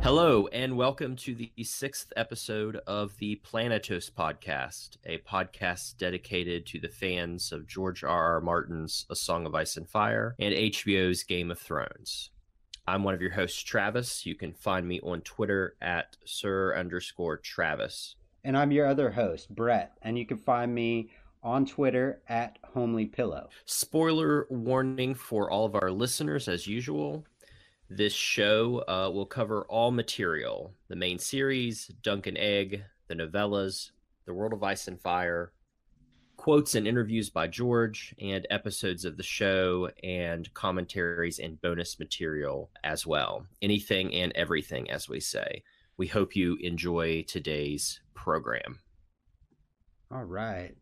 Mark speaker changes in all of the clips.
Speaker 1: Hello, and welcome to the sixth episode of the Planetos podcast, a podcast dedicated to the fans of George R. R. Martin's A Song of Ice and Fire and HBO's Game of Thrones. I'm one of your hosts, Travis. You can find me on Twitter at Sir_Travis.
Speaker 2: And I'm your other host, Brett, and you can find me on Twitter at HomelyPillow.
Speaker 1: Spoiler warning for all of our listeners, as usual. This show will cover all material: the main series, Dunk and Egg, the novellas, The World of Ice and Fire, quotes and interviews by George, and episodes of the show, and commentaries and bonus material as well. Anything and everything, as we say. We hope you enjoy today's program.
Speaker 2: All right.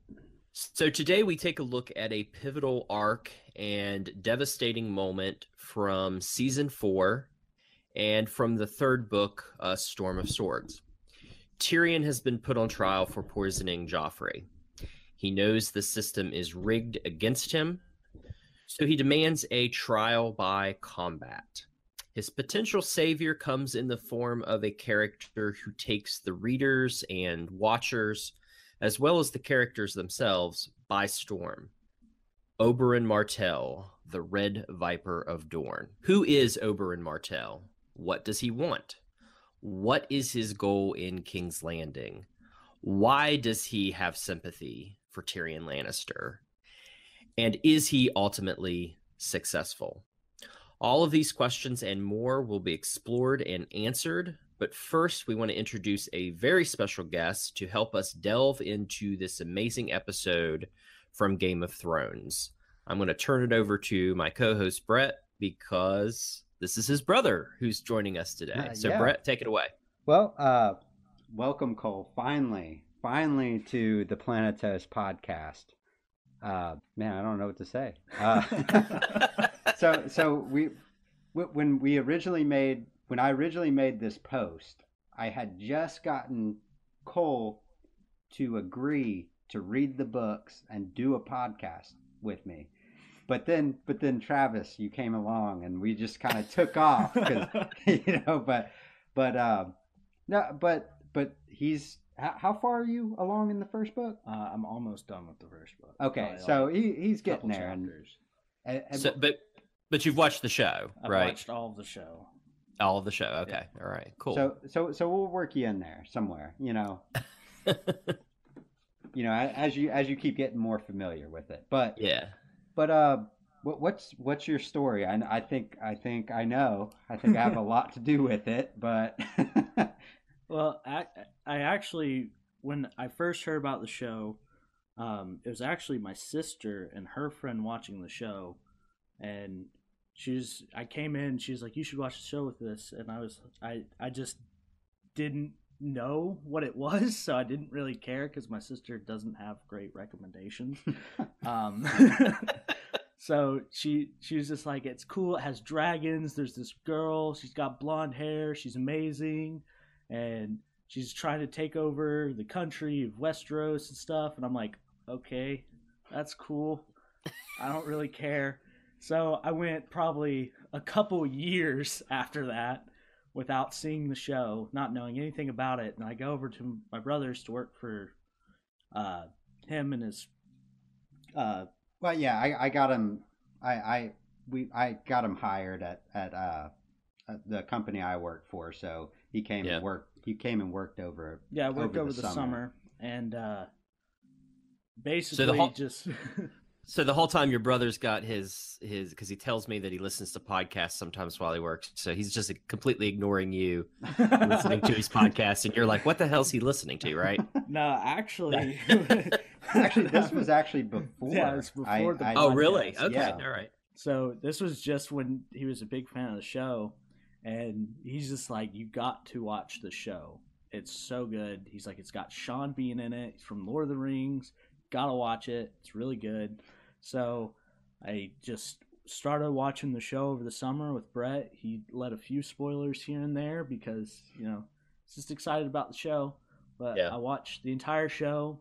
Speaker 1: So today we take a look at a pivotal arc and devastating moment from season 4 and from the third book, Storm of Swords. Tyrion has been put on trial for poisoning Joffrey. He knows the system is rigged against him, so he demands a trial by combat. His potential savior comes in the form of a character who takes the readers and watchers, as well as the characters themselves, by storm. Oberyn Martell, the Red Viper of Dorne. Who is Oberyn Martell? What does he want? What is his goal in King's Landing? Why does he have sympathy for Tyrion Lannister? And is he ultimately successful? All of these questions and more will be explored and answered. But first, we want to introduce a very special guest to help us delve into this amazing episode from Game of Thrones. I'm going to turn it over to my co-host, Brett, because this is his brother who's joining us today. So, yeah. Brett, take it away.
Speaker 2: Well, welcome, Cole. Finally to the Planetos podcast. Man, I don't know what to say. When I originally made this post, I had just gotten Cole to agree to read the books and do a podcast with me. But then Travis, you came along and we just kind of took off because, but he's, how far are you along in the first book?
Speaker 3: I'm almost done with the first book.
Speaker 2: Okay. So he's getting there.
Speaker 1: But you've watched the show, right?
Speaker 3: I've watched all of the show.
Speaker 1: All of the show. Okay. Yeah. All right. Cool.
Speaker 2: So we'll work you in there somewhere, as you keep getting more familiar with it. But
Speaker 1: yeah.
Speaker 2: But what's your story? I think I know. I think I have a lot to do with it, but
Speaker 3: well, I actually, when I first heard about the show, it was actually my sister and her friend watching the show, and I came in, she's like, you should watch the show with this. And I just didn't know what it was. So I didn't really care because my sister doesn't have great recommendations. So she was just like, it's cool. It has dragons. There's this girl. She's got blonde hair. She's amazing. And she's trying to take over the country of Westeros and stuff. And I'm like, okay, that's cool. I don't really care. So I went probably a couple years after that without seeing the show, not knowing anything about it. And I go over to my brother's to work for him and his.
Speaker 2: Well, yeah, I got him. I got him hired at the company I work for. So he came and worked. He came and worked over.
Speaker 3: Yeah, I worked over the summer, and basically
Speaker 1: So the whole time your brother's got his, because he tells me that he listens to podcasts sometimes while he works. So he's just completely ignoring you, listening to his podcast, and you're like, what the hell's he listening to, right?
Speaker 3: No, actually.
Speaker 2: This was actually before.
Speaker 3: Yeah, it was before the podcast.
Speaker 1: Oh, really? Okay,
Speaker 2: yeah.
Speaker 1: All right.
Speaker 3: So this was just when he was a big fan of the show, and he's just like, you got to watch the show. It's so good. He's like, it's got Sean Bean in it. He's from Lord of the Rings. Gotta watch it. It's really good. So I just started watching the show over the summer with Brett. He let a few spoilers here and there because, he's just excited about the show. But yeah. I watched the entire show.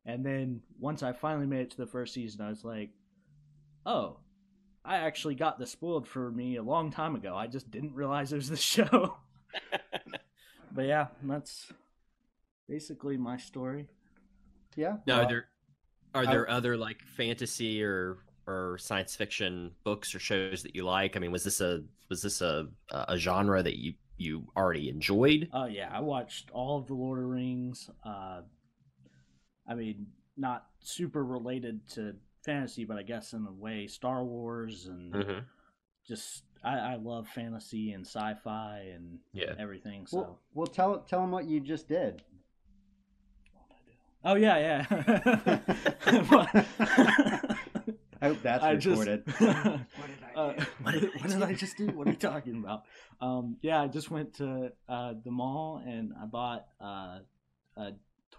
Speaker 3: And then once I finally made it to the first season, I was like, oh, I actually got this spoiled for me a long time ago. I just didn't realize it was the show. But yeah, that's basically my story.
Speaker 2: Yeah.
Speaker 1: Now, are there other like fantasy or science fiction books or shows that you like? I mean, was this a genre that you already enjoyed?
Speaker 3: Oh yeah, I watched all of the Lord of the Rings. I mean, not super related to fantasy, but I guess in a way, Star Wars and just I love fantasy and sci-fi and everything. So
Speaker 2: well, tell them what you just did.
Speaker 3: Oh yeah.
Speaker 2: I hope that's recorded.
Speaker 3: What did I just do? What are you talking about? I just went to the mall and I bought a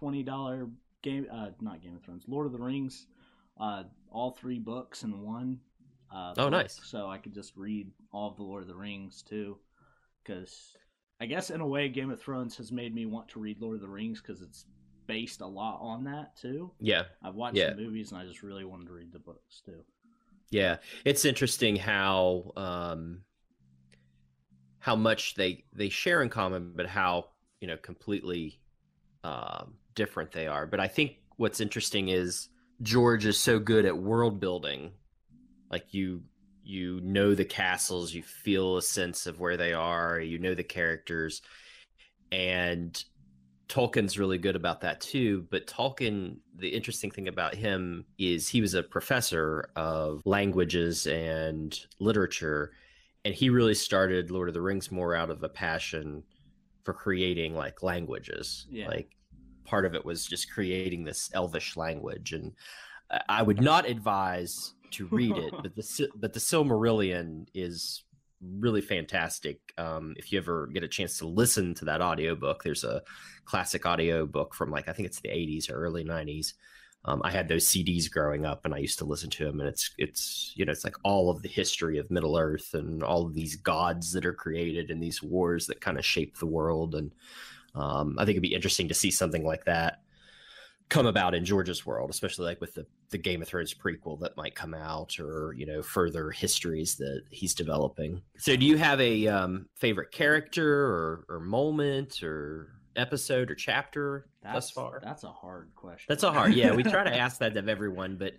Speaker 3: $20 game, not Game of Thrones, Lord of the Rings, all 3 books in one.
Speaker 1: Nice.
Speaker 3: So I could just read all of the Lord of the Rings too, because I guess in a way Game of Thrones has made me want to read Lord of the Rings because it's based a lot on that too.
Speaker 1: Yeah.
Speaker 3: I've watched the movies and I just really wanted to read the books too.
Speaker 1: Yeah. It's interesting how much they share in common, but how, completely different they are. But I think what's interesting is George is so good at world building. Like you know the castles, you feel a sense of where they are, you know the characters, and Tolkien's really good about that too. But Tolkien, the interesting thing about him is he was a professor of languages and literature, and he really started Lord of the Rings more out of a passion for creating like languages.
Speaker 3: Yeah.
Speaker 1: Like part of it was just creating this Elvish language, and I would not advise to read it, but the Silmarillion is really fantastic. If you ever get a chance to listen to that audiobook, there's a classic audiobook from like I think it's the 80s or early 90s. I had those CDs growing up and I used to listen to them, and it's like all of the history of Middle Earth and all of these gods that are created and these wars that kind of shape the world. And I think it'd be interesting to see something like that come about in George's world, especially like with the Game of Thrones prequel that might come out, or further histories that he's developing. So do you have a favorite character or moment or episode or chapter thus far?
Speaker 3: That's a hard question.
Speaker 1: That's a hard, yeah. We try to ask that of everyone, but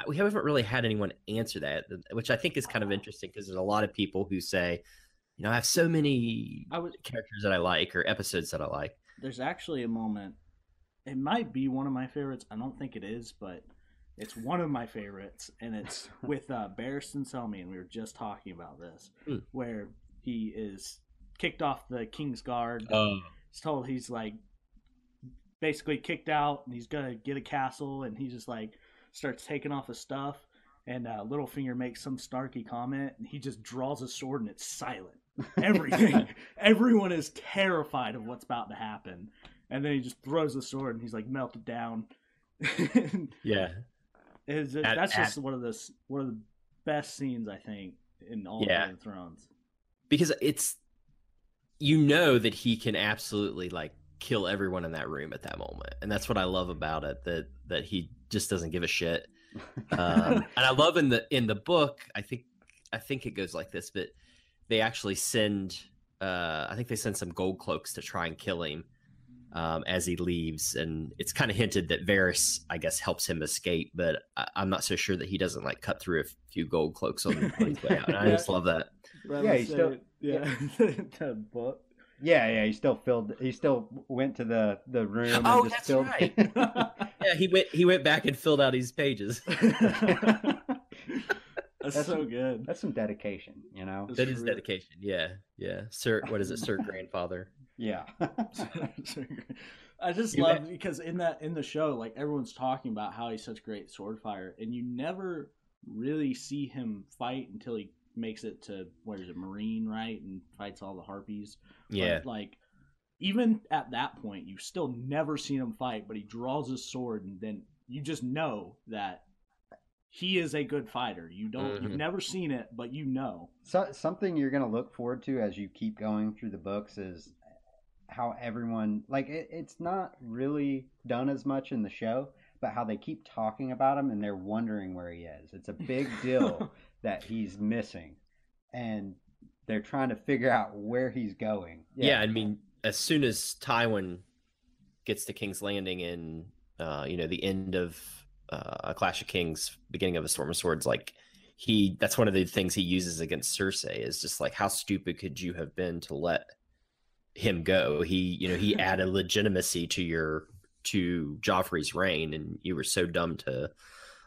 Speaker 1: we haven't really had anyone answer that, which I think is kind of interesting because there's a lot of people who say, I have so many characters that I like or episodes that I like.
Speaker 3: There's actually a moment. It might be one of my favorites. I don't think it is, but it's one of my favorites, and it's with Barristan Selmy, and we were just talking about this, where he is kicked off the King's Guard. He's told he's like basically kicked out, and he's gonna get a castle, and he just like starts taking off his stuff, and Littlefinger makes some snarky comment, and he just draws a sword, and it's silent. Everyone is terrified of what's about to happen. And then he just throws the sword and he's like melted down.
Speaker 1: Yeah.
Speaker 3: That's just one of the best scenes, I think, in all of Game of Thrones.
Speaker 1: Because it's that he can absolutely like kill everyone in that room at that moment. And that's what I love about it, that he just doesn't give a shit. And I love in the book, I think it goes like this, but they actually send some gold cloaks to try and kill him. As he leaves, and it's kind of hinted that Varys, I guess, helps him escape, but I'm not so sure that he doesn't like cut through a few gold cloaks on his way out. And I just love that.
Speaker 3: The book.
Speaker 2: Yeah, he still went to the room.
Speaker 1: Oh,
Speaker 2: and just
Speaker 1: that's
Speaker 2: filled
Speaker 1: right. Yeah, he went back and filled out his pages.
Speaker 3: That's so good.
Speaker 2: That's some dedication,
Speaker 1: That is dedication. Yeah. Sir, what is it, Sir Grandfather?
Speaker 2: Yeah.
Speaker 3: I just love because in the show, like everyone's talking about how he's such a great sword fighter, and you never really see him fight until he makes it to Marine, right, and fights all the harpies.
Speaker 1: Yeah.
Speaker 3: But, like even at that point, you still never seen him fight, but he draws his sword, and then you just know that he is a good fighter. You've never seen it, but
Speaker 2: So something you're going to look forward to as you keep going through the books is how everyone, like, it's not really done as much in the show, but how they keep talking about him and they're wondering where he is. It's a big deal that he's missing, and they're trying to figure out where he's going.
Speaker 1: Yeah, I mean, as soon as Tywin gets to King's Landing in, the end of A Clash of Kings, beginning of A Storm of Swords, like that's one of the things he uses against Cersei is just like, how stupid could you have been to let him go? He added legitimacy to Joffrey's reign, and you were so dumb to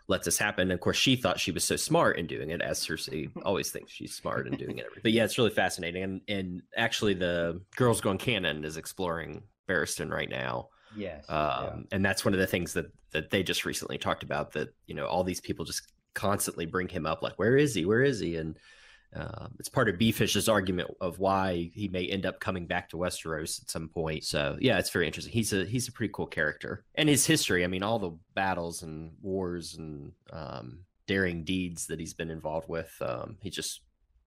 Speaker 1: let this happen. And of course, she thought she was so smart in doing it, as Cersei always thinks she's smart in doing it. But yeah, it's really fascinating. And actually, the Girls Gone Canon is exploring Barristan right now.
Speaker 2: Yes.
Speaker 1: And that's one of the things that they just recently talked about, that, all these people just constantly bring him up, like, where is he? Where is he? And it's part of Beefish's argument of why he may end up coming back to Westeros at some point. So yeah, it's very interesting. He's a pretty cool character, and his history. I mean, all the battles and wars and daring deeds that he's been involved with. He's just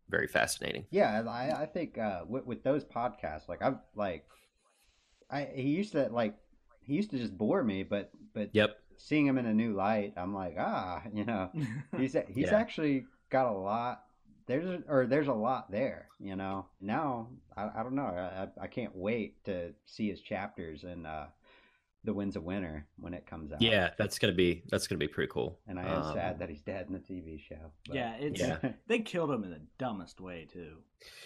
Speaker 1: very fascinating.
Speaker 2: Yeah, I think with those podcasts, he used to just bore me, but
Speaker 1: yep.
Speaker 2: Seeing him in a new light, I'm like, he's actually got a lot. There's a lot there, Now I don't know. I can't wait to see his chapters in The Winds of Winter when it comes out.
Speaker 1: Yeah, that's gonna be pretty cool.
Speaker 2: And I am sad that he's dead in the TV show.
Speaker 3: But... they killed him in the dumbest way too.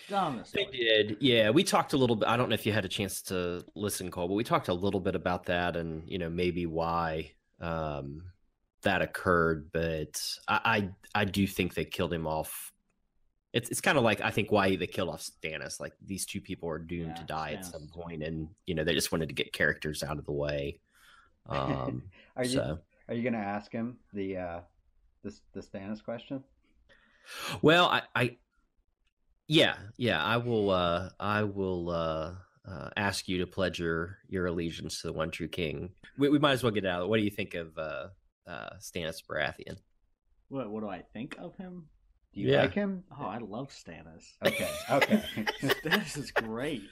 Speaker 1: They did. Yeah, we talked a little bit. I don't know if you had a chance to listen, Cole, but we talked a little bit about that, and maybe why that occurred. But I do think they killed him off. It's kind of like, I think, why they killed off Stannis. Like, these two people are doomed to die at some point, and they just wanted to get characters out of the way.
Speaker 2: Are you going to ask him the Stannis question?
Speaker 1: Well, I will ask you to pledge your allegiance to the one true king. We might as well get it out. What do you think of Stannis Baratheon?
Speaker 3: What do I think of him?
Speaker 2: Do you like him?
Speaker 3: Oh, I love Stannis.
Speaker 2: Okay.
Speaker 3: Stannis is great.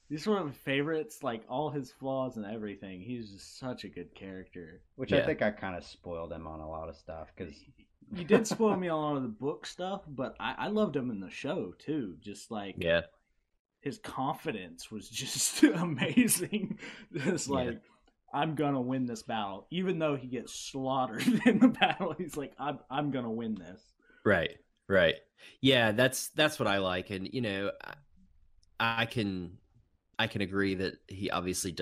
Speaker 3: He's one of my favorites, like all his flaws and everything. He's just such a good character.
Speaker 2: Which I think I kind of spoiled him on a lot of stuff. Because
Speaker 3: you did spoil me on a lot of the book stuff, but I loved him in the show, too. Just like his confidence was just amazing. Just like, I'm going to win this battle. Even though he gets slaughtered in the battle, he's like, I'm going to win this.
Speaker 1: Right. Yeah, that's what I like. And, I can agree that he obviously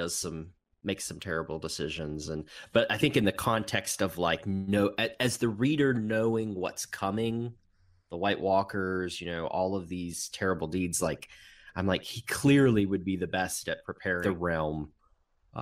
Speaker 1: makes some terrible decisions. But I think in the context of like, as the reader knowing what's coming, the White Walkers, all of these terrible deeds, like, I'm like, he clearly would be the best at preparing the realm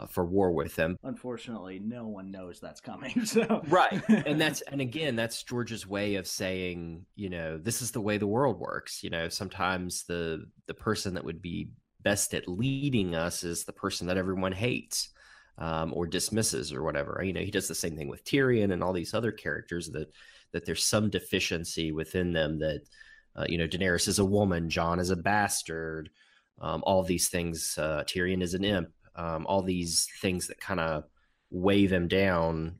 Speaker 1: for war with them.
Speaker 3: Unfortunately, no one knows that's coming. So
Speaker 1: right, and again, that's George's way of saying, this is the way the world works. Sometimes the person that would be best at leading us is the person that everyone hates or dismisses or whatever. He does the same thing with Tyrion and all these other characters that there's some deficiency within them that Daenerys is a woman, Jon is a bastard, all these things. Tyrion is an imp. All these things that kind of weigh them down,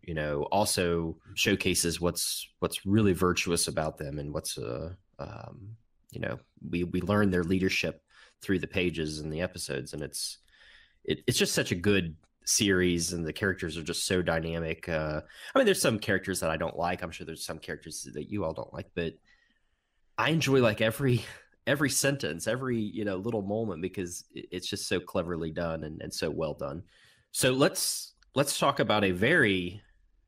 Speaker 1: also showcases what's really virtuous about them, and what's we learn their leadership through the pages and the episodes, and it's just such a good series, and the characters are just so dynamic. There's some characters that I don't like. I'm sure there's some characters that you all don't like, but I enjoy like every sentence, every little moment, because it's just so cleverly done and so well done. So let's talk about a very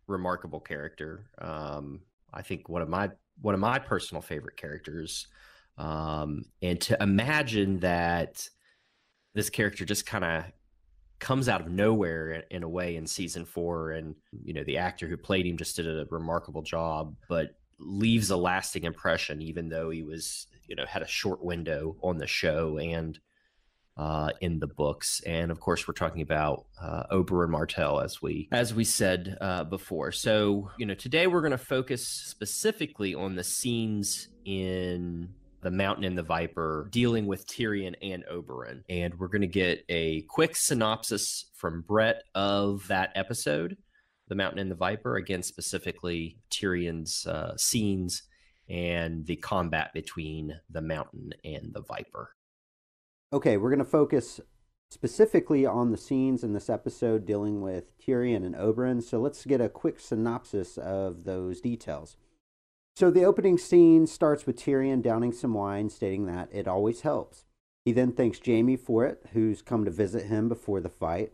Speaker 1: remarkable character. I think one of my personal favorite characters. And to imagine that this character just kind of comes out of nowhere in a way in season 4, and the actor who played him just did a remarkable job, but leaves a lasting impression, even though he was had a short window on the show and in the books. And of course, we're talking about Oberyn Martell, as we said before. So today we're going to focus specifically on the scenes in The Mountain and the Viper, dealing with Tyrion and Oberyn. And we're going to get a quick synopsis from Brett of that episode, The Mountain and the Viper, again, specifically Tyrion's scenes and the combat between the Mountain and the Viper.
Speaker 2: Okay, we're going to focus
Speaker 4: specifically on the scenes in this episode dealing with Tyrion and Oberyn. So let's get a quick synopsis of those details. So the opening scene starts with Tyrion downing some wine, stating that it always helps. He then thanks Jaime for it, who's come to visit him before the fight.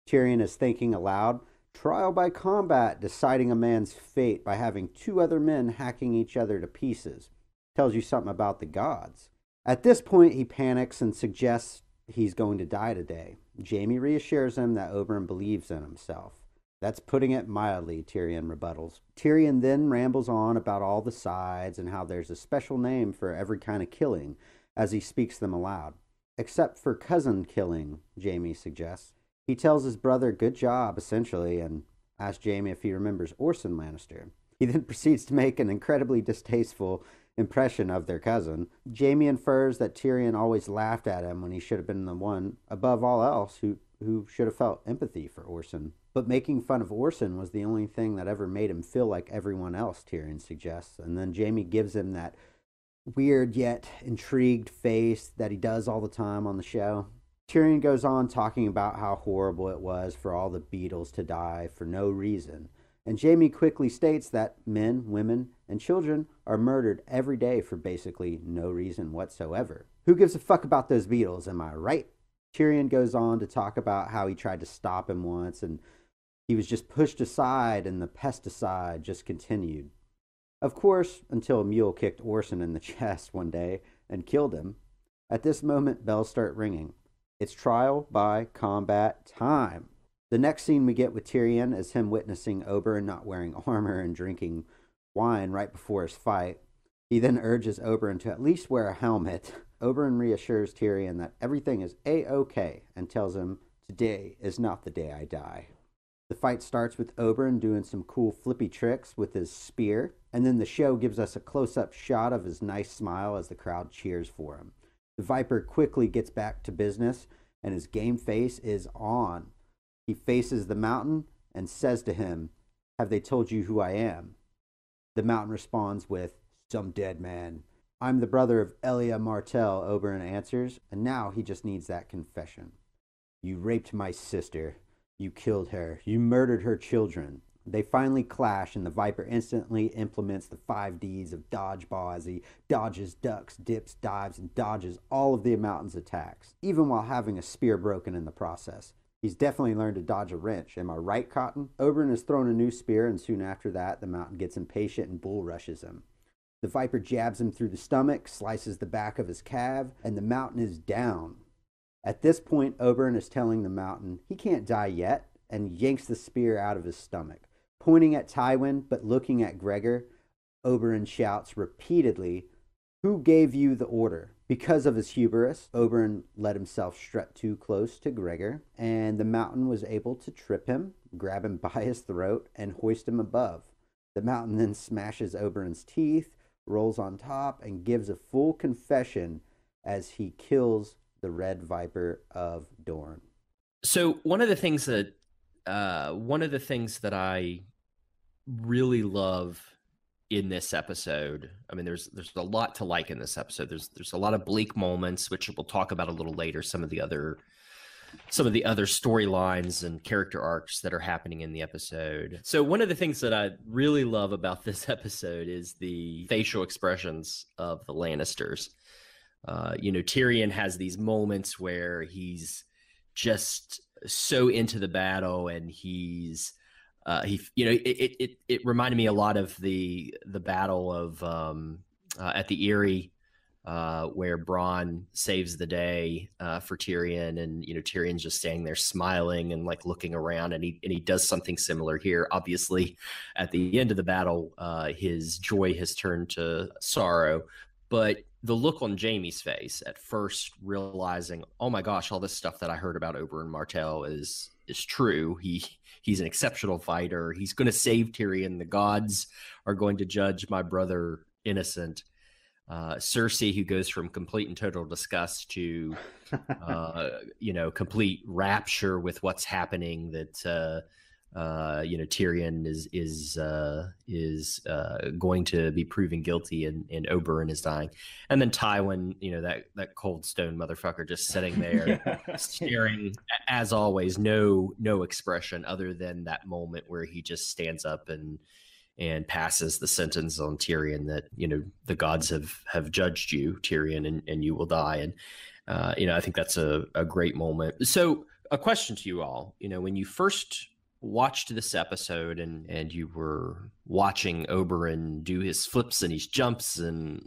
Speaker 4: Tyrion is thinking aloud, trial by combat, deciding a man's fate by having two other men hacking each other to pieces. Tells you something about the gods. At this point, he panics and suggests he's going to die today. Jaime reassures him that Oberyn believes in himself. That's putting it mildly, Tyrion rebuttals. Tyrion then rambles on about all the sides and how there's a special name for every kind of killing as he speaks them aloud. Except for cousin killing, Jaime suggests. He tells his brother good job, essentially, and asks Jaime if he remembers Orson Lannister. He then proceeds to make an incredibly distasteful impression of their cousin. Jaime infers that Tyrion always laughed at him when he should have been the one, above all else, who should have felt empathy for Orson. But making fun of Orson was the only thing that ever made him feel like everyone else, Tyrion suggests. And then Jaime gives him that weird yet intrigued face that he does all the time on the show. Tyrion goes on talking about how horrible it was for all the Beatles to die for no reason. And Jaime quickly states that men, women, and children are murdered every day for basically no reason whatsoever. Who gives a fuck about those Beatles, am I right? Tyrion goes on to talk about how he tried to stop him once and he was just pushed aside and the pesticide just continued. Of course, until a mule kicked Orson in the chest one day and killed him. At this moment, bells start ringing. It's trial by combat time. The next scene we get with Tyrion is him witnessing Oberyn not wearing armor and drinking wine right before his fight. He then urges Oberyn to at least wear a helmet. Oberyn reassures Tyrion that everything is A-OK and tells him, today is not the day I die. The fight starts with Oberyn doing some cool flippy tricks with his spear, and then the show gives us a close-up shot of his nice smile as the crowd cheers for him. The Viper quickly gets back to business, and his game face is on. He faces the Mountain and says to him, have they told you who I am? The Mountain responds with, some dead man. I'm the brother of Oberyn Martell, Oberyn answers, and now he just needs that confession. You raped my sister. You killed her. You murdered her children. They finally clash, and the Viper instantly implements the 5 Ds of dodgeball as he dodges, ducks, dips, dives, and dodges all of the Mountain's attacks, even while having a spear broken in the process. He's definitely learned to dodge a wrench. Am I right, Cotton? Oberyn has thrown a new spear, and soon after that, the Mountain gets impatient and bull rushes him. The Viper jabs him through the stomach, slices the back of his calf, and the Mountain is down. At this point, Oberyn is telling the Mountain he can't die yet, and yanks the spear out of his stomach. Pointing at Tywin, but looking at Gregor, Oberyn shouts repeatedly, who gave you the order? Because of his hubris, Oberyn let himself strut too close to Gregor, and the Mountain was able to trip him, grab him by his throat, and hoist him above. The Mountain then smashes Oberyn's teeth, rolls on top, and gives a full confession as he kills the Red Viper of Dorne.
Speaker 1: So one of the things that I really love in this episode, I mean, there's a lot to like in this episode. There's a lot of bleak moments, which we'll talk about a little later. Some of the other storylines and character arcs that are happening in the episode. So one of the things that I really love about this episode is the facial expressions of the Lannisters. Tyrion has these moments where he's just so into the battle, and it reminded me a lot of the battle of at the Eyrie, where Bronn saves the day for Tyrion, and Tyrion's just standing there smiling and like looking around, and he does something similar here. Obviously, at the end of the battle, his joy has turned to sorrow, but the look on Jaime's face at first, realizing, oh my gosh, all this stuff that I heard about Oberyn Martell is true. He's an exceptional fighter. He's going to save Tyrion. The gods are going to judge my brother innocent. Cersei, who goes from complete and total disgust to, complete rapture with what's happening, that Tyrion is going to be proven guilty, and Oberyn is dying, and then Tywin, that cold stone motherfucker, just sitting there staring, as always, no expression other than that moment where he just stands up and passes the sentence on Tyrion that the gods have judged you, Tyrion, and you will die. And I think that's a great moment. So a question to you all, when you first watched this episode and you were watching Oberyn do his flips and his jumps and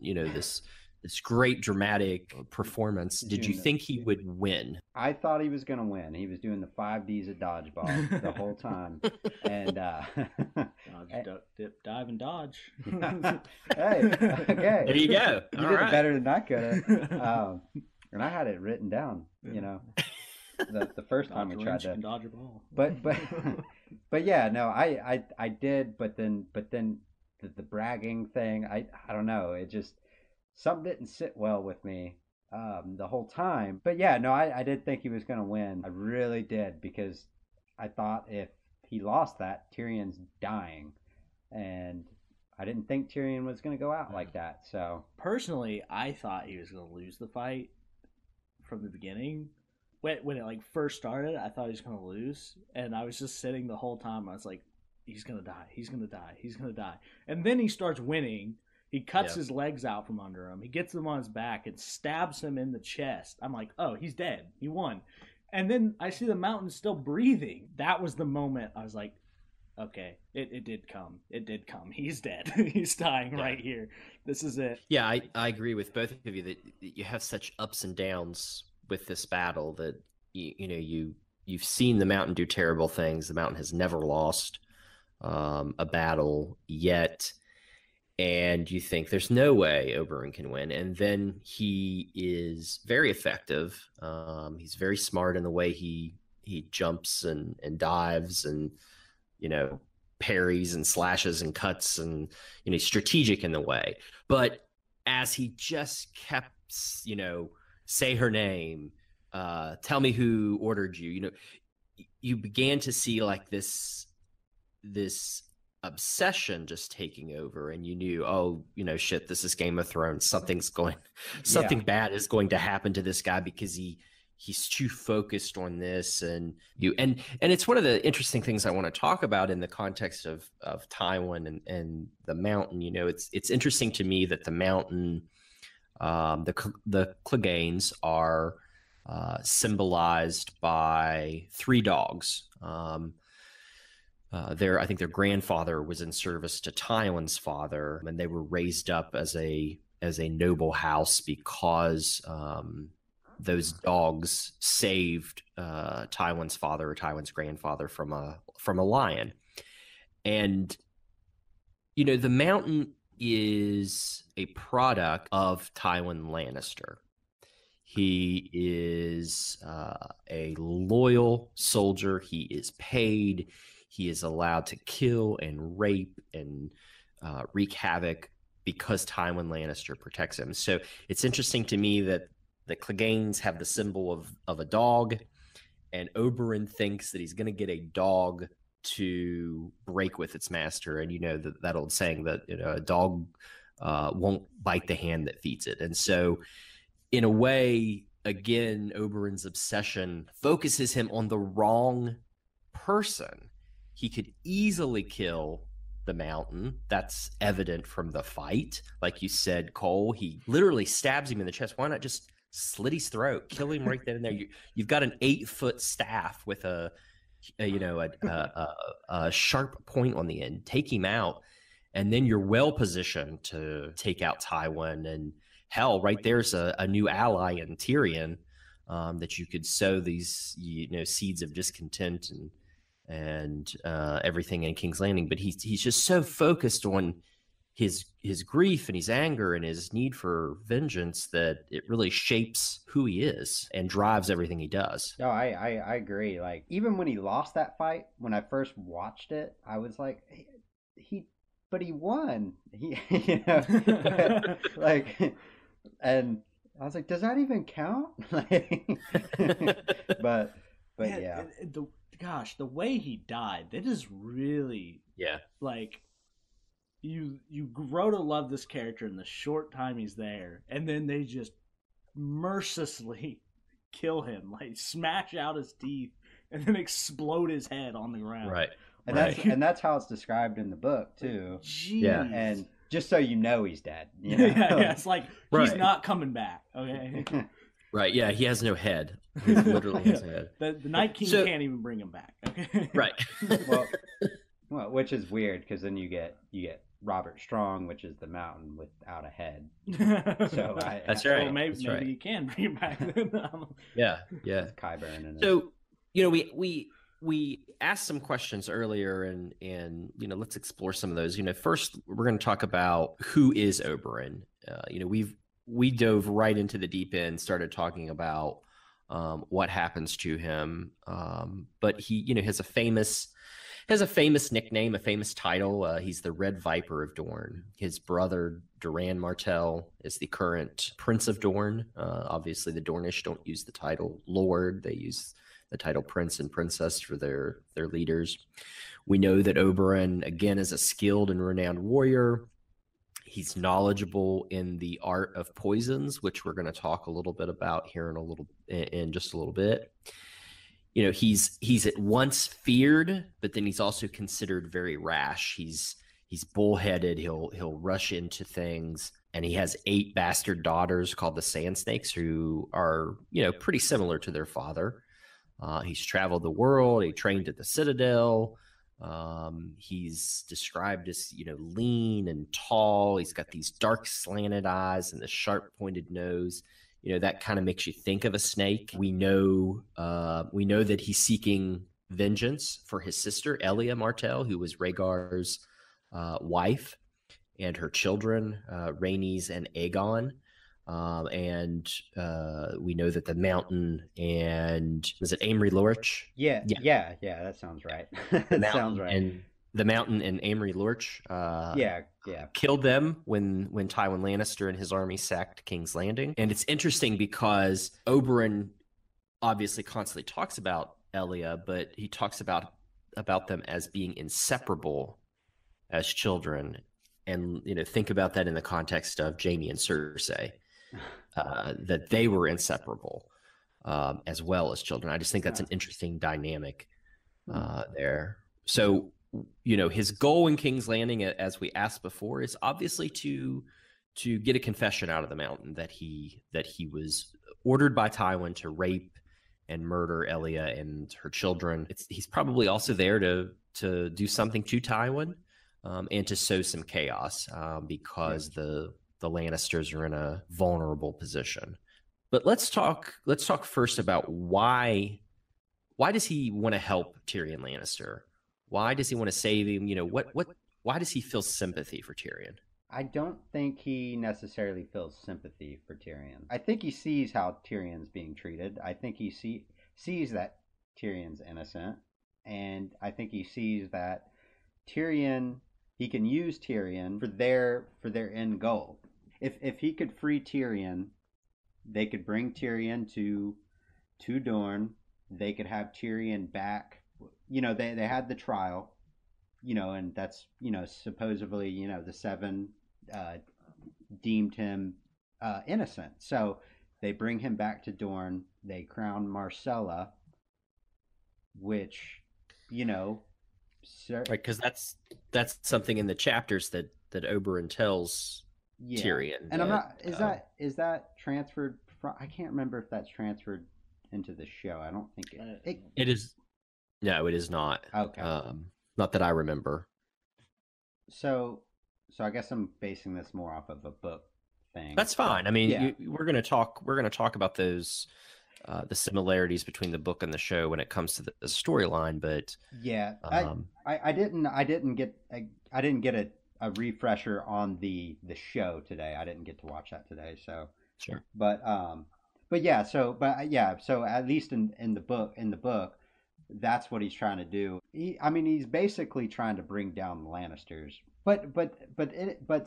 Speaker 1: this great dramatic performance, did you think he would win?
Speaker 2: I thought he was going to win. He was doing the 5 Ds of dodgeball the whole time. And
Speaker 3: dodge, dip, dive, and dodge.
Speaker 2: Hey, okay.
Speaker 1: There you go.
Speaker 2: You did it better than I could have. And I had it written down, the first time we tried to
Speaker 3: dodge a ball.
Speaker 2: But yeah, no, I did, but then the bragging thing, I don't know, it just, something didn't sit well with me the whole time. But yeah, no, I did think he was going to win. I really did, because I thought if he lost that, Tyrion's dying, and I didn't think Tyrion was going to go out like that. So
Speaker 3: personally, I thought he was going to lose the fight from the beginning. When it first started, I thought he was going to lose, and I was just sitting the whole time. I was like, he's going to die. He's going to die. He's going to die. And then he starts winning. He cuts his legs out from under him. He gets them on his back and stabs him in the chest. I'm like, oh, he's dead. He won. And then I see the mountain still breathing. That was the moment I was like, okay, it did come. It did come. He's dead. He's dying right here. This is it.
Speaker 1: Yeah, I agree with both of you that you have such ups and downs with this battle that you've seen the mountain do terrible things. The mountain has never lost a battle yet, and you think there's no way Oberyn can win, and then he is very effective. He's very smart in the way he jumps and dives and parries and slashes and cuts, and he's strategic in the way. But as he just kept say her name, tell me who ordered you, you began to see like this obsession just taking over, and you knew, shit, this is Game of Thrones. Something bad is going to happen to this guy, because he's too focused on this. And it's one of the interesting things I want to talk about in the context of Tywin and the mountain. It's interesting to me that the mountain, the Cleganes are symbolized by 3 dogs. I think their grandfather was in service to Tywin's father, and they were raised up as a noble house because those dogs saved Tywin's father or Tywin's grandfather from a lion. And the mountain is a product of Tywin Lannister. He is a loyal soldier. He is paid. He is allowed to kill and rape and wreak havoc because Tywin Lannister protects him. So it's interesting to me that the Cleganes have the symbol of a dog, and Oberyn thinks that he's going to get a dog to break with its master. And that old saying that a dog won't bite the hand that feeds it. And so in a way, again, Oberyn's obsession focuses him on the wrong person. He could easily kill the mountain. That's evident from the fight. Like you said, Cole, he literally stabs him in the chest. Why not just slit his throat, kill him right then and there? You've got an 8-foot staff with a sharp point on the end. Take him out, and then you're well positioned to take out Tywin. And hell, right there's a new ally in Tyrion that you could sow these seeds of discontent and everything in King's Landing. But he's just so focused on his grief and his anger and his need for vengeance that it really shapes who he is and drives everything he does.
Speaker 2: No, I agree. Like, even when he lost that fight, when I first watched it, I was like, he won. And I was like, does that even count? but
Speaker 3: yeah. gosh, the way he died, that is really like you grow to love this character in the short time he's there, and then they just mercilessly kill him, like smash out his teeth and then explode his head on the ground.
Speaker 1: Right.
Speaker 2: And that's how it's described in the book too.
Speaker 3: Jeez.
Speaker 1: Yeah.
Speaker 2: And just so you know he's dead. You know?
Speaker 3: Yeah, it's like he's not coming back. Okay.
Speaker 1: Right. Yeah, he has no head. He literally has no head.
Speaker 3: The Night King can't even bring him back. Okay.
Speaker 1: Right.
Speaker 2: well, which is weird because then you get Robert Strong, which is the Mountain without a head. So
Speaker 1: that's right.
Speaker 3: Well, maybe
Speaker 1: right.
Speaker 3: you can bring him back.
Speaker 1: Yeah.
Speaker 2: Qyburn and
Speaker 1: so we asked some questions earlier, and let's explore some of those. First we're going to talk about who is Oberyn. We dove right into the deep end, started talking about what happens to him, but he has a famous nickname, a famous title. He's the Red Viper of Dorne. His brother Dylan Martell is the current Prince of Dorne. Obviously, the Dornish don't use the title Lord; they use the title Prince and Princess for their leaders. We know that Oberyn, again, is a skilled and renowned warrior. He's knowledgeable in the art of poisons, which we're going to talk a little bit about here in just a little bit. He's at once feared, but then he's also considered very rash. He's bullheaded. He'll rush into things, and he has 8 bastard daughters called the Sand Snakes, who are pretty similar to their father. He's traveled the world. He trained at the Citadel. He's described as lean and tall. He's got these dark slanted eyes and the sharp pointed nose. That kind of makes you think of a snake. We know that he's seeking vengeance for his sister Elia Martell, who was Rhaegar's wife, and her children Rhaenys and Aegon. And we know that the Mountain and was it Amory Lorch?
Speaker 2: Yeah, that sounds right. That sounds right.
Speaker 1: And the Mountain and Amory Lorch killed them when Tywin Lannister and his army sacked King's Landing. And it's interesting because Oberyn obviously constantly talks about Elia, but he talks about them as being inseparable as children. And think about that in the context of Jaime and Cersei. That they were inseparable as well as children. I just think that's an interesting dynamic there. So, his goal in King's Landing, as we asked before, is obviously to get a confession out of the Mountain that he was ordered by Tywin to rape and murder Elia and her children. He's probably also there to do something to Tywin and to sow some chaos because the Lannisters are in a vulnerable position. But let's talk first about why does he want to help Tyrion Lannister? Why does he want to save him? Why does he feel sympathy for Tyrion?
Speaker 2: I don't think he necessarily feels sympathy for Tyrion. I think he sees how Tyrion's being treated. I think he sees that Tyrion's innocent, and I think he sees that he can use Tyrion for their end goal. If he could free Tyrion, they could bring Tyrion to Dorne. They could have Tyrion back. They had the trial, and that's, supposedly, the 7 deemed him innocent. So they bring him back to Dorne. They crown Marcella, which,
Speaker 1: right, because that's something in the chapters that Oberyn tells Tyrion.
Speaker 2: And I'm not. Is that transferred from? I can't remember if that's transferred into the show. I don't think
Speaker 1: it is. No, it is not.
Speaker 2: Okay.
Speaker 1: Not that I remember.
Speaker 2: So I guess I'm basing this more off of a book thing.
Speaker 1: That's fine. I mean, we're going to talk about those the similarities between the book and the show when it comes to the storyline. But
Speaker 2: I didn't get a refresher on the show today. I didn't get to watch that today. So
Speaker 1: sure.
Speaker 2: But at least in the book, that's what he's trying to do. He's basically trying to bring down the Lannisters. But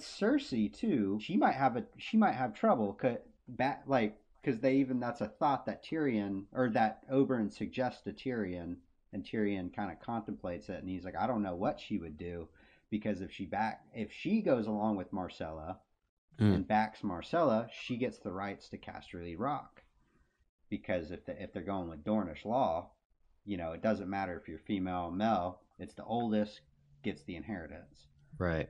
Speaker 2: Cersei too. She might have trouble because that's a thought that Tyrion or that Oberyn suggests to Tyrion And Tyrion kind of contemplates it, and he's like, I don't know what she would do, because if she goes along with Myrcella and backs Myrcella, she gets the rights to Casterly Rock. Because if they're going with Dornish law, it doesn't matter if you're female or male. It's the oldest gets the inheritance.
Speaker 1: Right.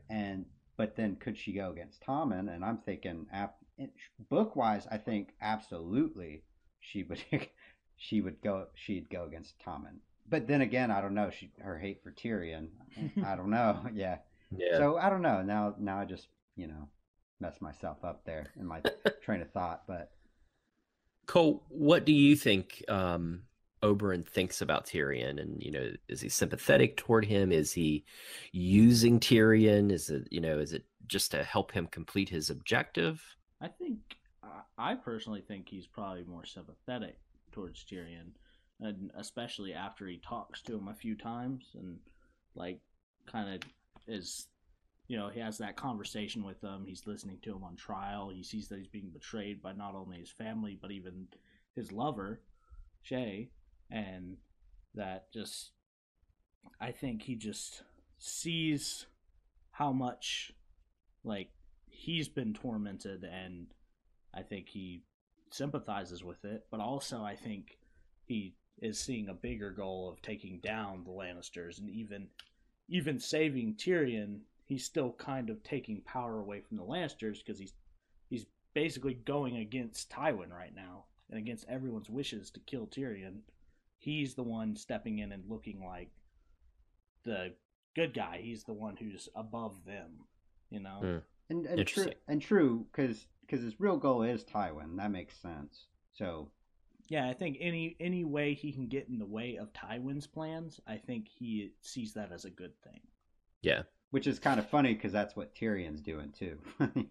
Speaker 2: But then could she go against Tommen? And I'm thinking, book wise, I think absolutely she'd go against Tommen. But then again, I don't know. Her hate for Tyrion, I don't know. Yeah. So I don't know. Now I just messed myself up there in my train of thought. But
Speaker 1: Cole, what do you think Oberyn thinks about Tyrion? And is he sympathetic toward him? Is he using Tyrion? Is it just to help him complete his objective?
Speaker 3: I personally think he's probably more sympathetic towards Tyrion, and especially after he talks to him a few times and kind of is, he has that conversation with him. He's listening to him on trial. He sees that he's being betrayed by not only his family but even his lover, Shay, and that just, I think he just sees how much he's been tormented, and I think he sympathizes with it, but also I think he is seeing a bigger goal of taking down the Lannisters, and even saving Tyrion. He's still kind of taking power away from the Lannisters, because he's basically going against Tywin right now and against everyone's wishes to kill Tyrion. He's the one stepping in and looking like the good guy. He's the one who's above them,
Speaker 2: And true, because his real goal is Tywin. That makes sense. So
Speaker 3: yeah, I think any way he can get in the way of Tywin's plans, I think he sees that as a good thing.
Speaker 1: Yeah.
Speaker 2: Which is kind of funny, because that's what Tyrion's doing too.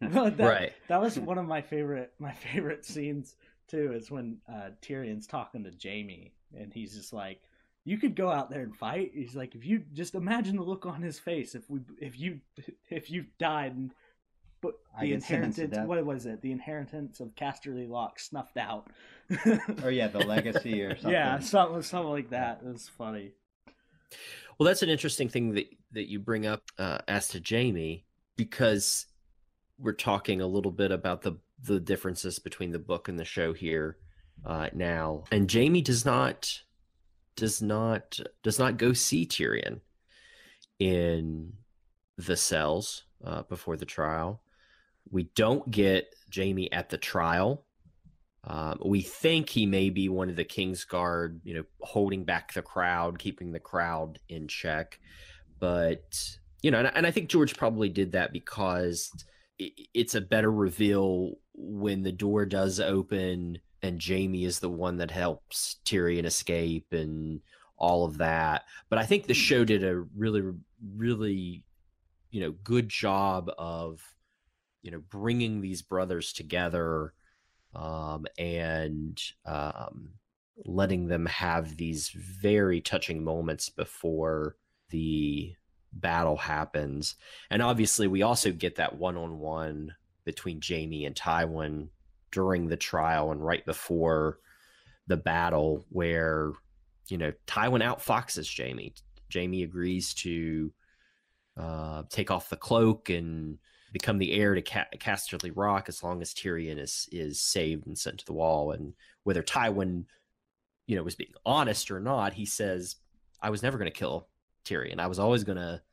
Speaker 1: Right.
Speaker 3: That was one of my favorite scenes too. Is when Tyrion's talking to Jaime, and he's just like, "You could go out there and fight." He's like, "If you just imagine the look on his face if you died and but the inheritance, what was it? The inheritance of Casterly Lock snuffed out."
Speaker 2: Or yeah, the legacy or something.
Speaker 3: Yeah, something like that. It was funny.
Speaker 1: Well, that's an interesting thing that you bring up as to Jaime, because we're talking a little bit about the differences between the book and the show here now. And Jaime does not go see Tyrion in the cells before the trial. We don't get Jaime at the trial. We think he may be one of the Kingsguard, holding back the crowd, keeping the crowd in check. But, and I think George probably did that because it's a better reveal when the door does open and Jaime is the one that helps Tyrion escape and all of that. But I think the show did a really, really, good job of, bringing these brothers together and letting them have these very touching moments before the battle happens. And obviously we also get that one-on-one between Jaime and Tywin during the trial and right before the battle, where Tywin outfoxes Jaime. Jaime agrees to take off the cloak and become the heir to Casterly Rock as long as Tyrion is saved and sent to the wall. And whether Tywin, was being honest or not, he says, "I was never going to kill Tyrion. I was always going to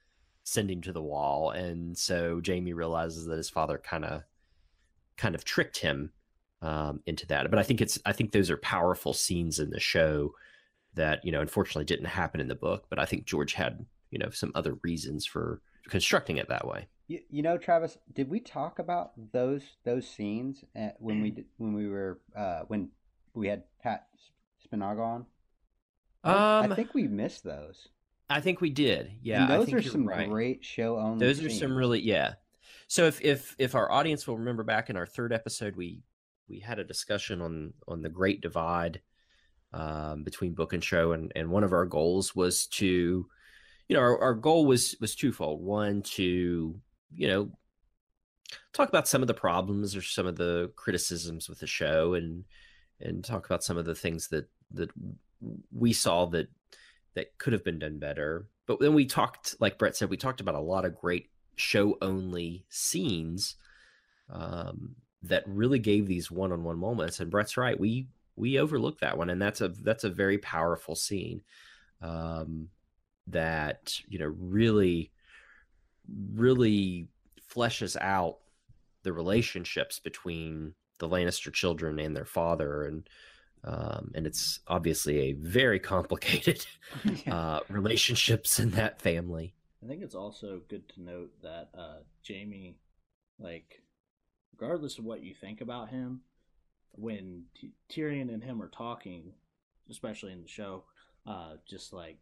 Speaker 1: send him to the wall." And so Jaime realizes that his father kind of tricked him into that. But I think those are powerful scenes in the show that, unfortunately didn't happen in the book. But I think George had, some other reasons for constructing it that way.
Speaker 2: Travis, did we talk about those scenes when we had Pat Spinaga on? I think we missed those.
Speaker 1: I think we did. Yeah,
Speaker 2: and those
Speaker 1: I think
Speaker 2: are some great show only.
Speaker 1: Those are some really, yeah. So if our audience will remember back in our third episode, we had a discussion on the Great Divide between book and show, and one of our goals was to, our goal was twofold. One, to talk about some of the problems or some of the criticisms with the show, and talk about some of the things that we saw that that could have been done better. But then we talked, like Brett said, we talked about a lot of great show only scenes that really gave these one-on-one moments. And Brett's right, we overlooked that one, and that's a very powerful scene that really fleshes out the relationships between the Lannister children and their father, and it's obviously a very complicated relationships in that family.
Speaker 3: I think it's also good to note that Jaime, like, regardless of what you think about him, when Tyrion and him are talking, especially in the show, just like,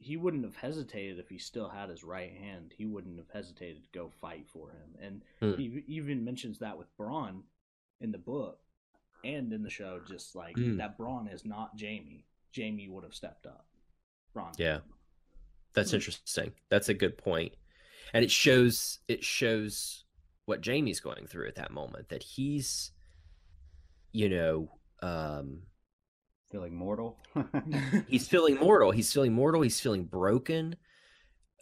Speaker 3: he wouldn't have hesitated if he still had his right hand. He wouldn't have hesitated to go fight for him. And he even mentions that with Bronn in the book and in the show, just like that Bronn is not Jaime. Jaime would have stepped up. Bronn.
Speaker 1: Yeah. That's interesting. That's a good point. And it shows what Jaime's going through at that moment, that he's,
Speaker 2: feeling mortal.
Speaker 1: He's feeling mortal. He's feeling broken.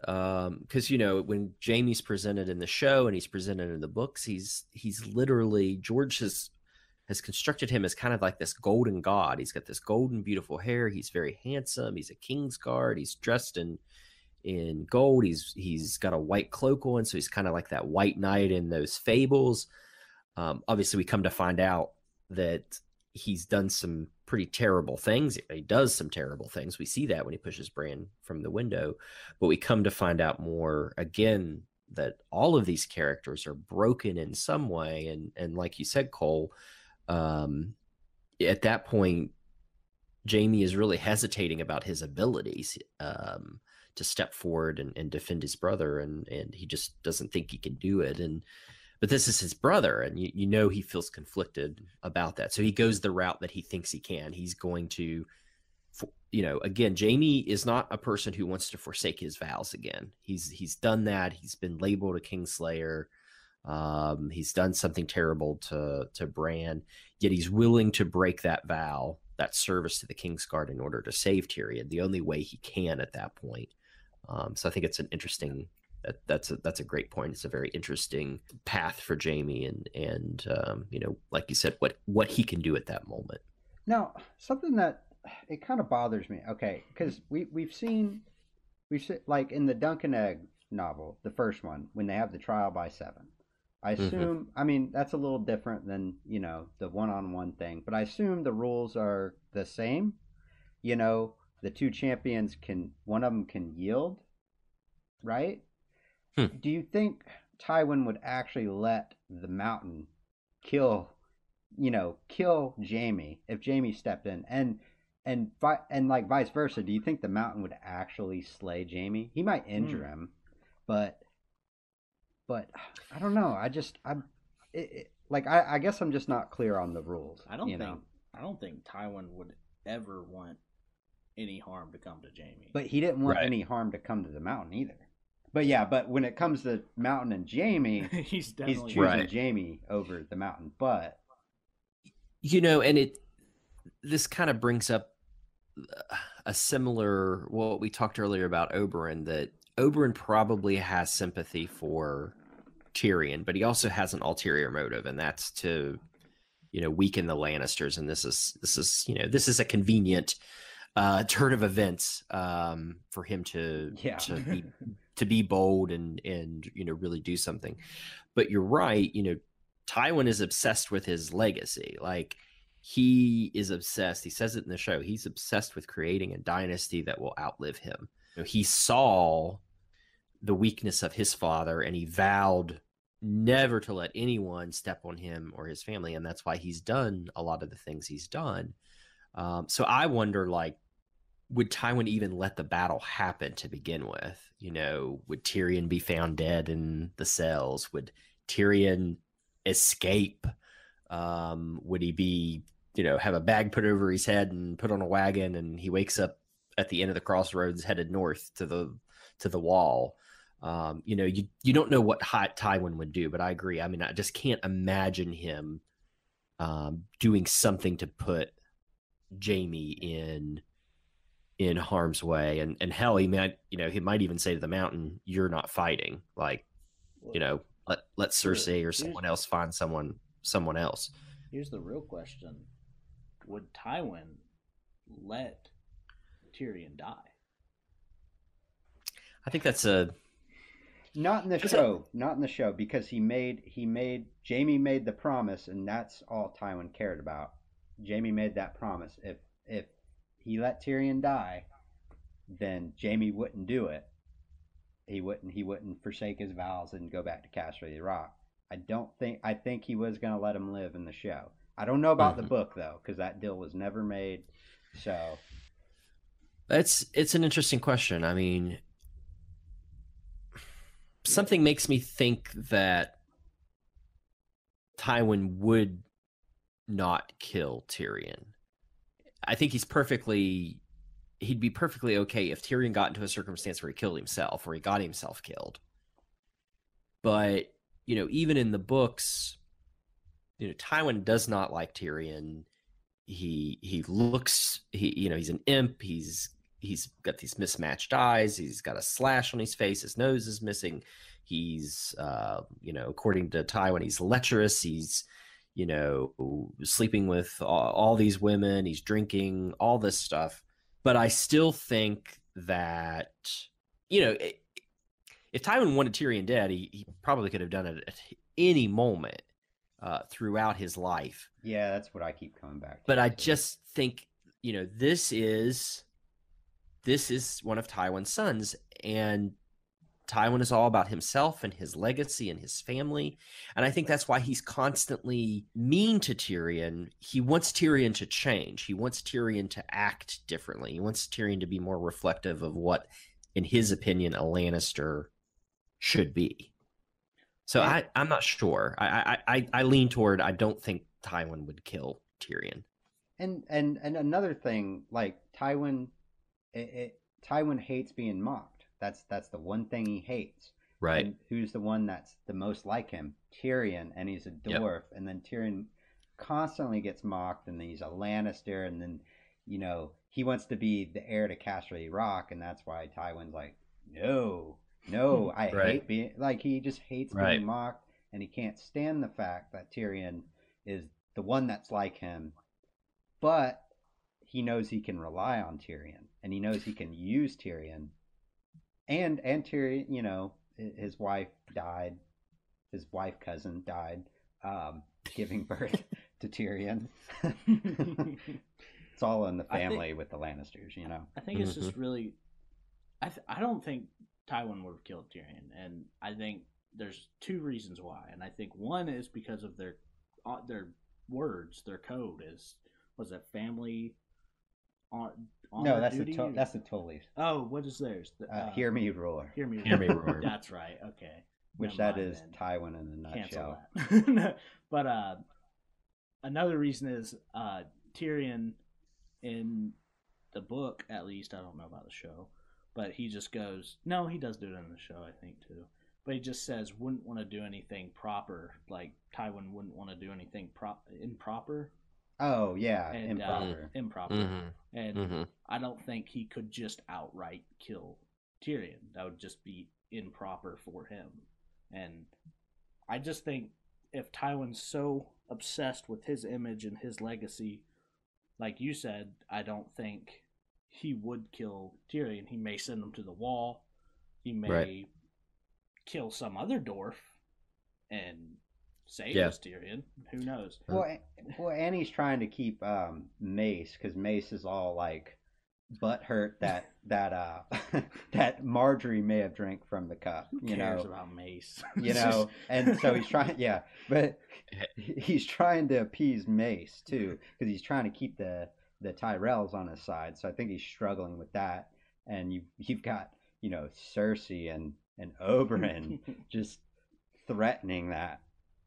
Speaker 1: Because when Jaime's presented in the show and he's presented in the books, he's literally, George has constructed him as kind of like this golden god. He's got this golden, beautiful hair. He's very handsome. He's a king's guard. He's dressed in gold. He's got a white cloak on, so he's kind of like that white knight in those fables. Obviously, we come to find out that he's done some pretty terrible things. He does some terrible things. We see that when he pushes Bran from the window, but we come to find out more again that all of these characters are broken in some way. And like you said, Cole, at that point, Jaime is really hesitating about his abilities to step forward and defend his brother. And he just doesn't think he can do it. But this is his brother, and he feels conflicted about that. So he goes the route that he thinks he can. He's going to, again, Jaime is not a person who wants to forsake his vows again. He's done that. He's been labeled a Kingslayer. He's done something terrible to Bran, yet he's willing to break that vow, that service to the Kingsguard, in order to save Tyrion, the only way he can at that point. So I think it's an interesting... That's a great point. It's a very interesting path for Jaime, and like you said, what he can do at that moment.
Speaker 2: Now, something that it kind of bothers me. Okay, because we've seen like in the Dunk and Egg novel, the first one, when they have the trial by 7. I assume, I mean, that's a little different than the one-on-one thing, but I assume the rules are the same. The two champions one of them can yield, right? Do you think Tywin would actually let the Mountain kill Jaime if Jaime stepped in, and like vice versa? Do you think the Mountain would actually slay Jaime? He might injure him, but I don't know. I guess I'm just not clear on the rules.
Speaker 3: I don't think Tywin would ever want any harm to come to Jaime.
Speaker 2: But he didn't want any harm to come to the Mountain either. But when it comes to Mountain and Jaime, he's choosing Jaime over the Mountain. But
Speaker 1: and this kind of brings up a similar, what we talked earlier about Oberyn, that Oberyn probably has sympathy for Tyrion, but he also has an ulterior motive, and that's to weaken the Lannisters. And this is a convenient turn of events for him to be bold and really do something. But you're right, Tywin is obsessed with his legacy. Like, he is obsessed. He says it in the show. He's obsessed with creating a dynasty that will outlive him. He saw the weakness of his father, and he vowed never to let anyone step on him or his family, and that's why he's done a lot of the things he's done. So I wonder, like, would Tywin even let the battle happen to begin with? Would Tyrion be found dead in the cells? Would Tyrion escape? Would he be, have a bag put over his head and put on a wagon, and he wakes up at the end of the crossroads headed north to the wall? You don't know what Tywin would do, but I agree. I mean, I just can't imagine him doing something to put Jaime in in harm's way, and hell, he might even say to the mountain, "You're not fighting." Like, let Cersei or someone else find someone else.
Speaker 3: Here's the real question: would Tywin let Tyrion die?
Speaker 1: I think that's
Speaker 2: not in the show, because Jaime made the promise, and that's all Tywin cared about. Jaime made that promise. If he let Tyrion die, then Jaime wouldn't do it. He wouldn't forsake his vows and go back to Casterly Rock. I think he was going to let him live in the show. I don't know about the book though, because that deal was never made. So
Speaker 1: it's an interesting question. I mean, something makes me think that Tywin would not kill Tyrion. I think he'd be perfectly okay if Tyrion got into a circumstance where he killed himself, or he got himself killed. But, even in the books, Tywin does not like Tyrion. He's an imp. He's got these mismatched eyes. He's got a slash on his face. His nose is missing. He's, according to Tywin, he's lecherous. He's, sleeping with all these women. He's drinking, all this stuff. But I still think that, if Tywin wanted Tyrion dead, he probably could have done it at any moment throughout his life.
Speaker 2: Yeah, that's what I keep coming back to.
Speaker 1: But I just think, this is one of Tywin's sons, and Tywin is all about himself and his legacy and his family. And I think that's why he's constantly mean to Tyrion. He wants Tyrion to change. He wants Tyrion to act differently. He wants Tyrion to be more reflective of what, in his opinion, a Lannister should be. So I'm not sure. I lean toward, I don't think Tywin would kill Tyrion.
Speaker 2: And another thing, like Tywin hates being mocked. That's the one thing he hates.
Speaker 1: Right.
Speaker 2: And who's the one that's the most like him? Tyrion, and he's a dwarf. Yep. And then Tyrion constantly gets mocked, and he's a Lannister, and then, he wants to be the heir to Casterly Rock, and that's why Tywin's like, no, I hate being, like, he just hates being mocked, and he can't stand the fact that Tyrion is the one that's like him. But he knows he can rely on Tyrion, and he knows he can use Tyrion. And Tyrion, his wife died. His wife cousin died, giving birth to Tyrion. It's all in the family with the Lannisters,
Speaker 3: I think it's just really. I don't think Tywin would have killed Tyrion, and I think there's two reasons why. And I think one is because of their words, their code was it family?
Speaker 2: No, that's the Tullys.
Speaker 3: Oh, what is theirs?
Speaker 2: Hear me roar.
Speaker 3: Hear me roar. That's right. Okay.
Speaker 2: Which that is then. Tywin in a nutshell.
Speaker 3: But another reason is Tyrion in the book, at least. I don't know about the show, but he just goes. No, he does do it in the show, I think too. But he just says wouldn't want to do anything proper. Like Tywin wouldn't want to do anything improper.
Speaker 2: Oh yeah,
Speaker 3: and, improper.
Speaker 1: Mm-hmm.
Speaker 3: And I don't think he could just outright kill Tyrion. That would just be improper for him. And I just think if Tywin's so obsessed with his image and his legacy, like you said, I don't think he would kill Tyrion. He may send him to the wall. He may kill some other dwarf and save Tyrion. Who knows?
Speaker 2: Well, and he's trying to keep Mace, because Mace is all like butthurt that that Marjorie may have drank from the cup.
Speaker 3: Who cares about Mace?
Speaker 2: And so he's trying. Yeah, but he's trying to appease Mace too, because he's trying to keep the Tyrells on his side. So I think he's struggling with that. And you've got Cersei and Oberyn just threatening that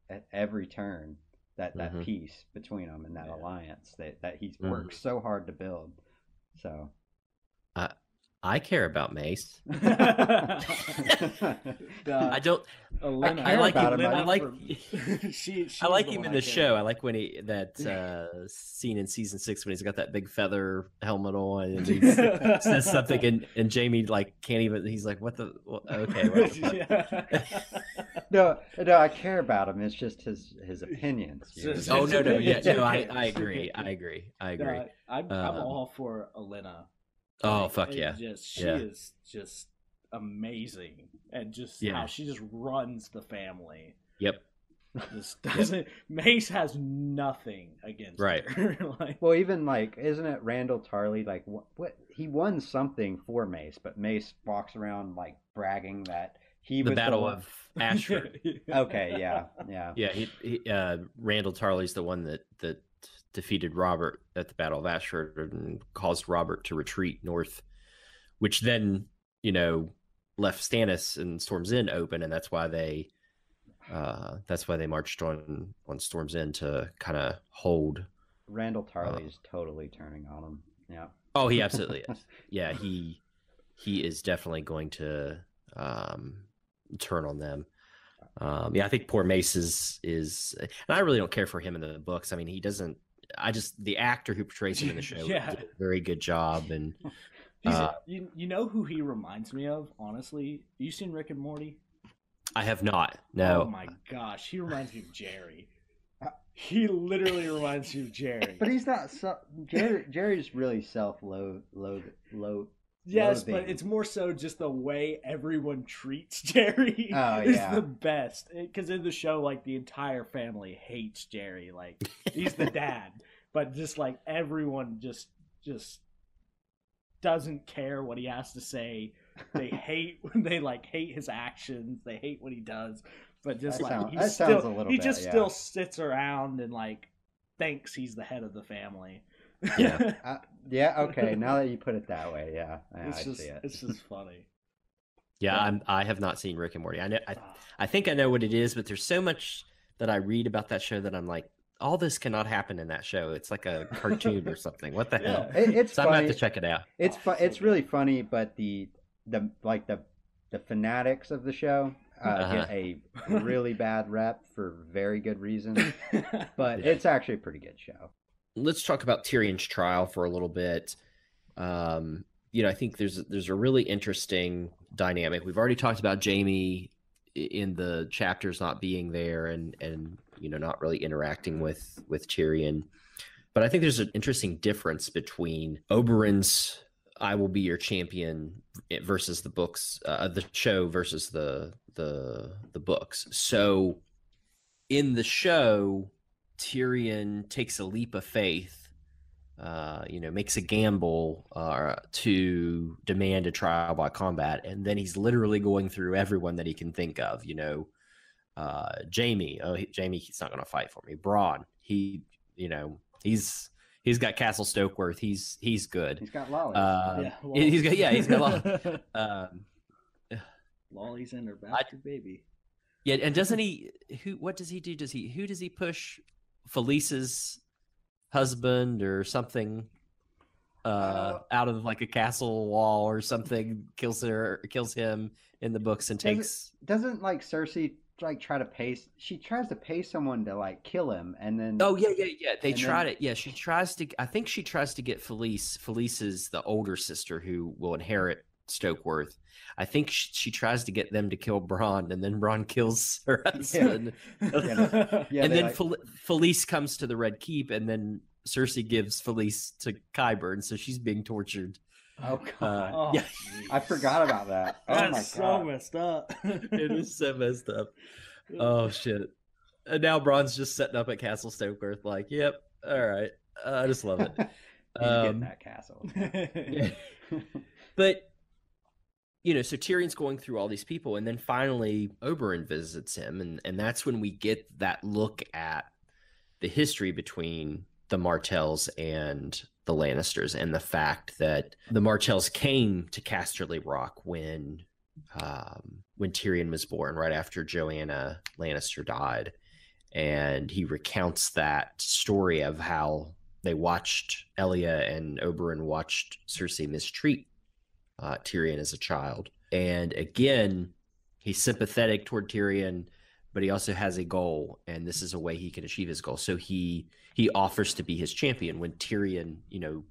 Speaker 2: at every turn, that peace between them and that alliance that he's worked so hard to build. So
Speaker 1: I care about Mace.
Speaker 3: I
Speaker 1: I don't.
Speaker 3: Olenna,
Speaker 1: I like him.
Speaker 3: Olenna
Speaker 1: I like.
Speaker 3: she
Speaker 1: I like
Speaker 3: was the
Speaker 1: him
Speaker 3: one
Speaker 1: in
Speaker 3: I
Speaker 1: the
Speaker 3: cared
Speaker 1: show. I
Speaker 3: about.
Speaker 1: like when that scene in season 6 when he's got that big feather helmet on and he says something and Jamie like can't even. He's like, "What the? Okay." What the fuck?
Speaker 2: No, I care about him. It's just his opinions. You know?
Speaker 1: Oh no, yeah, no, I agree.
Speaker 3: No, I'm all for Olenna.
Speaker 1: Oh
Speaker 3: Like,
Speaker 1: fuck
Speaker 3: it
Speaker 1: yeah,
Speaker 3: she
Speaker 1: yeah.
Speaker 3: is just amazing, and just
Speaker 1: Yeah.
Speaker 3: how she just runs the family.
Speaker 1: Yep.
Speaker 3: Just doesn't. Mace has nothing against
Speaker 1: Right.
Speaker 3: her. Like,
Speaker 2: Well, even like, isn't it Randall Tarley? Like, what he won something for Mace, but Mace walks around like bragging that he
Speaker 1: The
Speaker 2: was
Speaker 1: Battle
Speaker 2: one...
Speaker 1: of Ashford.
Speaker 2: Okay, yeah.
Speaker 1: Yeah, Randall Tarley's the one that defeated Robert at the Battle of Ashford and caused Robert to retreat north, which then left Stannis and Storm's End open, and that's why they marched on Storm's End to kind of hold.
Speaker 2: Randall Tarley's totally turning on him. Yeah.
Speaker 1: Oh, he absolutely is. Yeah, he is definitely going to turn on them. Yeah, I think poor Mace is, and I really don't care for him in the books. I mean, he doesn't. The actor who portrays him in the show did a very good job, and
Speaker 3: you know who he reminds me of? Honestly, you seen Rick and Morty?
Speaker 1: I have not. No.
Speaker 3: Oh my gosh, he reminds me of Jerry. He literally reminds me of Jerry.
Speaker 2: But he's not. Jerry's really self-loathing.
Speaker 3: Yes, but it's more so just the way everyone treats Jerry is the best. Because in the show, like, the entire family hates Jerry. Like, he's the dad. But just, like, everyone just doesn't care what he has to say. They hate his actions. They hate what he does. But just he still sits around and, like, thinks he's the head of the family.
Speaker 1: Yeah.
Speaker 2: Yeah. Okay. Now that you put it that way, yeah, I see it.
Speaker 3: It's just funny.
Speaker 1: Yeah, I have not seen Rick and Morty. I think I know what it is, but there's so much that I read about that show that I'm like, all this cannot happen in that show. It's like a cartoon or something. What the hell?
Speaker 2: It's
Speaker 1: so
Speaker 2: funny.
Speaker 1: I'm gonna have to check it out.
Speaker 2: It's really funny, but the fanatics of the show get a really bad rep for very good reasons. But it's actually a pretty good show.
Speaker 1: Let's talk about Tyrion's trial for a little bit. I think there's a really interesting dynamic. We've already talked about Jaime in the chapters not being there and not really interacting with Tyrion. But I think there's an interesting difference between Oberyn's "I will be your champion" versus the books, the show versus the books. So in the show, Tyrion takes a leap of faith, makes a gamble to demand a trial by combat, and then he's literally going through everyone that he can think of. Jaime, he's not going to fight for me. Bronn, he's got Castle Stokeworth. He's good.
Speaker 2: He's got Lolly.
Speaker 1: He's got Lolly.
Speaker 3: Lolly's in her bastard baby.
Speaker 1: Yeah, and doesn't he? What does he do? Who does he push? Felice's husband or something out of like a castle wall or something, kills him in the books and takes.
Speaker 2: Doesn't like Cersei like try to pay? She tries to pay someone to like kill him, and then
Speaker 1: They tried it. Yeah, she tries to. I think she tries to get Felice. Felice is the older sister who will inherit Stokeworth. I think she tries to get them to kill Bronn, and then Bronn kills her husband. And then Felice comes to the Red Keep, and then Cersei gives Felice to Qyburn, so she's being tortured.
Speaker 2: Oh God! Yeah, I forgot about that. Oh
Speaker 3: That's
Speaker 2: my God.
Speaker 3: so messed up.
Speaker 1: It is so messed up. Oh shit! And now Bronn's just setting up at Castle Stokeworth, like, "Yep, all right." I just love it.
Speaker 2: He's getting that castle.
Speaker 1: Yeah. But so Tyrion's going through all these people, and then finally Oberyn visits him, and that's when we get that look at the history between the Martells and the Lannisters, and the fact that the Martells came to Casterly Rock when Tyrion was born, right after Joanna Lannister died, and he recounts that story of how they watched Elia and Oberyn watched Cersei mistreat Tyrion as a child. And again, he's sympathetic toward Tyrion, but he also has a goal, and this is a way he can achieve his goal. So he offers to be his champion when Tyrion,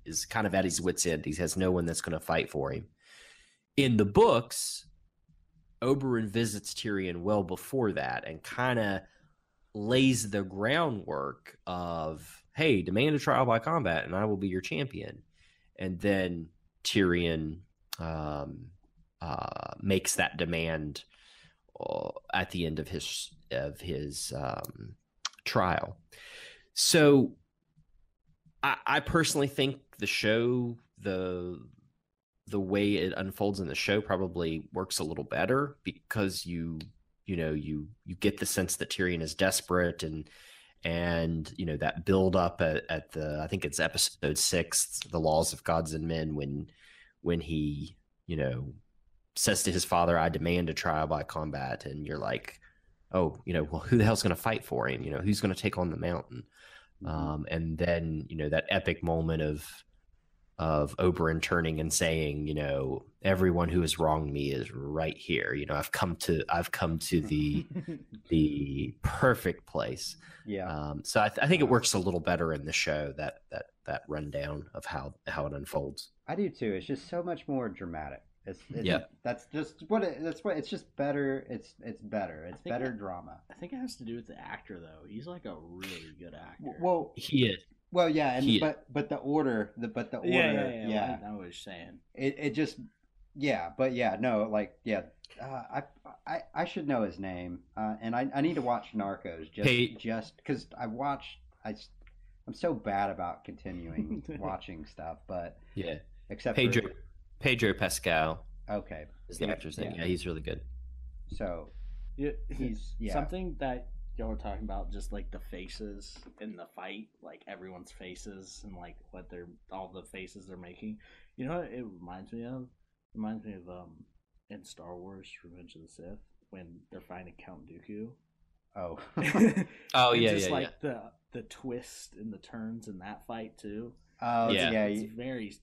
Speaker 1: is kind of at his wit's end. He has no one that's going to fight for him. In the books, Oberyn visits Tyrion well before that and kind of lays the groundwork of, hey, demand a trial by combat and I will be your champion. And then Tyrion makes that demand at the end of his trial. So I personally think the show, the way it unfolds in the show probably works a little better because you get the sense that Tyrion is desperate and that build up at the, I think it's episode 6, The Laws of Gods and Men, when he says to his father, I demand a trial by combat, and you're like, oh, well, who the hell's going to fight for him? Who's going to take on the mountain? And then that epic moment of Oberyn turning and saying, everyone who has wronged me is right here. I've come to the perfect place.
Speaker 2: Yeah.
Speaker 1: So I think it works a little better in the show, that rundown of how it unfolds.
Speaker 2: I do too. It's just so much more dramatic.
Speaker 1: Yeah.
Speaker 2: That's just it's just better. It's better. It's better drama.
Speaker 3: I think it has to do with the actor though. He's like a really good actor.
Speaker 2: Well,
Speaker 1: he is.
Speaker 2: Well, yeah, and but the order,
Speaker 3: yeah. I know what you're saying.
Speaker 2: It just, yeah, but yeah, no, like, yeah, I should know his name, and I need to watch Narcos just because I'm so bad about continuing watching stuff, but
Speaker 1: yeah,
Speaker 2: except
Speaker 1: Pedro Pascal.
Speaker 2: Okay,
Speaker 1: is the actor's name. Yeah, he's really good.
Speaker 2: So
Speaker 3: he's something that y'all were talking about, just like the faces in the fight, like everyone's faces and like all the faces they're making. You know what it reminds me of? It reminds me of in Star Wars Revenge of the Sith when they're fighting Count Dooku.
Speaker 2: Oh.
Speaker 1: Oh yeah,
Speaker 3: just
Speaker 1: yeah,
Speaker 3: like yeah. The twist and the turns in that fight too.
Speaker 2: Oh yeah,
Speaker 3: it's very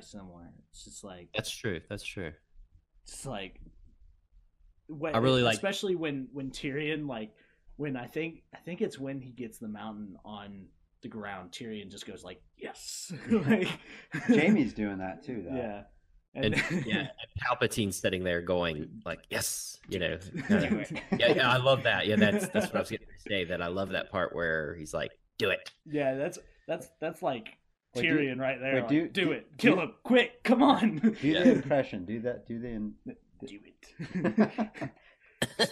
Speaker 3: similar. It's just like
Speaker 1: that's true.
Speaker 3: It's like
Speaker 1: I really like,
Speaker 3: especially when Tyrion, like, when I think it's when he gets the mountain on the ground, Tyrion just goes like, yes. Like,
Speaker 2: Jaime's doing that too, though.
Speaker 3: Yeah.
Speaker 1: And Palpatine's sitting there going like, yes, yeah, I love that. Yeah, that's what I was going to say. That I love that part where he's like, do it.
Speaker 3: Yeah, that's like Tyrion right there.
Speaker 2: Wait,
Speaker 3: do it, kill him, quick, come on.
Speaker 2: Do the impression. Do that. Do
Speaker 3: it.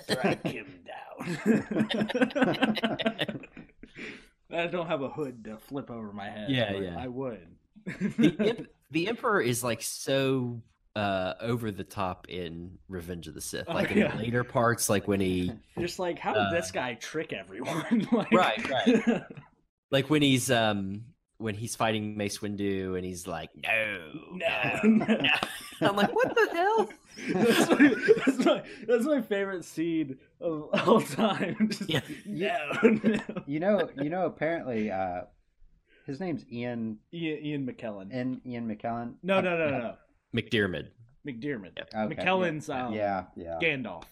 Speaker 3: Strike him down. I don't have a hood to flip over my head.
Speaker 1: Yeah.
Speaker 3: I would.
Speaker 1: The Emperor is like so over the top in Revenge of the Sith. Like in the later parts, like when he
Speaker 3: just like, how did this guy trick everyone? Like...
Speaker 1: Right. Like when he's fighting Mace Windu and he's like, no. I'm like, what the hell?
Speaker 3: That's my favorite scene of all time.
Speaker 2: No. Apparently, his name's Ian
Speaker 3: McKellen.
Speaker 2: Ian McKellen.
Speaker 3: No.
Speaker 1: McDiarmid.
Speaker 3: Yeah.
Speaker 2: Okay.
Speaker 3: McKellen's Gandalf.
Speaker 1: Gandalf.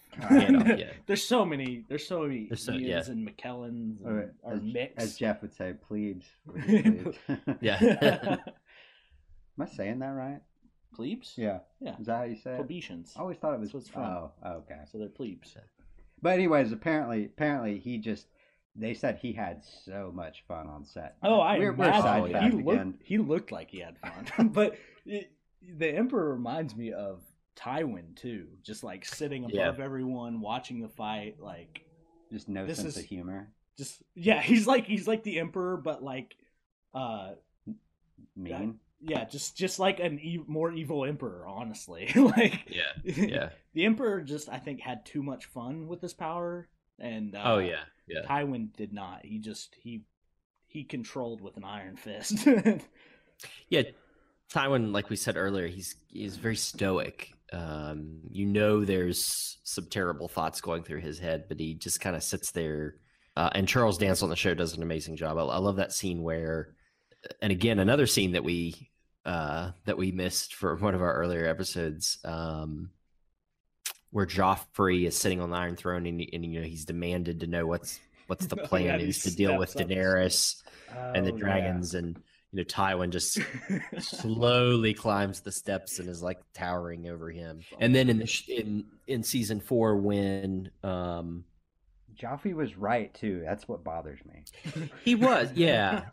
Speaker 1: Yeah.
Speaker 3: There's so many Ians and McKellens are mixed.
Speaker 2: As Jeff would say, plebes.
Speaker 1: Yeah.
Speaker 2: Am I saying that right?
Speaker 3: Plebes?
Speaker 2: Yeah. Is that how you say it?
Speaker 3: Plebeians.
Speaker 2: I always thought it was.
Speaker 3: That's what it's from.
Speaker 2: Oh, okay.
Speaker 3: So they're plebes.
Speaker 2: But anyways, apparently they said he had so much fun on set.
Speaker 3: Oh,
Speaker 2: we're sidetracked again.
Speaker 3: He looked like he had fun. But the Emperor reminds me of Tywin too, just like sitting above everyone, watching the fight, like
Speaker 2: just no sense of humor.
Speaker 3: He's like the Emperor, but like
Speaker 2: mean.
Speaker 3: Just like more evil Emperor, honestly. Like the Emperor just, I think, had too much fun with his power, and Tywin did not. He controlled with an iron fist.
Speaker 1: Yeah. Tywin, like we said earlier, he's very stoic. There's some terrible thoughts going through his head, but he just kind of sits there. And Charles Dance on the show does an amazing job. I love that scene where, and again, another scene that we that we missed for one of our earlier episodes, where Joffrey is sitting on the Iron Throne, and he's demanded to know what's the plan is to deal with Daenerys and the dragons, and Tywin just slowly climbs the steps and is like towering over him. And then in season 4, when
Speaker 2: Joffrey was right too. That's what bothers me.
Speaker 1: He was, yeah.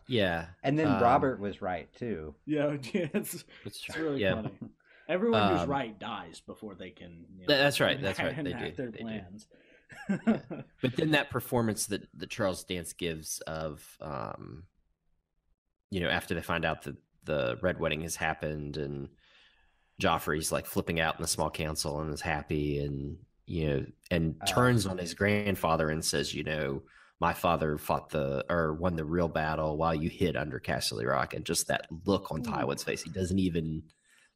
Speaker 2: And then Robert was right too.
Speaker 3: Yeah, it's really funny. Everyone who's right dies before they can.
Speaker 1: That's right. They
Speaker 3: enact
Speaker 1: do
Speaker 3: their plans.
Speaker 1: Yeah. But then that performance that Charles Dance gives of, after they find out that the Red Wedding has happened, and Joffrey's like flipping out in the small council and is happy, and turns on his grandfather and says, my father won the real battle while you hid under Castle Rock, and just that look on Tywin's face, he doesn't even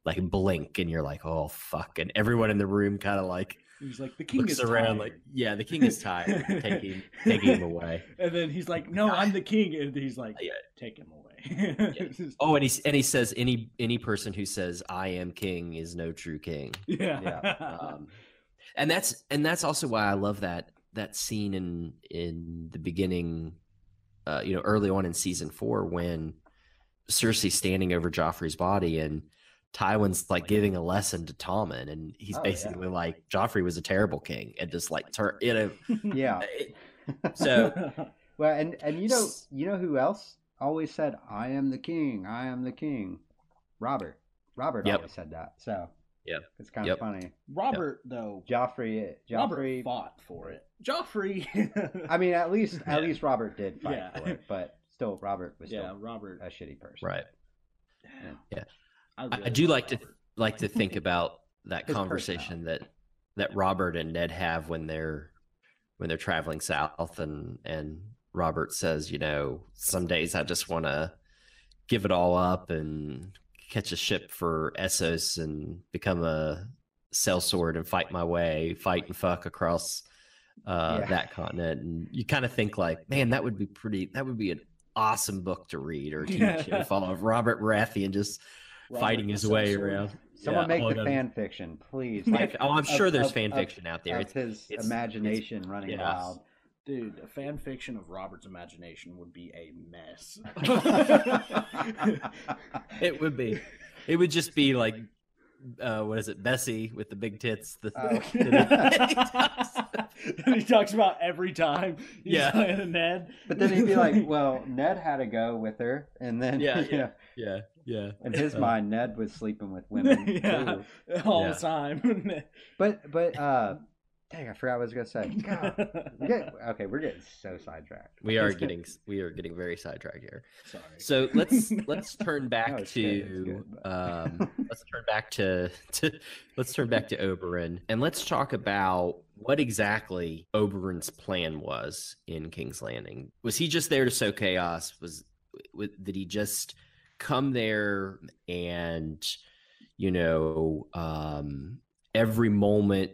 Speaker 1: like blink, and you're like, oh fuck, and everyone in the room kind of like,
Speaker 3: he's like, the king is
Speaker 1: around
Speaker 3: tired.
Speaker 1: Like, yeah, the king is tired. Take him away.
Speaker 3: And then he's like, no, I'm the king, and he's like, take him away.
Speaker 1: Yeah. Oh, and he says any person who says I am king is no true king.
Speaker 3: Yeah.
Speaker 1: And that's also why I love that scene in the beginning, early on in season 4, when Cersei's standing over Joffrey's body, and Tywin's like giving a lesson to Tommen, and he's basically like, Joffrey was a terrible king, and just like
Speaker 2: yeah.
Speaker 1: So
Speaker 2: well, and you know who else always said I am the king, I am the king? Robert always said that. So
Speaker 1: yeah,
Speaker 2: it's kind of funny.
Speaker 3: Robert though,
Speaker 2: Joffrey
Speaker 3: fought for it. Joffrey.
Speaker 2: I mean, at least Robert did fight for it, but still, Robert was still
Speaker 3: Robert
Speaker 2: a shitty person.
Speaker 1: Right. Yeah.
Speaker 3: Really
Speaker 1: I do like to think about that conversation that Robert and Ned have when they're traveling south, and Robert says, some days I just want to give it all up and catch a ship for Essos and become a sellsword and fight and fuck across that continent. And you kind of think like, man, that would be an awesome book to read or TV show. Follow Robert Baratheon just fighting his way around.
Speaker 2: Someone make the fan fiction, please. Like,
Speaker 1: I'm sure there's fan fiction out there.
Speaker 2: It's his imagination running wild.
Speaker 3: Dude, a fan fiction of Robert's imagination would be a mess.
Speaker 1: It would be. It would just be like, what is it, Bessie with the big tits?
Speaker 3: He talks about every time he's playing a Ned.
Speaker 2: But then he'd be like, well, Ned had to go with her, and then
Speaker 1: yeah.
Speaker 2: In his mind, Ned was sleeping with women
Speaker 3: all the time.
Speaker 2: But dang, I forgot what I was gonna say. God, we're getting so sidetracked.
Speaker 1: We are getting very sidetracked here.
Speaker 3: Sorry.
Speaker 1: So let's turn back to let's turn back to Oberyn, and let's talk about what exactly Oberyn's plan was in King's Landing. Was he just there to sow chaos? Did he just come there and every moment,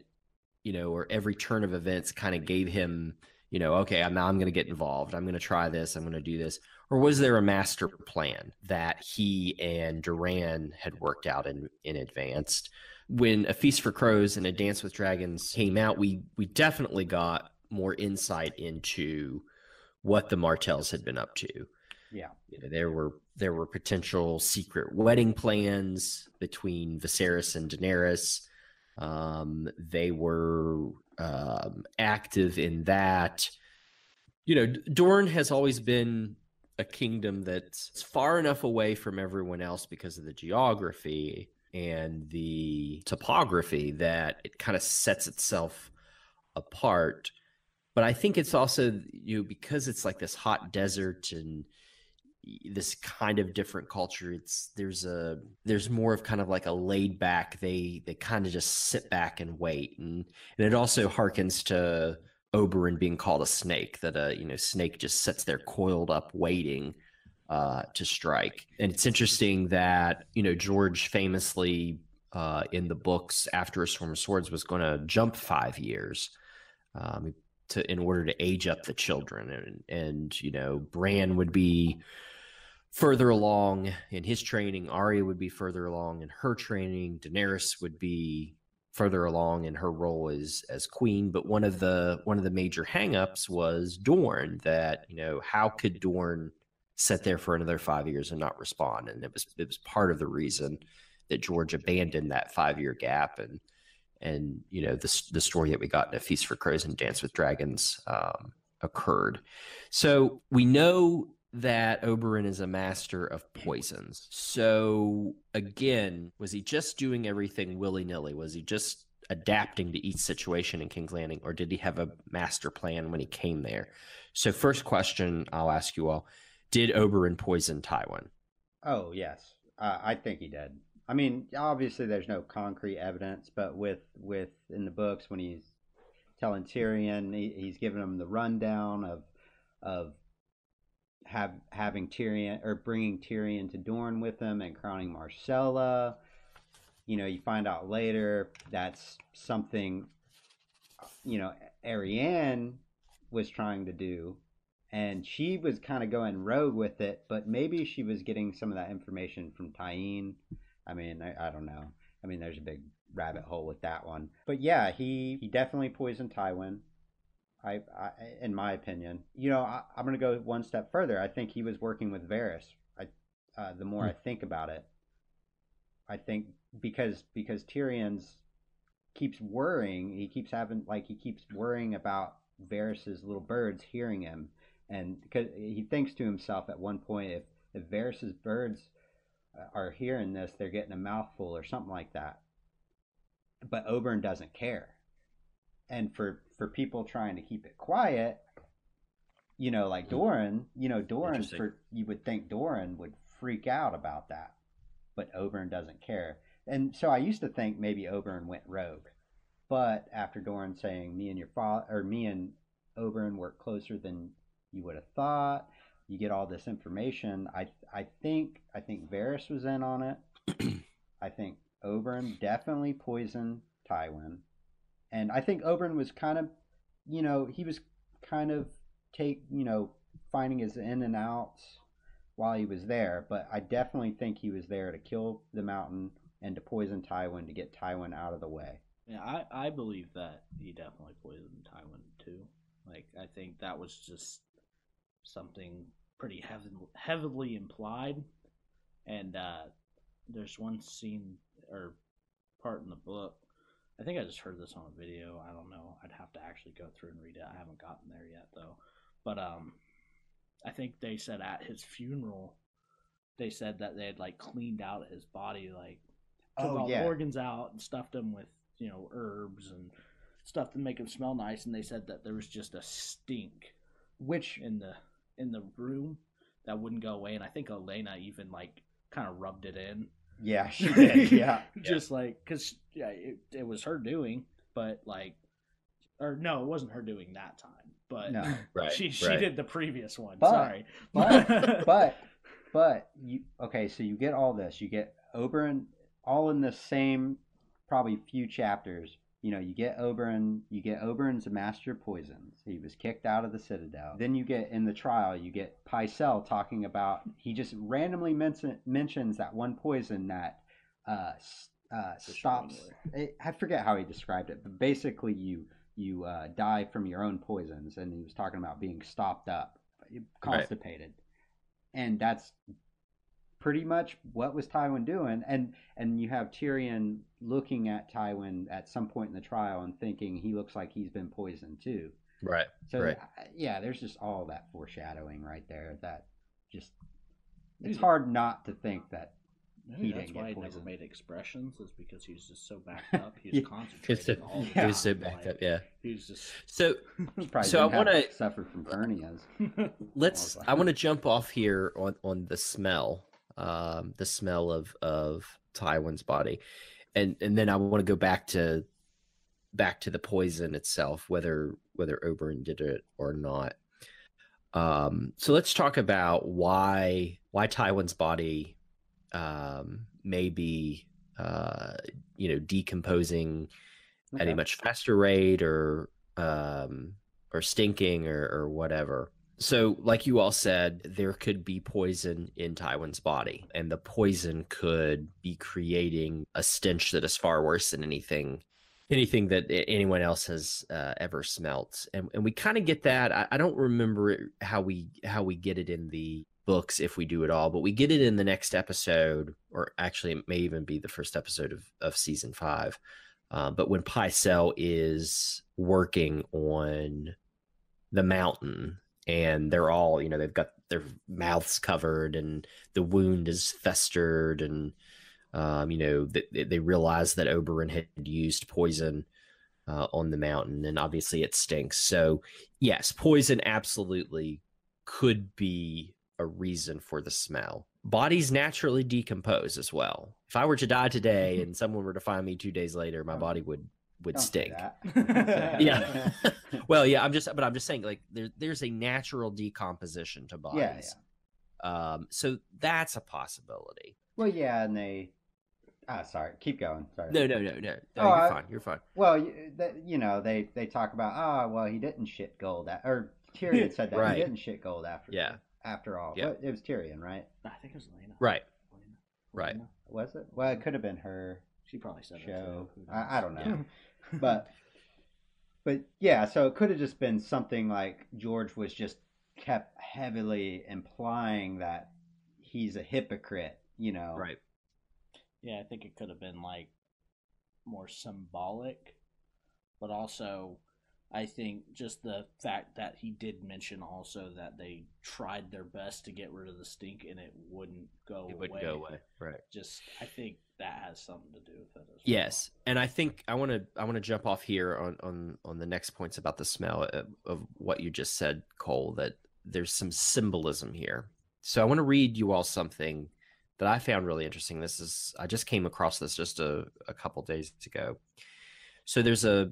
Speaker 1: or every turn of events kind of gave him, okay, I'm going to get involved. I'm going to try this. I'm going to do this. Or was there a master plan that he and Doran had worked out in advance? When A Feast for Crows and A Dance with Dragons came out, we definitely got more insight into what the Martells had been up to.
Speaker 2: Yeah.
Speaker 1: There were potential secret wedding plans between Viserys and Daenerys. They were active in that. Dorne has always been a kingdom that's far enough away from everyone else because of the geography and the topography that it kind of sets itself apart. But I think it's also, because it's like this hot desert and this kind of different culture, there's more of kind of like a laid back, they kind of just sit back and wait, and it also harkens to Oberyn being called a snake, that snake just sits there coiled up waiting to strike. And it's interesting that George famously in the books after A Storm of Swords was going to jump 5 years in order to age up the children, and Bran would be further along in his training. Arya would be further along in her training. Daenerys would be further along in her role as queen. But one of the major hangups was Dorne. That, you know, how could Dorne sit there for another 5 years and not respond? And it was part of the reason that George abandoned that 5-year gap. And you know, the story that we got in A Feast for Crows and Dance with Dragons occurred. So we know that Oberyn is a master of poisons. So again, was he just doing everything willy-nilly? Was he just adapting to each situation in King's Landing, or did he have a master plan when he came there? So first question I'll ask you all, did Oberyn poison Tywin?
Speaker 2: Oh, yes. I think he did. I mean, obviously there's no concrete evidence, but with in the books, when he's telling Tyrion, he's giving him the rundown of having Tyrion, or bringing Tyrion to Dorne with him and crowning Marcella. You know, you find out later that's something, you know, Arianne was trying to do, and she was kind of going rogue with it, but maybe she was getting some of that information from Tyene. I mean, I don't know. I mean, there's a big rabbit hole with that one. But yeah, he definitely poisoned Tywin. I in my opinion, you know, I'm going to go one step further. I think he was working with Varys. The more I think about it, I think because Tyrion's keeps worrying. He keeps worrying about Varys's little birds hearing him, and because he thinks to himself at one point, if Varys's birds are hearing this, they're getting a mouthful or something like that. But Oberyn doesn't care. And for people trying to keep it quiet, you know, like Doran, you would think Doran would freak out about that, but Oberyn doesn't care. And so I used to think maybe Oberyn went rogue, but after Doran saying me and Oberyn work closer than you would have thought, you get all this information. I think Varys was in on it. I think Oberyn definitely poisoned Tywin. And I think Oberyn was kind of, you know, he was kind of finding his in and outs while he was there. But I definitely think he was there to kill the Mountain and to poison Tywin to get Tywin out of the way.
Speaker 3: Yeah, I believe that he definitely poisoned Tywin too. Like, I think that was just something pretty heavily implied. And there's one scene or part in the book. I think I just heard this on a video. I don't know. I'd have to actually go through and read it. I haven't gotten there yet, though. But I think they said at his funeral, they said that they had, like, cleaned out his body, like, took all the organs out and stuffed him with, you know, herbs and stuff to make him smell nice. And they said that there was just a stink, which in the room that wouldn't go away. And I think Elena even, like, kind of rubbed it in.
Speaker 2: Yeah, she did. Yeah,
Speaker 3: just like, because it was her doing, but like, or no, it wasn't her doing that time. But
Speaker 2: no,
Speaker 3: she did the previous one.
Speaker 2: But,
Speaker 3: Sorry,
Speaker 2: but you okay? So you get all this. You get Oberyn all in the same probably few chapters. You know, you get Oberyn's a master of poisons. He was kicked out of the Citadel. Then you get, in the trial, you get Pycelle talking about, he just randomly mentions that one poison that stops. I forget how he described it, but basically you die from your own poisons. And he was talking about being stopped up, constipated. Right. And that's pretty much what was Tywin doing, and you have Tyrion looking at Tywin at some point in the trial and thinking he looks like he's been poisoned too.
Speaker 1: Right.
Speaker 2: So yeah, there's just all that foreshadowing right there. That just, it's hard not to think that he didn't get poisoned.
Speaker 3: That's why he never made expressions, is because he was just so backed up. He was concentrating all the time.
Speaker 1: He was so backed up. Yeah.
Speaker 3: He was just
Speaker 1: so I want to
Speaker 2: suffer from hernias.
Speaker 1: I want to jump off here on the smell. The smell of Tywin's body, and then I want to go back to the poison itself, whether Oberyn did it or not. So let's talk about why Tywin's body may be decomposing at a much faster rate, or stinking, or whatever. So, like you all said, there could be poison in Tywin's body, and the poison could be creating a stench that is far worse than anything that anyone else has ever smelt. And we kind of get that. I don't remember how we get it in the books, if we do at all, but we get it in the next episode, or actually it may even be the first episode of season 5. But when Pycelle is working on the mountain, and they're all, they've got their mouths covered and the wound is festered, and they realize that Oberyn had used poison on the mountain, and obviously it stinks. So yes, poison absolutely could be a reason for the smell. Bodies naturally decompose as well. If I were to die today and someone were to find me 2 days later, my body would stink. Yeah. Well, yeah, I'm just saying, like, there's a natural decomposition to bodies. Yeah. So that's a possibility.
Speaker 2: Well, yeah, and they sorry, keep going. Sorry.
Speaker 1: No, you're fine.
Speaker 2: Well, they talk about, well, he didn't shit gold or Tyrion said that. Right. He didn't shit gold after all. Yeah. It was Tyrion, right?
Speaker 3: I think it was Lena.
Speaker 1: Right.
Speaker 3: Lena.
Speaker 1: Right.
Speaker 2: Was it? Well, it could have been her.
Speaker 3: She probably said
Speaker 2: show. I don't know. Yeah. But yeah, so it could have just been something like George was just kept heavily implying that he's a hypocrite,
Speaker 1: Right.
Speaker 3: Yeah, I think it could have been like more symbolic, but also I think just the fact that he did mention also that they tried their best to get rid of the stink and it wouldn't go away. It wouldn't go away,
Speaker 1: right?
Speaker 3: Just I think that has something to do with it as well.
Speaker 1: Yes, and I think I want to jump off here on the next points about the smell of what you just said, Cole. That there's some symbolism here. So I want to read you all something that I found really interesting. I just came across this just a couple days ago. So there's a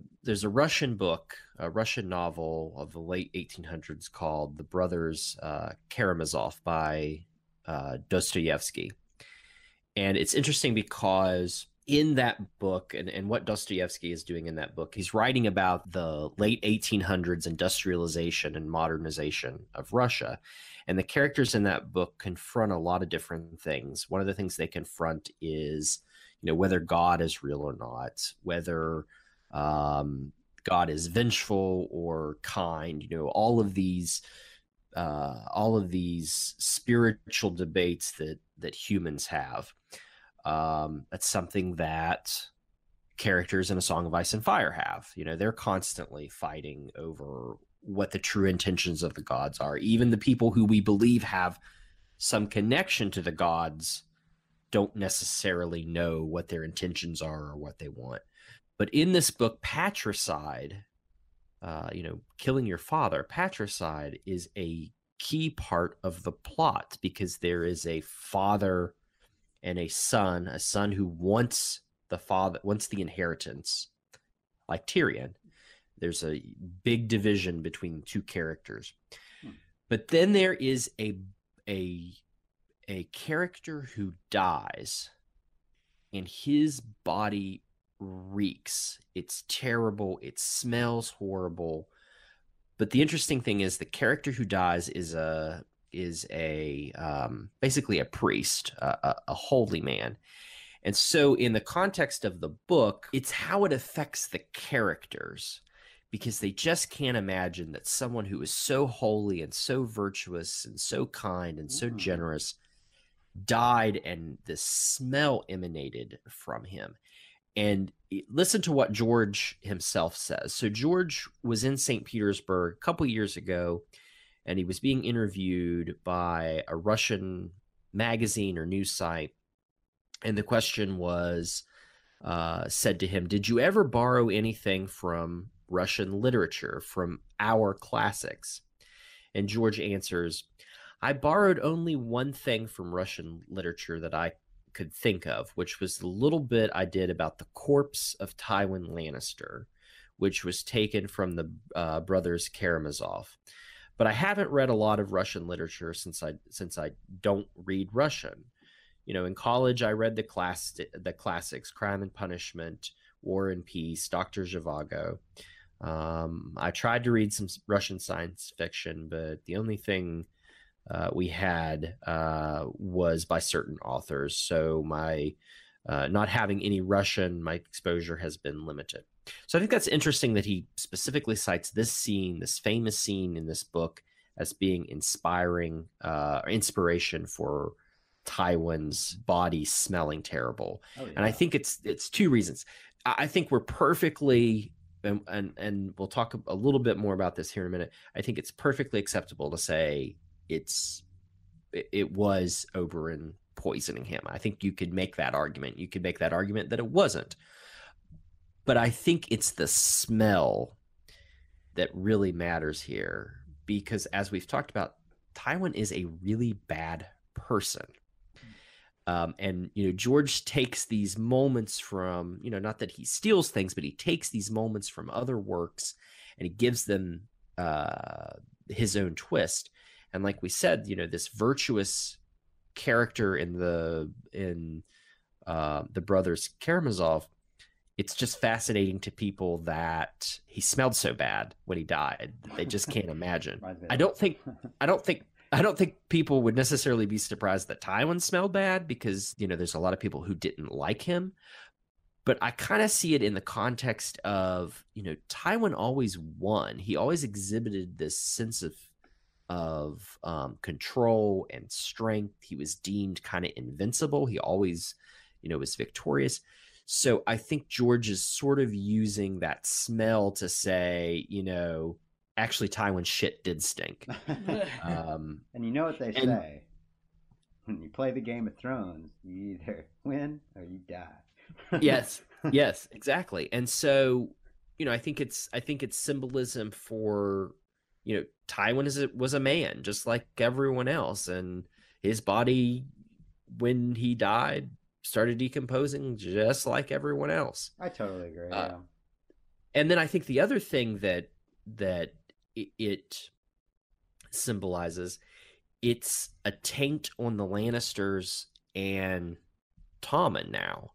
Speaker 1: Russian book, a Russian novel of the late 1800s called The Brothers Karamazov by Dostoevsky. And it's interesting because in that book, and what Dostoevsky is doing in that book, he's writing about the late 1800s industrialization and modernization of Russia. And the characters in that book confront a lot of different things. One of the things they confront is, whether God is real or not, whether God is vengeful or kind, all of these spiritual debates that humans have. That's something that characters in A Song of Ice and Fire have. They're constantly fighting over what the true intentions of the gods are. Even the people who we believe have some connection to the gods don't necessarily know what their intentions are or what they want. But in this book, patricide, killing your father, patricide is a key part of the plot because there is a father and a son who wants the inheritance, like Tyrion. There's a big division between the two characters. But then there is a character who dies, and his body reeks. It's terrible. It smells horrible. But the interesting thing is the character who dies is basically a priest, a holy man. And so in the context of the book, it's how it affects the characters, because they just can't imagine that someone who is so holy and so virtuous and so kind and so generous died and the smell emanated from him. And listen to what George himself says. So George was in St. Petersburg a couple years ago, and he was being interviewed by a Russian magazine or news site. And the question was said to him, did you ever borrow anything from Russian literature, from our classics? And George answers, I borrowed only one thing from Russian literature that I could think of, which was the little bit I did about the corpse of Tywin Lannister, which was taken from the brothers Karamazov. But I haven't read a lot of Russian literature since I don't read Russian. In college, I read the classics, Crime and Punishment, War and Peace, Dr. Zhivago. I tried to read some Russian science fiction, but the only thing we had was by certain authors. So my not having any Russian, my exposure has been limited. So I think that's interesting that he specifically cites this scene, this famous scene in this book, as being inspiration for Tywin's body smelling terrible. Oh, yeah. And I think it's two reasons. I think we're perfectly, and we'll talk a little bit more about this here in a minute. I think it's perfectly acceptable to say it was Oberyn poisoning him. I think you could make that argument. You could make that argument that it wasn't. But I think it's the smell that really matters here, because as we've talked about, Tywin is a really bad person. And, George takes these moments from, not that he steals things, but he takes these moments from other works and he gives them his own twist. And like we said, this virtuous character in the brothers Karamazov, it's just fascinating to people that he smelled so bad when he died. They just can't imagine. I don't think people would necessarily be surprised that Tywin smelled bad, because, there's a lot of people who didn't like him. But I kind of see it in the context of, Tywin always won. He always exhibited this sense of control and strength. He was deemed kind of invincible. He always, was victorious. So I think George is sort of using that smell to say, actually Tywin's shit did stink.
Speaker 2: And you know what they say? When you play the Game of Thrones, you either win or you die.
Speaker 1: Yes, exactly. And so, I think it's symbolism for, Tywin was a man just like everyone else, and his body, when he died, started decomposing just like everyone else.
Speaker 2: I totally agree. Yeah.
Speaker 1: And then I think the other thing that it symbolizes, it's a taint on the Lannisters and Tommen now.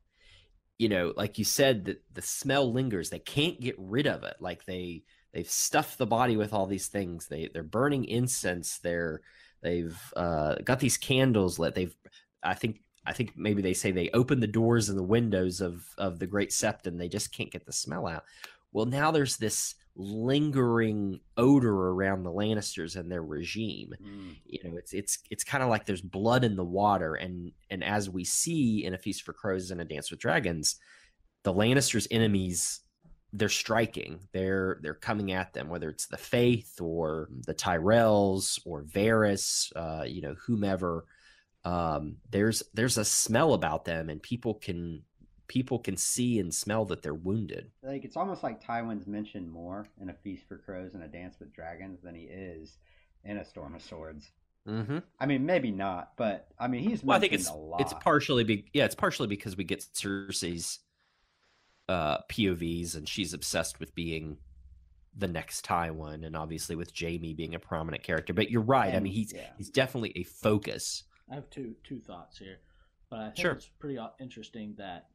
Speaker 1: Like you said, that the smell lingers. They can't get rid of it. Like they've stuffed the body with all these things. They're burning incense. They've got these candles lit. I think maybe they say they opened the doors and the windows of the Great Sept, and they just can't get the smell out. Well, now there's this lingering odor around the Lannisters and their regime. It's kind of like there's blood in the water, and as we see in A Feast for Crows and A Dance with Dragons, the Lannisters' enemies, they're striking. They're coming at them, whether it's the Faith or the Tyrells or Varys, whomever. There's a smell about them, and people can see and smell that they're wounded.
Speaker 2: Like, it's almost like Tywin's mentioned more in A Feast for Crows and A Dance with Dragons than he is in A Storm of Swords.
Speaker 1: Mm-hmm.
Speaker 2: I mean, maybe not, but I mean, he's mentioned a lot.
Speaker 1: It's partially because we get Cersei's POVs, and she's obsessed with being the next Tywin, and obviously with Jaime being a prominent character. But you're right. I mean, he's definitely a focus.
Speaker 3: I have two thoughts here, but I think it's pretty interesting that,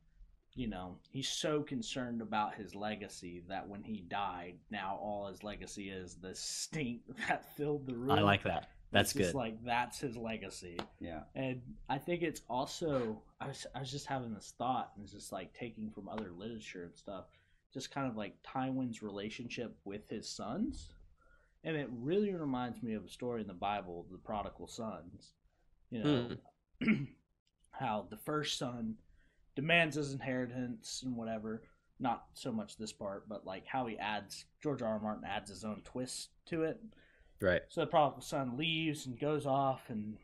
Speaker 3: he's so concerned about his legacy that when he died, now all his legacy is the stink that filled the room.
Speaker 1: I like that. That's good.
Speaker 3: Like, that's his legacy.
Speaker 2: Yeah.
Speaker 3: And I think it's also, I was just having this thought, and it's just like taking from other literature and stuff, just kind of like Tywin's relationship with his sons. And it really reminds me of a story in the Bible, the prodigal sons. How the first son demands his inheritance and whatever. Not so much this part, but like how George R. R. Martin adds his own twist to it.
Speaker 1: Right.
Speaker 3: So the prodigal son leaves and goes off and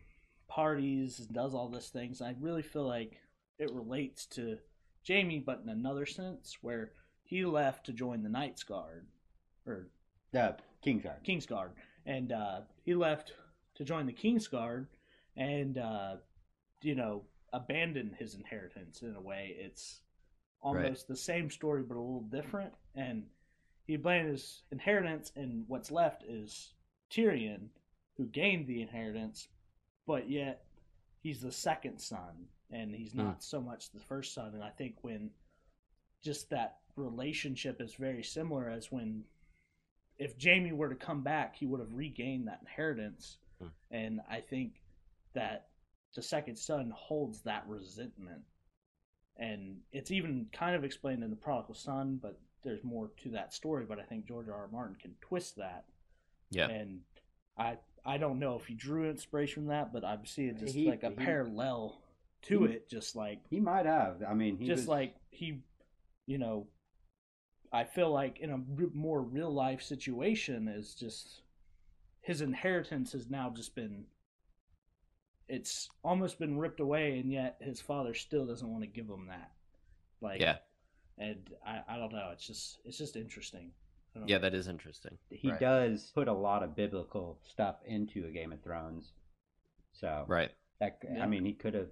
Speaker 3: parties and does all these things. I really feel like it relates to Jaime, but in another sense, where he left to join the Knights Guard, or Kingsguard, and he left to join the Kingsguard, and abandoned his inheritance in a way. It's almost the same story, but a little different. And he abandoned his inheritance, and what's left is Tyrion, who gained the inheritance, but yet he's the second son, and he's not so much the first son. And I think when just that relationship is very similar as when if Jaime were to come back, he would have regained that inheritance. And I think that the second son holds that resentment. And it's even kind of explained in The Prodigal Son, but there's more to that story. But I think George R. R. Martin can twist that.
Speaker 1: Yeah.
Speaker 3: And I don't know if he drew inspiration from that, but I see it just like a parallel to it, just like...
Speaker 2: He might have. I mean, I feel like in a more real-life situation is just... His inheritance has now just been... It's almost been ripped away, and yet his father still doesn't want to give him that. Yeah. And I don't know. It's just interesting.
Speaker 1: Yeah, that is interesting.
Speaker 2: He does put a lot of biblical stuff into a Game of Thrones. So
Speaker 1: right.
Speaker 2: I mean, he could have.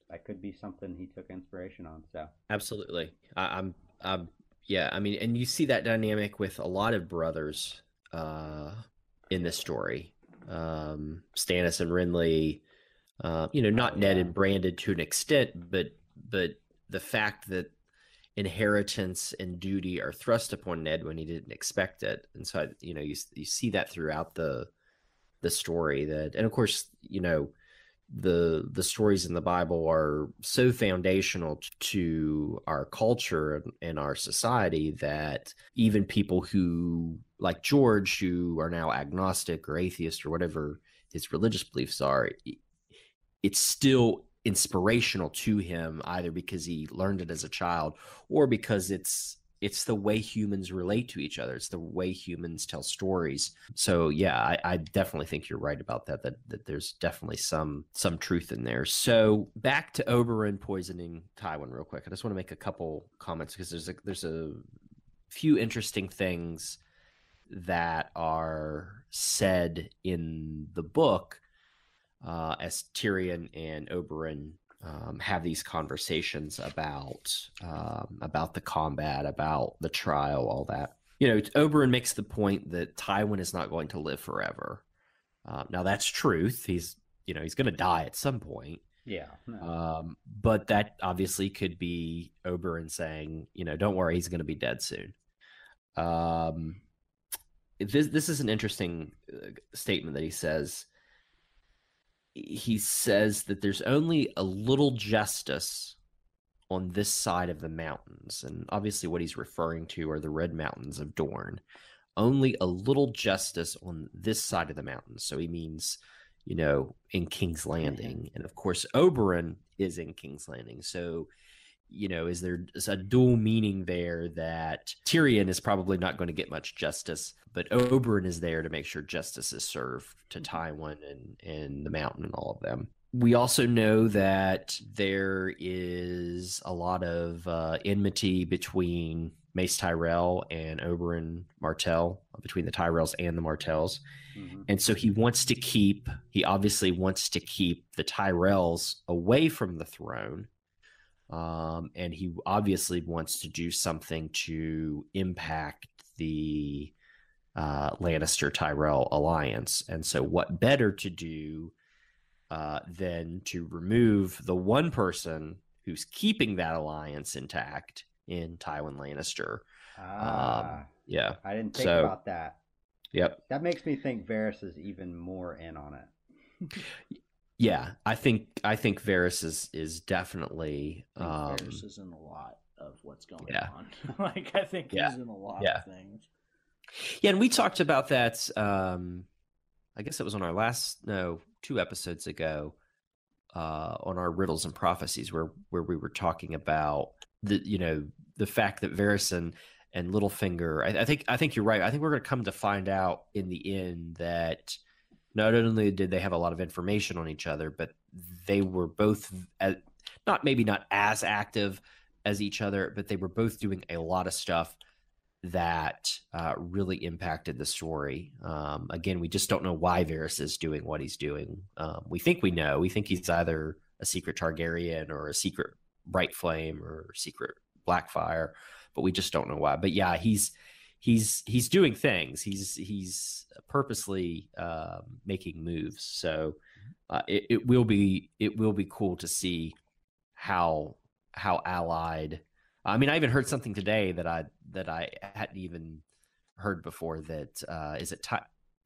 Speaker 2: That could be something he took inspiration on. So
Speaker 1: absolutely, yeah. I mean, and you see that dynamic with a lot of brothers in this story. Stannis and Renly, not Ned and Brandon to an extent, but the fact that inheritance and duty are thrust upon Ned when he didn't expect it, and so you see that throughout the story. That, and of course, the stories in the Bible are so foundational to our culture and our society that even people who, like George, who are now agnostic or atheist or whatever his religious beliefs are, it's still inspirational to him, either because he learned it as a child or because it's the way humans relate to each other. It's the way humans tell stories. So yeah, I definitely think you're right about that there's definitely some truth in there. So back to Oberyn poisoning Tywin real quick. I just want to make a couple comments because there's a few interesting things that are said in the book as Tyrion and Oberyn have these conversations about the combat, about the trial, all that. Oberyn makes the point that Tywin is not going to live forever. Now that's truth. He's going to die at some point.
Speaker 2: Yeah.
Speaker 1: No. But that obviously could be Oberyn saying, don't worry, he's going to be dead soon. This is an interesting statement that he says. He says that there's only a little justice on this side of the mountains. And obviously what he's referring to are the Red Mountains of Dorne. Only a little justice on this side of the mountains. So he means, in King's Landing. And of course, Oberyn is in King's Landing. So, is a dual meaning there that Tyrion is probably not going to get much justice, but Oberyn is there to make sure justice is served to Tywin and the Mountain and all of them. We also know that there is a lot of enmity between Mace Tyrell and Oberyn Martell, between the Tyrells and the Martells. Mm-hmm. And so he obviously wants to keep the Tyrells away from the throne. And he obviously wants to do something to impact the Lannister Tyrell alliance. And so what better to do than to remove the one person who's keeping that alliance intact in Tywin Lannister. Yeah.
Speaker 2: I didn't think about that.
Speaker 1: Yep.
Speaker 2: That makes me think Varys is even more in on it.
Speaker 1: Yeah, I think Varys is definitely
Speaker 3: Varys is in a lot of what's going on. I think he's in a lot of things.
Speaker 1: Yeah, and we talked about that. I guess it was on our 2 episodes ago, on our Riddles and Prophecies, where we were talking about the fact that Varys and Littlefinger. I think you're right. I think we're going to come to find out in the end that not only did they have a lot of information on each other, but they were both not as active as each other, but they were both doing a lot of stuff that really impacted the story. Again, we just don't know why Varys is doing what he's doing. We think we know. We think he's either a secret Targaryen or a secret Bright Flame or secret Blackfire, but we just don't know why. But yeah, he's doing things. He's purposely making moves. So it will be cool to see how allied. I mean, I even heard something today that I hadn't even heard before that is it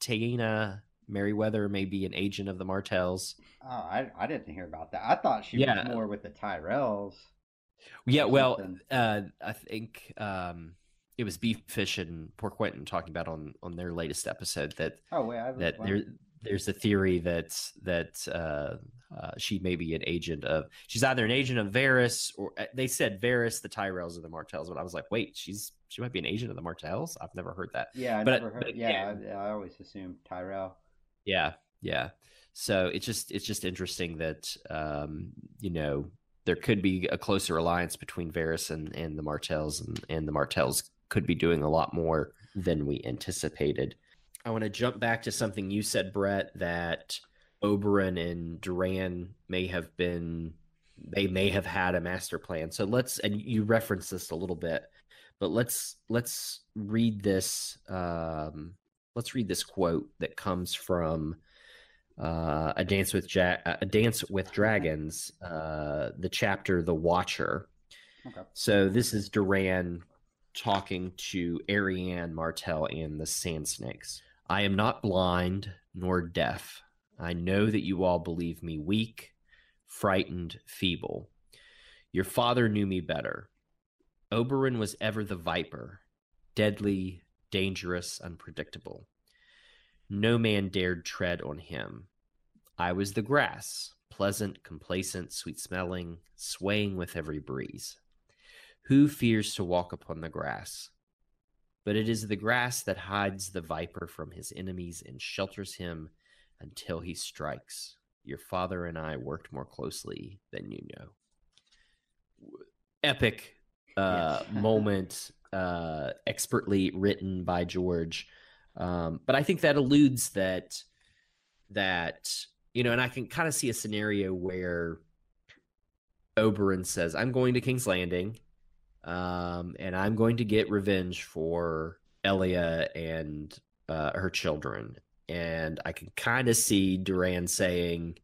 Speaker 1: Taina Merryweather may be an agent of the Martells.
Speaker 2: Oh, I didn't hear about that. I thought she was more with the Tyrells.
Speaker 1: Yeah, well,
Speaker 2: something.
Speaker 1: I think it was Beef Fish and Poor Quentin talking about on their latest episode that there's a theory that she may be an agent of. She's either an agent of Varys, or they said Varys, the Tyrells, or the Martells. But I was like, wait, she might be an agent of the Martells. I've never heard that.
Speaker 2: Yeah, never heard. I always assumed Tyrell.
Speaker 1: Yeah. So it's just interesting that there could be a closer alliance between Varys and the Martells, and the Martells could be doing a lot more than we anticipated. I want to jump back to something you said, Brett, that Oberyn and Doran may have had a master plan. So and you referenced this a little bit, but let's read this. Let's read this quote that comes from A Dance with Dragons, the chapter "The Watcher." Okay. So this is Doran talking to Arianne Martell and the Sand Snakes. I am not blind nor deaf. I know that you all believe me weak, frightened, feeble. Your father knew me better. Oberyn was ever the viper, deadly, dangerous, unpredictable. No man dared tread on him. I was the grass, pleasant, complacent, sweet-smelling, swaying with every breeze. Who fears to walk upon the grass? But it is the grass that hides the viper from his enemies and shelters him until he strikes. Your father and I worked more closely than you know. Epic moment, expertly written by George. But I think that alludes that and I can kind of see a scenario where Oberyn says, I'm going to King's Landing, and I'm going to get revenge for Elia and her children. And I can kind of see Doran saying,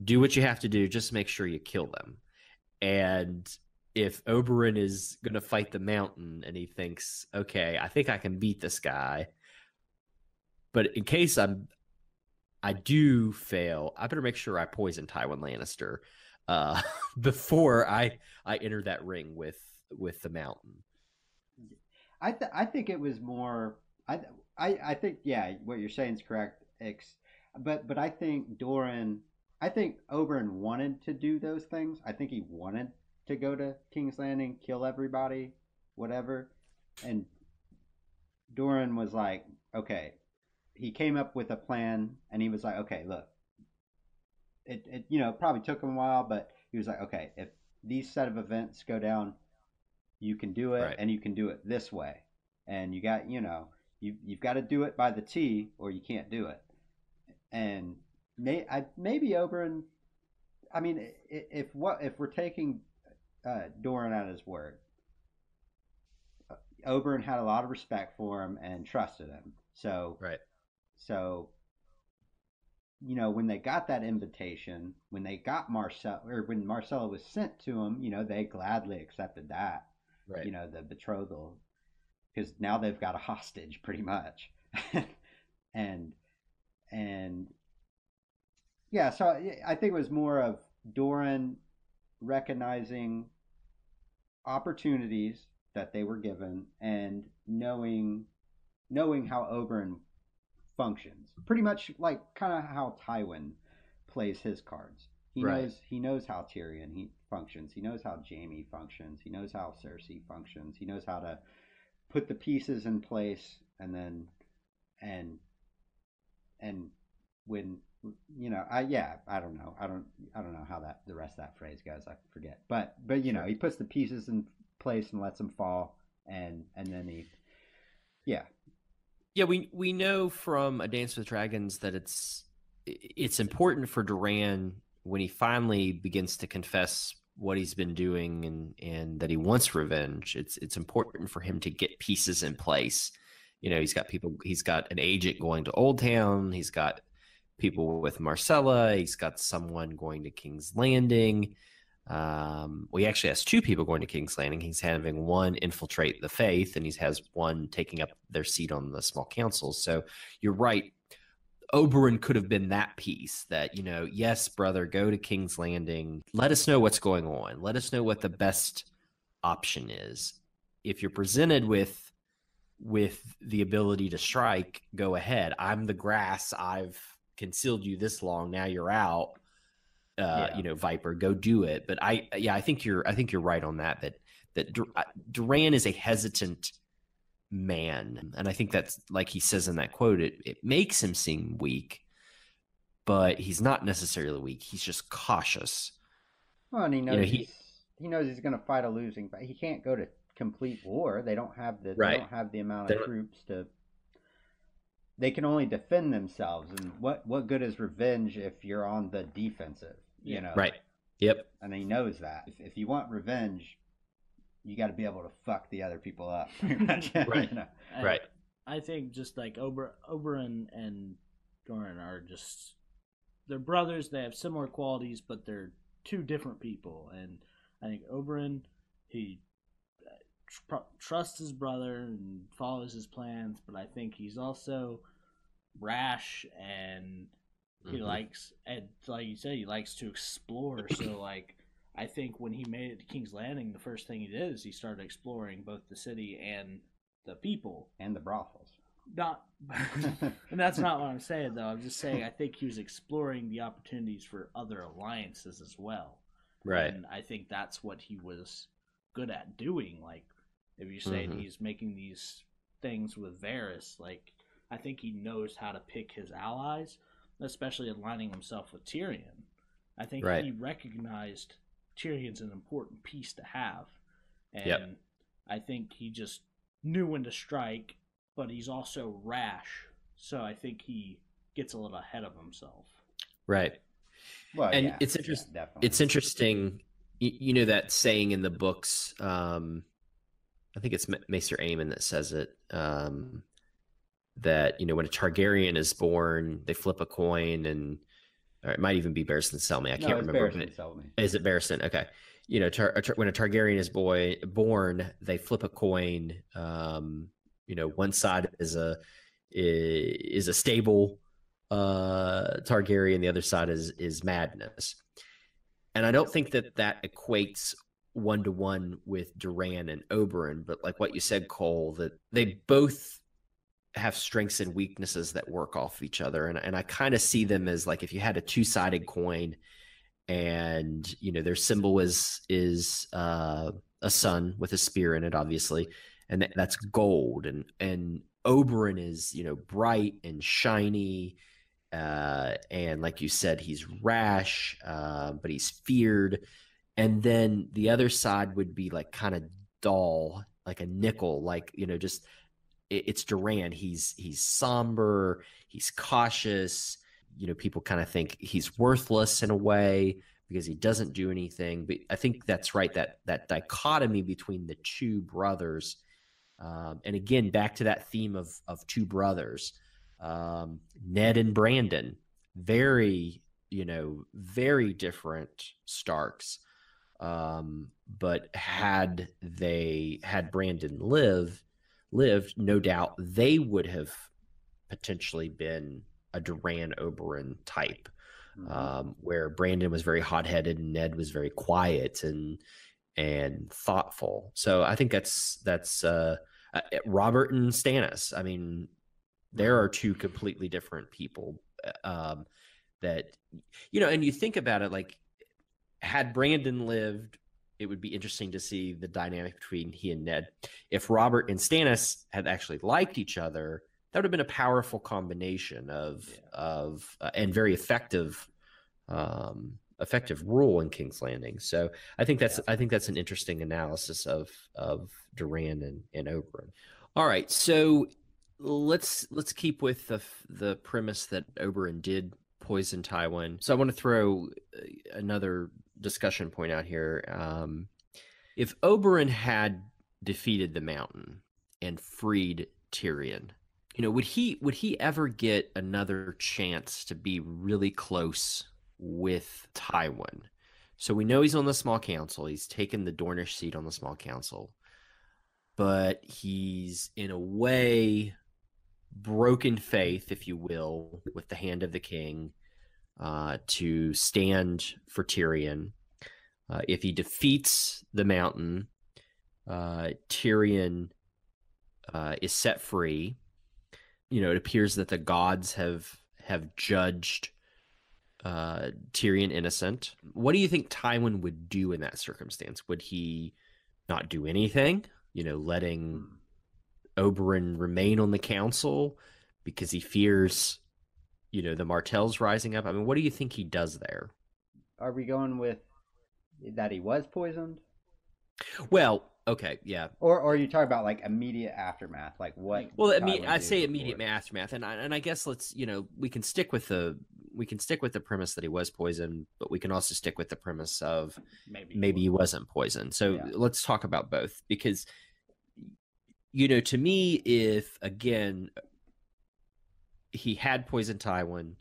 Speaker 1: do what you have to do, just make sure you kill them. And if Oberyn is going to fight the mountain and he thinks, okay, I think I can beat this guy, but in case I do fail, I better make sure I poison Tywin Lannister before I enter that ring with the mountain.
Speaker 2: I think it was more. I think what you're saying is correct. But I think Doran. I think Oberyn wanted to do those things. I think he wanted to go to King's Landing, kill everybody, whatever. And Doran was like, okay. He came up with a plan, and he was like, okay, look. It probably took him a while, but he was like, okay, if these set of events go down, you can do it, right. And you can do it this way. And you got, you've got to do it by the T, or you can't do it. And maybe Oberyn. I mean, if we're taking Doran at his word, Oberyn had a lot of respect for him and trusted him. So
Speaker 1: right.
Speaker 2: So when they got that invitation, when they got when Marcella was sent to him, they gladly accepted that.
Speaker 1: Right.
Speaker 2: The betrothal, because now they've got a hostage pretty much. and yeah, so I think it was more of Doran recognizing opportunities that they were given and knowing how Oberyn functions, pretty much like kind of how Tywin plays his cards. He knows how Tyrion functions. He knows how Jaime functions. He knows how Cersei functions. He knows how to put the pieces in place, and then and when I don't know how the rest of that phrase goes. I forget, but
Speaker 1: sure.
Speaker 2: He puts the pieces in place and lets them fall, and then he.
Speaker 1: Yeah, we know from A Dance with Dragons that it's important for Doran when he finally begins to confess what he's been doing and that he wants revenge. It's important for him to get pieces in place. He's got an agent going to Old Town. He's got people with Marcella. He's got someone going to King's Landing. Well, he actually has two people going to King's Landing. He's having one infiltrate the faith, and he has one taking up their seat on the small councils. So you're right. Oberyn could have been that piece that, yes, brother, go to King's Landing. Let us know what's going on. Let us know what the best option is. If you're presented with the ability to strike, go ahead. I'm the grass. I've concealed you this long. Now you're out. Viper, go do it. But I think you're right on that Doran is a hesitant man, and I think that's, like he says in that quote, it makes him seem weak, but he's not necessarily weak. He's just cautious.
Speaker 2: Well, and he knows he knows he's going to fight a losing fight. He can't go to complete war. They don't have the amount of troops to. They can only defend themselves, and what good is revenge if you're on the defensive?
Speaker 1: Right. Yep.
Speaker 2: And he knows that. If you want revenge, you got to be able to fuck the other people up. Pretty much.
Speaker 1: Right. Right.
Speaker 3: I think just like Oberyn and Doran are just, they're brothers. They have similar qualities, but they're two different people. And I think Oberyn, he trusts his brother and follows his plans, but I think he's also rash, and he likes, and like you said, he likes to explore. So like, I think when he made it to King's Landing, the first thing he did is he started exploring both the city and the people
Speaker 2: and the brothels.
Speaker 3: And that's not what I'm saying, though. I'm just saying I think he was exploring the opportunities for other alliances as well.
Speaker 1: Right.
Speaker 3: And I think that's what he was good at doing. Like, if you say he's making these things with Varys, like, I think he knows how to pick his allies, especially aligning himself with Tyrion. I think he recognized Tyrion's an important piece to have. And I think he just knew when to strike, but he's also rash. So I think he gets a little ahead of himself.
Speaker 1: Right.
Speaker 2: Well,
Speaker 1: and it's interesting. It's interesting. You know that saying in the books. I think it's Maester Aemon that says it. That when a Targaryen is born, they flip a coin, and or it might even be Barristan Selmy. I can't remember. Is it Barristan? Okay. When a Targaryen is born, they flip a coin. One side is a stable Targaryen, the other side is madness. And I don't think that equates 1-to-1 with Doran and Oberyn, but like what you said, Cole, that they both have strengths and weaknesses that work off each other. And I kind of see them as like, if you had a two-sided coin and, their symbol is a sun with a spear in it, obviously. And that's gold. And Oberyn is, bright and shiny. And like you said, he's rash, but he's feared. And then the other side would be like kind of dull, like a nickel, like, just it's Doran. He's somber, he's cautious. People kind of think he's worthless in a way because he doesn't do anything. But I think that's right, that dichotomy between the two brothers. And again, back to that theme of two brothers, Ned and Brandon, very different Starks. But had Brandon lived, no doubt they would have potentially been a Doran Oberyn type, where Brandon was very hot-headed and Ned was very quiet and thoughtful. So I think that's Robert and Stannis. I mean, there are two completely different people that, and you think about it, like, had Brandon lived, it would be interesting to see the dynamic between he and Ned. If Robert and Stannis had actually liked each other, that would have been a powerful combination of and very effective rule in King's Landing. So I think that's an interesting analysis of Doran and Oberyn. All right, so let's keep with the premise that Oberyn did poison Tywin. So I want to throw another discussion point out here. If Oberyn had defeated the Mountain and freed Tyrion, would he ever get another chance to be really close with Tywin? So we know he's on the small council. He's taken the Dornish seat on the small council. But he's, in a way, broken faith, if you will, with the hand of the king to stand for Tyrion. If he defeats the Mountain, Tyrion is set free. It appears that the gods have judged Tyrion innocent. What do you think Tywin would do in that circumstance? Would he not do anything? Letting Oberyn remain on the council because he fears, the Martells rising up? I mean, what do you think he does there?
Speaker 2: Are we going with that he was poisoned?
Speaker 1: Well, okay, yeah.
Speaker 2: Or are you talking about like immediate aftermath, like what?
Speaker 1: Well, I say immediate aftermath, and I guess let's we can stick with the premise that he was poisoned, but we can also stick with the premise of maybe he wasn't poisoned. So let's talk about both, because to me, if again he had poisoned Tywin,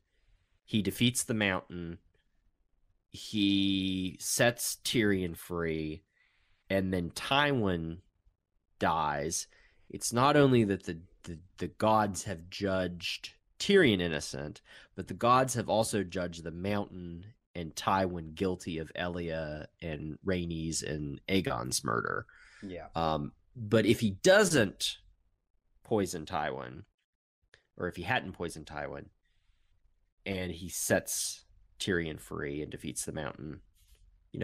Speaker 1: he defeats the Mountain, he sets Tyrion free, and then Tywin dies, it's not only that the gods have judged Tyrion innocent, but the gods have also judged the Mountain and Tywin guilty of Elia and Rhaenys and Aegon's murder.
Speaker 2: Yeah.
Speaker 1: But if he doesn't poison Tywin, or if he hadn't poisoned Tywin, and he sets Tyrion free and defeats the Mountain,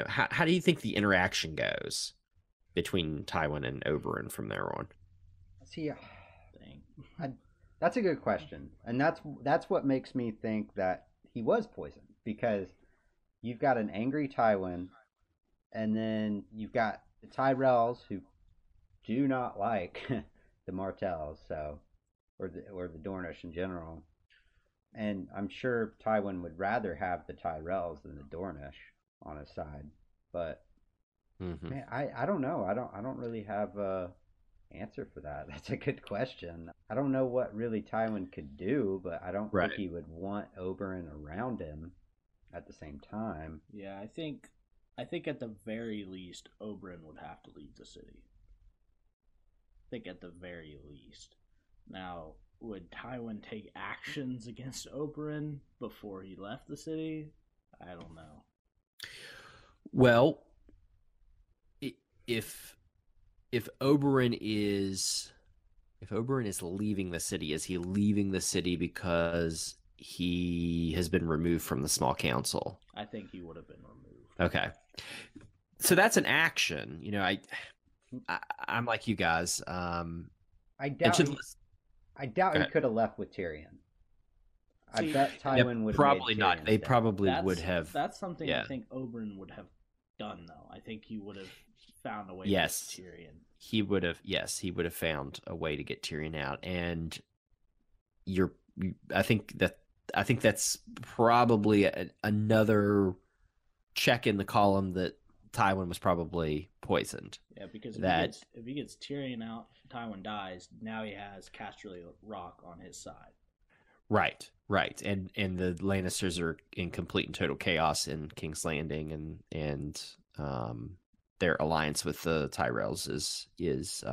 Speaker 1: how do you think the interaction goes between Tywin and Oberyn from there on?
Speaker 2: See, that's a good question, and that's what makes me think that he was poisoned, because you've got an angry Tywin, and then you've got the Tyrells who do not like the Martells, or the Dornish in general, and I'm sure Tywin would rather have the Tyrells than the Dornish on his side, but man, I don't know. I don't really have a answer for that. That's a good question. I don't know what really Tywin could do, but I don't think he would want Oberyn around him at the same time.
Speaker 3: Yeah, I think at the very least Oberyn would have to leave the city. I think at the very least. Now, would Tywin take actions against Oberyn before he left the city? I don't know.
Speaker 1: Well, if Oberyn is leaving the city, is he leaving the city because he has been removed from the small council?
Speaker 3: I think he would have been removed.
Speaker 1: Okay, so that's an action. I'm like you guys.
Speaker 2: I doubt he could have left with Tyrion. I bet Tywin would have
Speaker 1: probably
Speaker 2: made
Speaker 1: not.
Speaker 2: Tyrion
Speaker 1: They
Speaker 2: stay.
Speaker 1: probably would have.
Speaker 3: That's something I think Oberyn would have done, though. I think he would have found a way to get Tyrion.
Speaker 1: He would have found a way to get Tyrion out, and I think that's probably another check in the column that Tywin was probably poisoned.
Speaker 3: Yeah, because if he gets Tyrion out, Tywin dies. Now he has Casterly Rock on his side. Right,
Speaker 1: and the Lannisters are in complete and total chaos in King's Landing, and their alliance with the Tyrells is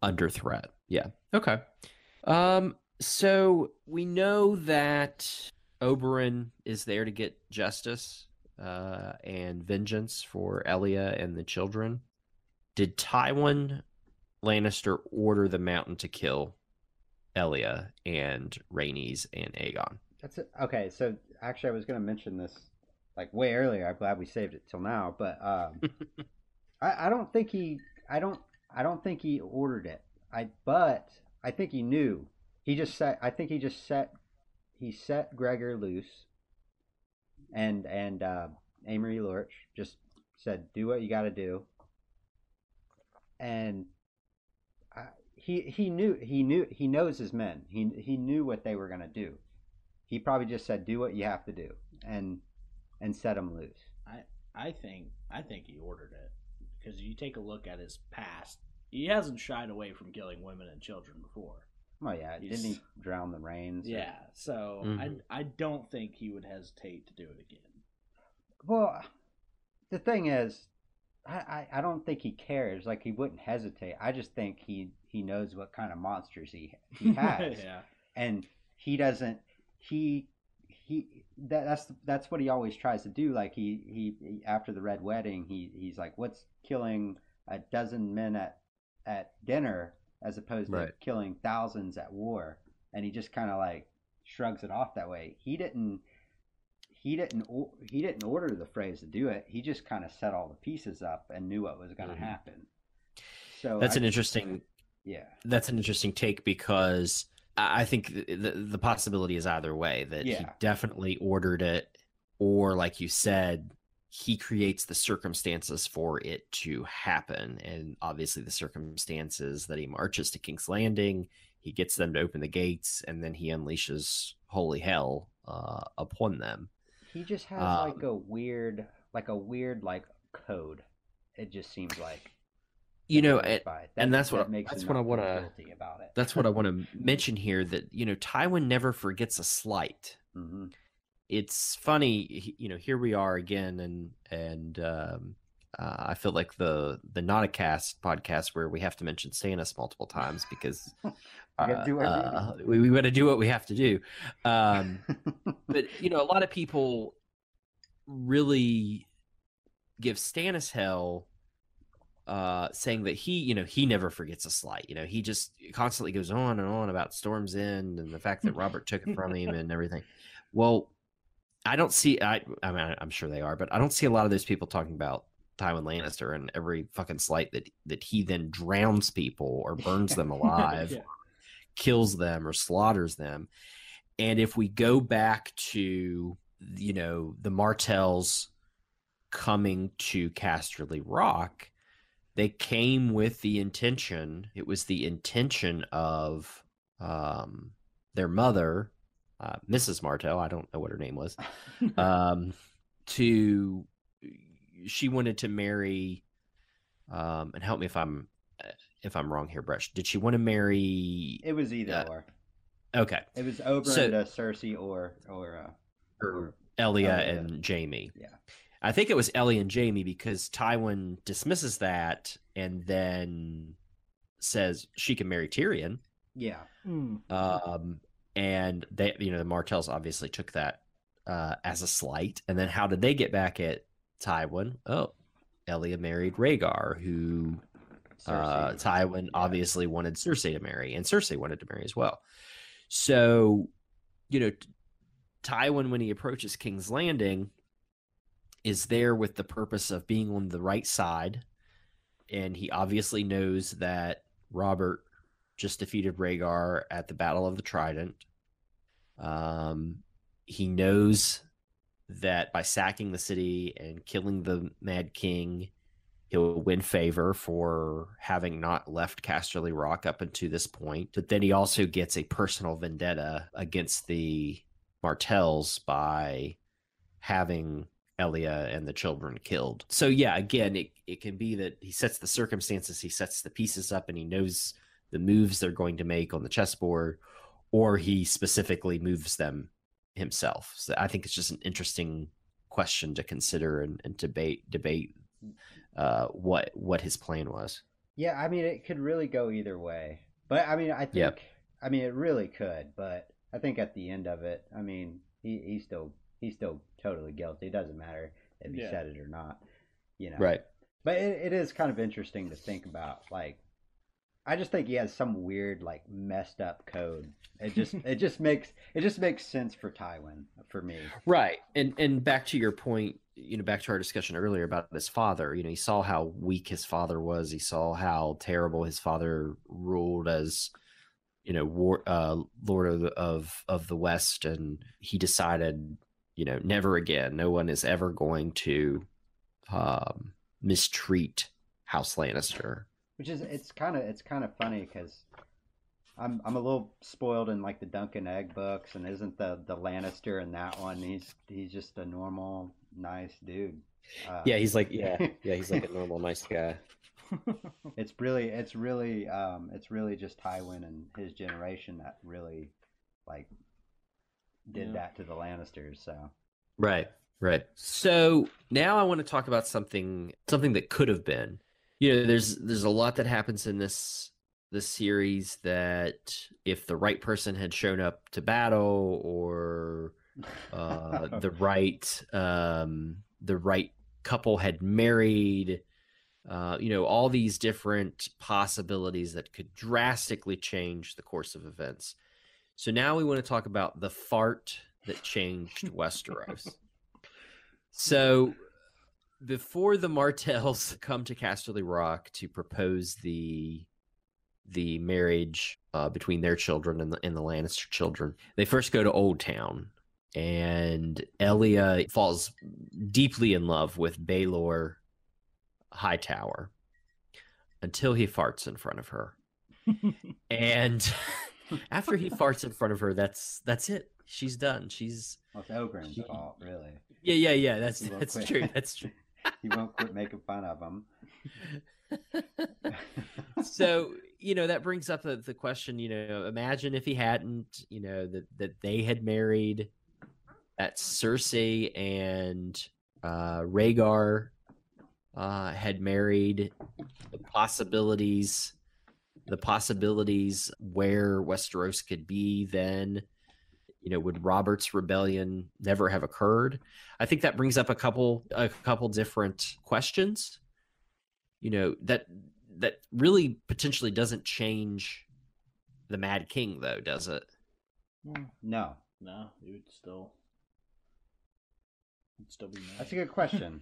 Speaker 1: under threat. Yeah. Okay. So we know that Oberyn is there to get justice and vengeance for Elia and the children. Did Tywin Lannister order the Mountain to kill Elia and Rhaenys and Aegon?
Speaker 2: That's it. Okay, so actually I was going to mention this like way earlier. I'm glad we saved it till now, but I don't think he ordered it. But I think he knew. He set Gregor loose, and Amory Lorch just said, "Do what you got to do." And he knows his men. He knew what they were gonna do. He probably just said, "Do what you have to do," and set them loose.
Speaker 3: I think he ordered it, because you take a look at his past. He hasn't shied away from killing women and children before.
Speaker 2: Oh yeah, didn't he drown the rains?
Speaker 3: Yeah, so I don't think he would hesitate to do it again.
Speaker 2: Well, the thing is, I don't think he cares. Like, he wouldn't hesitate. I just think he knows what kind of monsters he has,
Speaker 3: Yeah.
Speaker 2: and he doesn't. That's what he always tries to do. Like, he after the Red Wedding, he's like, what's killing a dozen men at dinner as opposed to killing thousands at war? And he just kind of like shrugs it off that way. He didn't order the phrase to do it. He just kind of set all the pieces up and knew what was going to happen. So
Speaker 1: that's an interesting take, because I think the possibility is either way, that he definitely ordered it, or like you said, he creates the circumstances for it to happen. And obviously the circumstances that he marches to King's Landing, he gets them to open the gates, and then he unleashes holy hell upon them.
Speaker 2: He just has like a weird code. It just seems like,
Speaker 1: and that's what I want to mention here, that Tywin never forgets a slight.
Speaker 2: Mm-hmm.
Speaker 1: It's funny, here we are again, and I feel like the Nauticast podcast where we have to mention Stannis multiple times because we got to do what we have to do. But a lot of people really give Stannis hell, saying that he never forgets a slight. He just constantly goes on and on about Storm's End and the fact that Robert took it from him and everything. Well, I don't see. I mean, I'm sure they are, but I don't see a lot of those people talking about Tywin Lannister and every fucking slight that he then drowns people or burns them alive, kills them or slaughters them. And if we go back to the Martells coming to Casterly Rock, they came with the intention. It was the intention of their mother, Mrs. Martell. I don't know what her name was. She wanted to marry, and help me if I'm wrong here, Brett. Did she want to marry?
Speaker 2: It was either or.
Speaker 1: Okay.
Speaker 2: It was Oberyn to Cersei or
Speaker 1: Elia and Jaime.
Speaker 2: Yeah.
Speaker 1: I think it was Elia and Jaime, because Tywin dismisses that and then says she can marry Tyrion.
Speaker 2: Yeah.
Speaker 1: And they, the Martells obviously took that as a slight. And then how did they get back at Tywin? Oh, Elia married Rhaegar, who Tywin obviously wanted Cersei to marry, and Cersei wanted to marry as well. So, Tywin, when he approaches King's Landing, is there with the purpose of being on the right side. And he obviously knows that Robert just defeated Rhaegar at the Battle of the Trident. He knows that by sacking the city and killing the Mad King, he'll win favor for having not left Casterly Rock up until this point. But then he also gets a personal vendetta against the Martells by having Elia and the children killed. So yeah, again, it can be that he sets the circumstances, he sets the pieces up, and he knows the moves they're going to make on the chessboard, or he specifically moves them himself. So I think it's just an interesting question to consider and debate what his plan was.
Speaker 2: Yeah, I mean, it could really go either way. But I mean, I think it really could. But I think at the end of it, I mean, he's still totally guilty. It doesn't matter if he said it or not,
Speaker 1: Right.
Speaker 2: But it is kind of interesting to think about. Like, I just think he has some weird, like, messed up code. It just makes sense for Tywin, for me.
Speaker 1: Right. And back to your point, back to our discussion earlier about his father, he saw how weak his father was. He saw how terrible his father ruled as, Lord of the West. And he decided, never again. No one is ever going to mistreat House Lannister.
Speaker 2: Which is it's kind of funny because I'm a little spoiled in like the Duncan Egg books, and isn't the Lannister in that one? He's just a normal nice dude.
Speaker 1: He's like he's like a normal nice guy.
Speaker 2: It's really just Tywin and his generation that really like did that to the Lannisters. So
Speaker 1: right. Right. So now I want to talk about something that could have been. There's a lot that happens in this series that if the right person had shown up to battle, or the right couple had married, all these different possibilities that could drastically change the course of events. So now we want to talk about the fart that changed Westeros. So before the Martells come to Casterly Rock to propose the marriage between their children and the Lannister children, they first go to Old Town, and Elia falls deeply in love with Baelor Hightower until he farts in front of her. And after he farts in front of her, that's it. She's done. It's
Speaker 2: Oberyn's fault, really.
Speaker 1: Yeah. That's true. That's true.
Speaker 2: He won't quit making fun of him.
Speaker 1: So, that brings up the question, imagine if he hadn't, that they had married, that Cersei and Rhaegar had married, the possibilities where Westeros could be then. Would Robert's rebellion never have occurred? I think that brings up a couple different questions. That really potentially doesn't change the Mad King, though, does it?
Speaker 2: No,
Speaker 3: he would still be mad.
Speaker 2: That's a good question.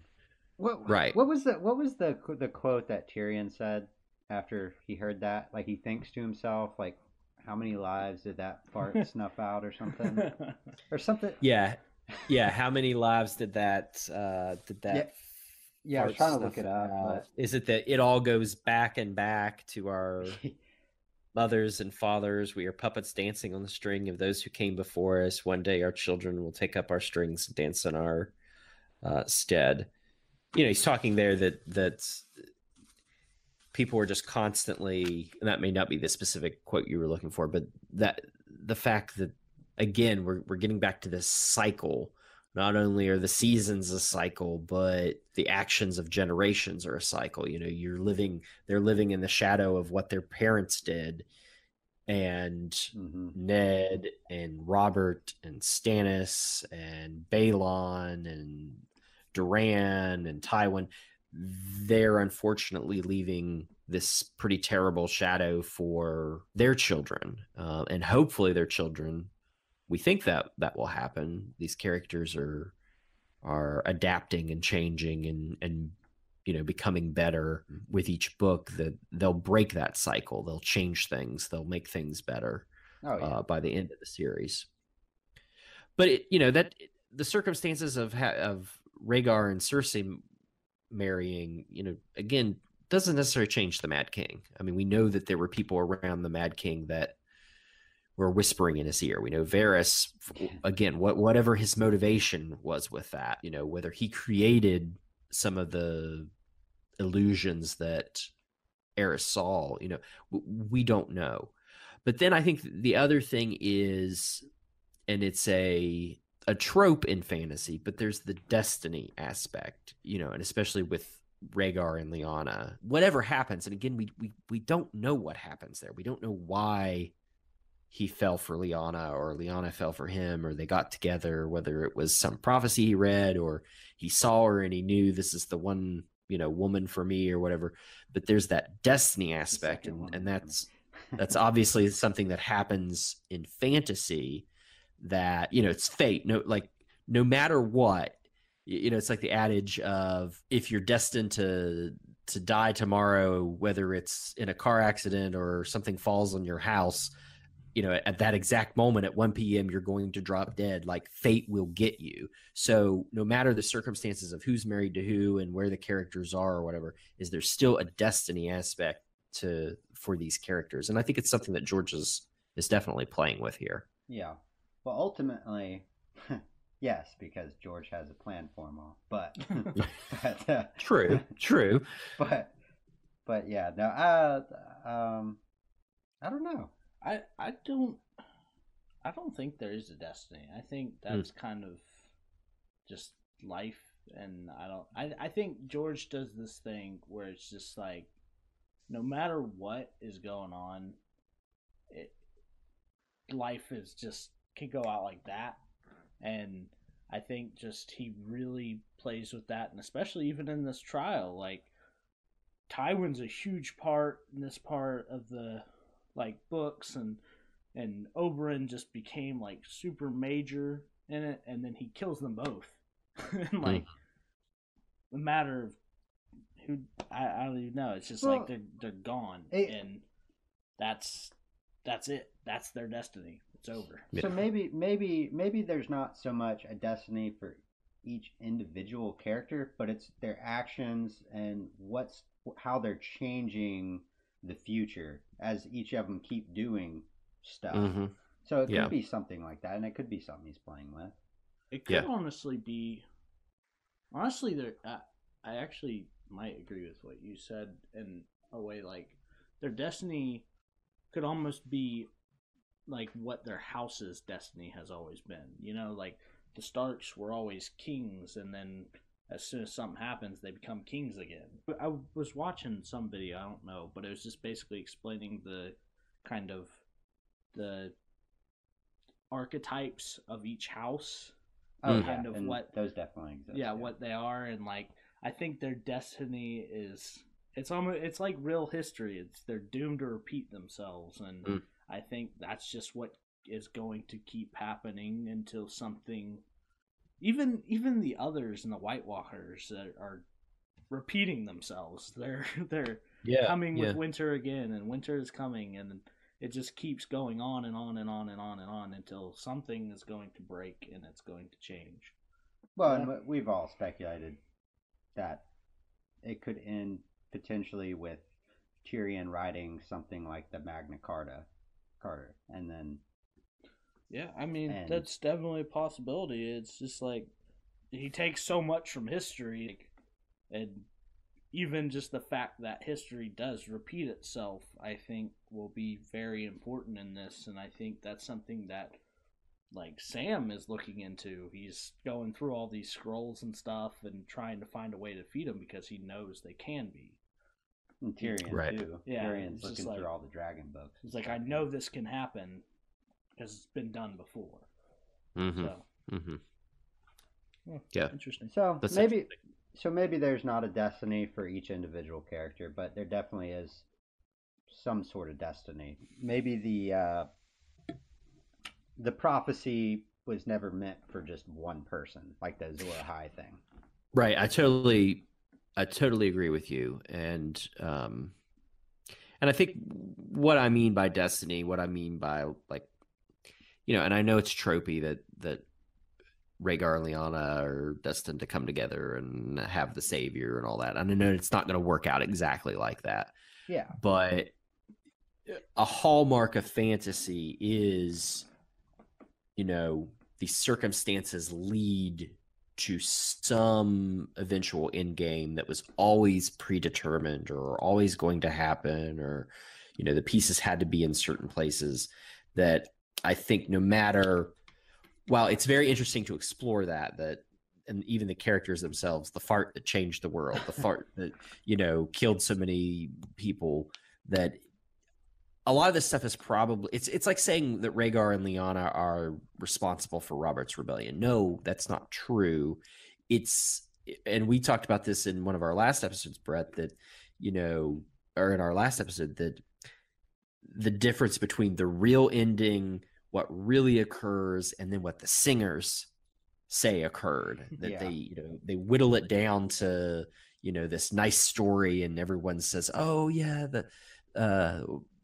Speaker 1: Right.
Speaker 2: What was the quote that Tyrion said after he heard that? Like, he thinks to himself, like, how many lives did that fart snuff out, or something? Or something?
Speaker 1: Yeah. How many lives did that?
Speaker 2: Yeah, I was trying to look it up. But...
Speaker 1: Is it that it all goes back and back to our mothers and fathers? We are puppets dancing on the string of those who came before us. One day our children will take up our strings and dance in our stead. He's talking there that's people were just constantly, and that may not be the specific quote you were looking for, but that the fact that, again, we're getting back to this cycle. Not only are the seasons a cycle, but the actions of generations are a cycle. They're living in the shadow of what their parents did. And Ned and Robert and Stannis and Balon and Doran and Tywin, they're unfortunately leaving this pretty terrible shadow for their children. And hopefully their children, we think that will happen. These characters are adapting and changing and becoming better with each book, that they'll break that cycle. They'll change things. They'll make things better by the end of the series. But that the circumstances of Rhaegar and Cersei marrying, again, doesn't necessarily change the Mad King. I mean, we know that there were people around the Mad King that were whispering in his ear. We know Varys, again, whatever his motivation was with that, whether he created some of the illusions that Aerys saw, we don't know. But then I think the other thing is, and it's a trope in fantasy, but there's the destiny aspect, and especially with Rhaegar and Lyanna, whatever happens. And again, we don't know what happens there. We don't know why he fell for Lyanna, or Lyanna fell for him, or they got together, whether it was some prophecy he read, or he saw her and he knew this is the one, woman for me, or whatever. But there's that destiny aspect. And that's obviously something that happens in fantasy, that, it's fate. No matter what, it's like the adage of, if you're destined to die tomorrow, whether it's in a car accident or something falls on your house, at that exact moment at 1 p.m., you're going to drop dead. Like, fate will get you. So no matter the circumstances of who's married to who and where the characters are or whatever, is there still a destiny aspect for these characters. And I think it's something that George is definitely playing with here.
Speaker 2: Yeah. Well, ultimately, yes, because George has a plan for them all. But
Speaker 1: true.
Speaker 2: But yeah, no, I don't know.
Speaker 3: I don't think there is a destiny. I think that's kind of just life, and I think George does this thing where it's just like, no matter what is going on, life is just can go out like that. And I think just he really plays with that, and especially even in this trial, like Tywin's a huge part in this part of the like books, and Oberyn just became like super major in it, and then he kills them both. And like the matter of who I don't even know. It's just like they're gone, and that's it. That's their destiny. It's over.
Speaker 2: So maybe there's not so much a destiny for each individual character, but it's their actions and how they're changing the future as each of them keep doing stuff. Mm-hmm. So it could be something like that, and it could be something he's playing with.
Speaker 3: It could honestly be. Honestly, I actually might agree with what you said in a way. Like their destiny could almost be like what their house's destiny has always been. You know, like the Starks were always kings, and then as soon as something happens, they become kings again. I was watching some video, I don't know, but it was just basically explaining the kind of the archetypes of each house. Kind of what
Speaker 2: those definitely exist.
Speaker 3: Yeah, what they are, and like I think their destiny is it's like real history. They're doomed to repeat themselves, and I think that's just what is going to keep happening until something. Even the others and the White Walkers that are repeating themselves. They're coming with winter again, and winter is coming, and it just keeps going on and on and on and on and on until something is going to break and it's going to change.
Speaker 2: Well, and we've all speculated that it could end potentially with Tyrion writing something like the Magna Carta, and then.
Speaker 3: Yeah, I mean, that's definitely a possibility. It's just like he takes so much from history, and even just the fact that history does repeat itself, I think, will be very important in this. And I think that's something that, like, Sam is looking into. He's going through all these scrolls and stuff and trying to find a way to defeat them because he knows they can be.
Speaker 2: And Tyrion, too.
Speaker 3: Yeah,
Speaker 2: Tyrion's looking through all the dragon books.
Speaker 3: He's like, I know this can happen because it's been done before.
Speaker 1: Mm-hmm.
Speaker 3: So,
Speaker 1: yeah,
Speaker 3: interesting.
Speaker 2: So maybe there's not a destiny for each individual character, but there definitely is some sort of destiny. Maybe the prophecy was never meant for just one person, like the Azor Ahai thing.
Speaker 1: Right. I totally agree with you, and I think what I mean by destiny, what I mean by like. And I know it's tropey that Rhaegar and Lyanna are destined to come together and have the savior and all that. And I know it's not going to work out exactly like that.
Speaker 2: Yeah.
Speaker 1: But a hallmark of fantasy is, these circumstances lead to some eventual end game that was always predetermined or always going to happen, or, the pieces had to be in certain places that I think no matter, while it's very interesting to explore that, and even the characters themselves, the fart that changed the world, the fart that, killed so many people, that a lot of this stuff is probably, it's like saying that Rhaegar and Lyanna are responsible for Robert's rebellion. No, that's not true. And we talked about this in one of our last episodes, Brett, that, or in our last episode, that the difference between the real ending, what really occurs, and then what the singers say occurred, that they whittle it down to, this nice story, and everyone says, oh yeah,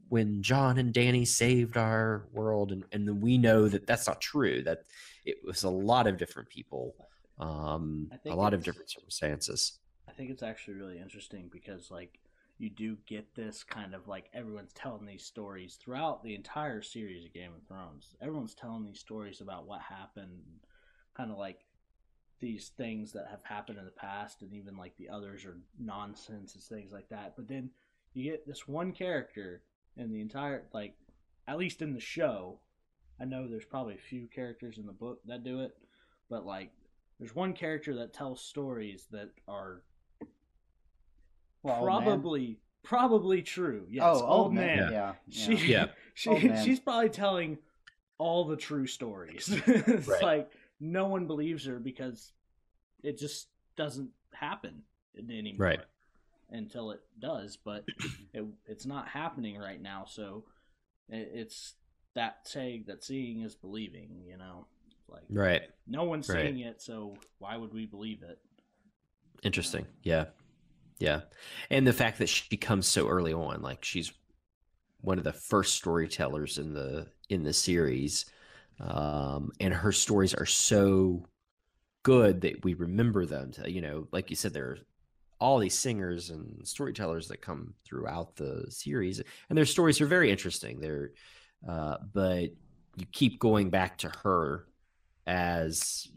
Speaker 1: when John and Dany saved our world, and then we know that that's not true, that it was a lot of different people, a lot of different circumstances.
Speaker 3: I think it's actually really interesting because, like, you do get this kind of like everyone's telling these stories throughout the entire series of Game of Thrones. Everyone's telling these stories about what happened, kind of like these things that have happened in the past, and even like the others are nonsense and things like that. But then you get this one character in the entire, like, at least in the show. I know there's probably a few characters in the book that do it, but like there's one character that tells stories that are
Speaker 2: Well,
Speaker 3: probably true. Yes,
Speaker 2: old man. Yeah.
Speaker 3: She's probably telling all the true stories. It's
Speaker 1: Right.
Speaker 3: like no one believes her because it just doesn't happen anymore.
Speaker 1: Right.
Speaker 3: Until it does, but it's not happening right now. So it's that saying that seeing is believing. Like
Speaker 1: Right.
Speaker 3: no one's
Speaker 1: Right.
Speaker 3: seeing it, so why would we believe it?
Speaker 1: Interesting. Yeah. And the fact that she comes so early on, like she's one of the first storytellers in the series, and her stories are so good that we remember them. Like you said, there are all these singers and storytellers that come throughout the series, and their stories are very interesting. But you keep going back to her as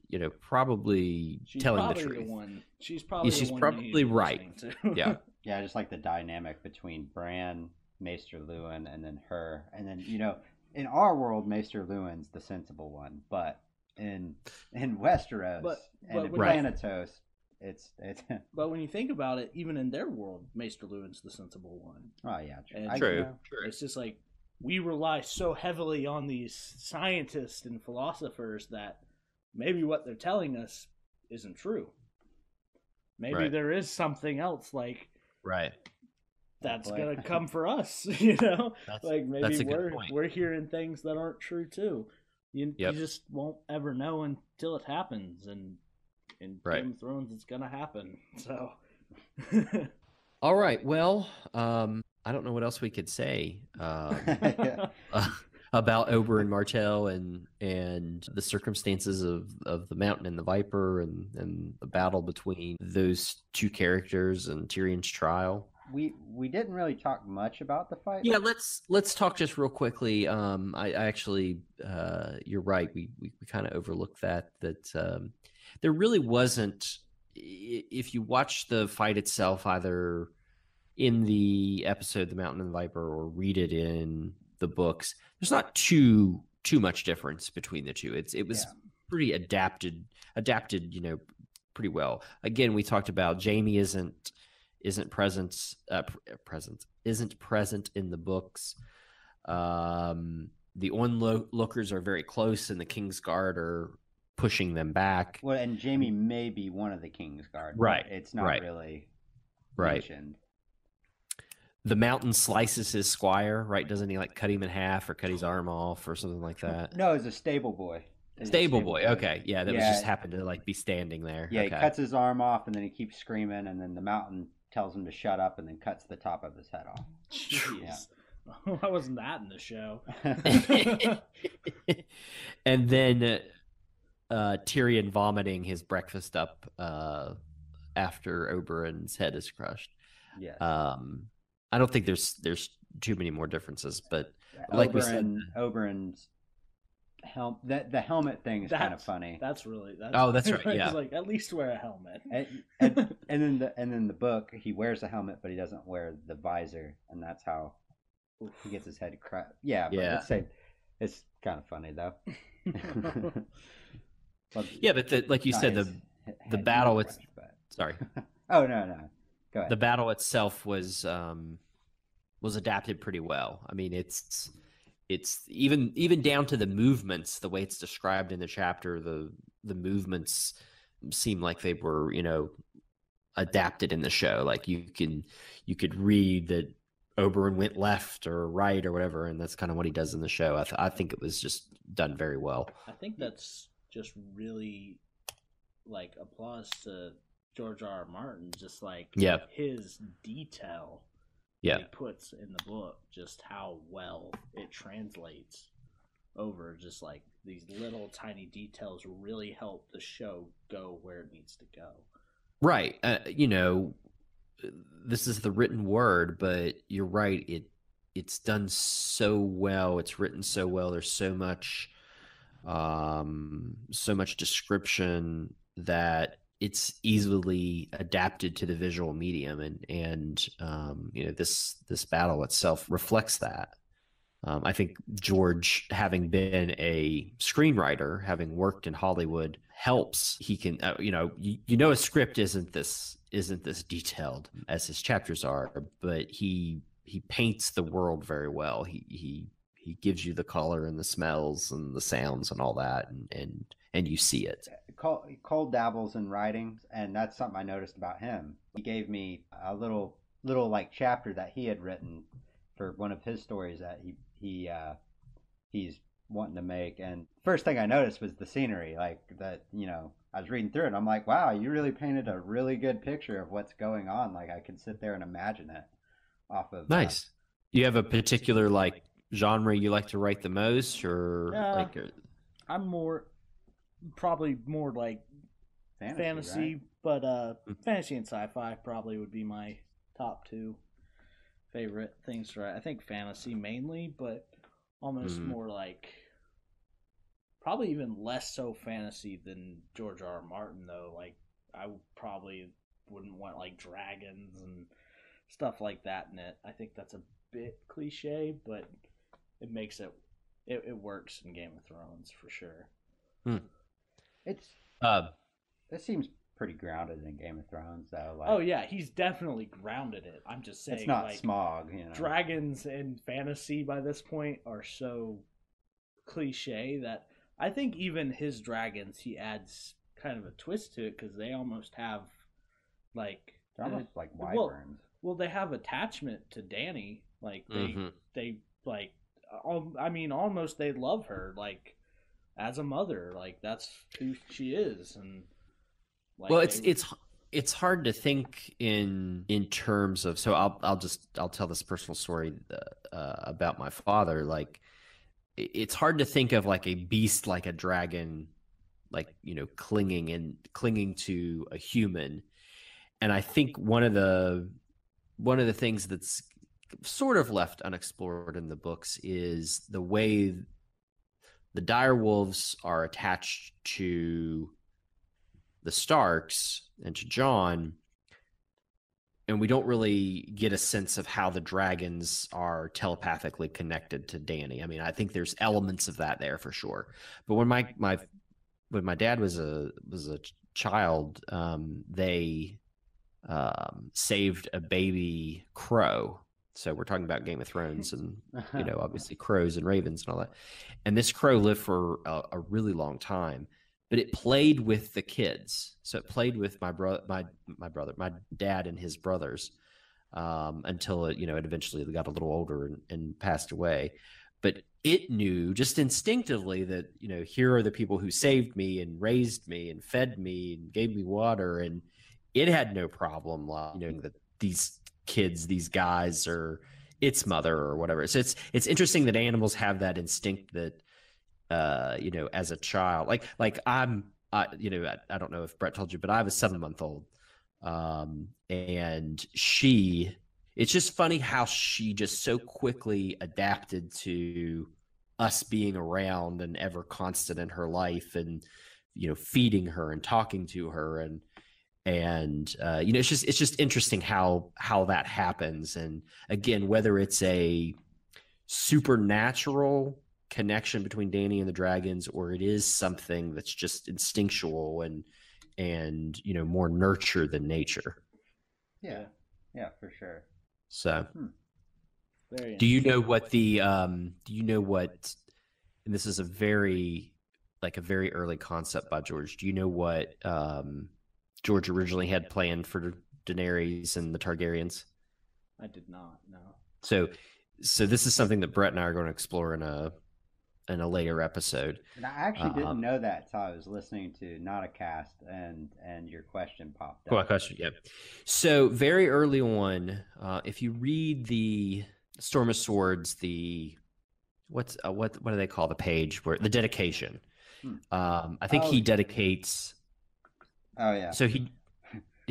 Speaker 1: probably telling the truth.
Speaker 3: She's probably
Speaker 1: right. Yeah.
Speaker 2: Yeah, just like the dynamic between Bran, Maester Luwin, and then her. And then, in our world, Maester Luwin's the sensible one. But in Westeros and in Planetos, it's
Speaker 3: But when you think about it, even in their world, Maester Luwin's the sensible one.
Speaker 2: Oh, yeah.
Speaker 1: True.
Speaker 3: It's just like we rely so heavily on these scientists and philosophers that maybe what they're telling us isn't true. Maybe there is something else that's gonna come for us. Like maybe we're hearing things that aren't true too. You just won't ever know until it happens, and in Game of Thrones it's gonna happen. So
Speaker 1: all right, well, I don't know what else we could say about Oberyn Martell and the circumstances of the Mountain and the Viper and the battle between those two characters and Tyrion's trial.
Speaker 2: We didn't really talk much about the fight.
Speaker 1: Yeah, let's talk just real quickly. I actually, you're right. We kind of overlooked that there really wasn't. If you watch the fight itself, either in the episode "The Mountain and the Viper" or read it in the books, there's not too much difference between the two. It was pretty adapted, pretty well. Again, we talked about Jaime isn't present in the books. The onlookers are very close, and the Kingsguard are pushing them back.
Speaker 2: Well, and Jaime may be one of the Kingsguard,
Speaker 1: right?
Speaker 2: It's not really mentioned.
Speaker 1: The Mountain slices his squire, right? Doesn't he cut him in half or cut his arm off or something like that?
Speaker 2: No, it's a stable boy.
Speaker 1: Stable boy. Okay, yeah, that was just happened to be standing there.
Speaker 2: Yeah,
Speaker 1: okay.
Speaker 2: He cuts his arm off, and then he keeps screaming, and then the Mountain tells him to shut up, and then cuts the top of his head off.
Speaker 3: Jeez. Why wasn't that in the show?
Speaker 1: And then Tyrion vomiting his breakfast up after Oberyn's head is crushed.
Speaker 2: Yes.
Speaker 1: I don't think there's too many more differences, but
Speaker 2: we said, Oberyn's the helmet thing is kind of funny.
Speaker 3: That's right.
Speaker 1: Yeah.
Speaker 3: It's at least wear a helmet.
Speaker 2: And then the book, he wears a helmet, but he doesn't wear the visor, and that's how he gets his head crushed. Yeah, but it's kind of funny though.
Speaker 1: But like you said, the battle. Sorry.
Speaker 2: Oh no. Go ahead.
Speaker 1: The battle itself was adapted pretty well. I mean, it's even down to the movements, the way it's described in the chapter. The movements seem like they were adapted in the show. Like you could read that Oberyn went left or right or whatever, and that's kind of what he does in the show. I think it was just done very well.
Speaker 3: I think that's just really applause to George R. Martin, just his detail he puts in the book, just how well it translates over. Just these little tiny details really help the show go where it needs to go.
Speaker 1: Right. This is the written word, but you're right. It's done so well. It's written so well. There's so much description that it's easily adapted to the visual medium, and this battle itself reflects that. I think George, having been a screenwriter, having worked in Hollywood, helps. He can, a script isn't this detailed as his chapters are, but he paints the world very well. He gives you the color and the smells and the sounds and all that, and you see it.
Speaker 2: Cole dabbles in writing, and that's something I noticed about him. He gave me a little like chapter that he had written for one of his stories that he's wanting to make. And first thing I noticed was the scenery, like that. I was reading through it, and I'm like, wow, you really painted a really good picture of what's going on. Like I can sit there and imagine it off of.
Speaker 1: Nice. You have a particular like genre you like to write the most, or
Speaker 3: I'm probably more like fantasy,
Speaker 2: right?
Speaker 3: But fantasy and sci-fi probably would be my top two favorite things to write. I think fantasy mainly, but almost more like probably even less so fantasy than George R. R. Martin though. Like I probably wouldn't want like dragons and stuff like that in it. I think that's a bit cliche, but it makes it works in Game of Thrones for sure.
Speaker 2: It seems pretty grounded in Game of Thrones though. Like,
Speaker 3: oh yeah, he's definitely grounded it. I'm just saying
Speaker 2: it's not
Speaker 3: like,
Speaker 2: smog,
Speaker 3: Dragons and fantasy by this point are so cliche that I think even his dragons, he adds kind of a twist to it because they almost have like
Speaker 2: they're almost like wyverns.
Speaker 3: Well, they have attachment to Dany. Like they like, I mean, almost they love her like as a mother. Like that's who she is, and like,
Speaker 1: well, it's hard to think in terms of. So I'll tell this personal story about my father. Like it's hard to think of like a beast like a dragon, like clinging to a human. And I think one of the things that's sort of left unexplored in the books is the way the direwolves are attached to the Starks and to Jon, and we don't really get a sense of how the dragons are telepathically connected to Dany. I mean, I think there's elements of that there for sure. But when my dad was a child, they saved a baby crow. So we're talking about Game of Thrones and, obviously crows and ravens and all that. And this crow lived for a really long time, but it played with the kids. So it played with my dad and his brothers until it eventually got a little older and passed away. But it knew just instinctively that, here are the people who saved me and raised me and fed me and gave me water. And it had no problem, that these kids, these guys, are its mother or whatever. So it's interesting that animals have that instinct that, as a child, like I don't know if Brett told you, but I have a 7-month-old, and it's just funny how she just so quickly adapted to us being around and ever constant in her life, and feeding her and talking to her, and it's just interesting how that happens. And again, whether it's a supernatural connection between Dany and the dragons, or it is something that's just instinctual and more nurture than nature.
Speaker 2: Yeah, for sure.
Speaker 1: So, do you know what and this is a very early concept by George. Do you know what George originally had planned for Daenerys and the Targaryens?
Speaker 3: I did not, no.
Speaker 1: So this is something that Brett and I are going to explore in a later episode.
Speaker 2: And I actually didn't know that until I was listening to Not a Cast and your question popped up.
Speaker 1: Cool question, yeah. So very early on, if you read the Storm of Swords, what do they call the page where the dedication? I think he dedicates.
Speaker 2: Oh yeah.
Speaker 1: So he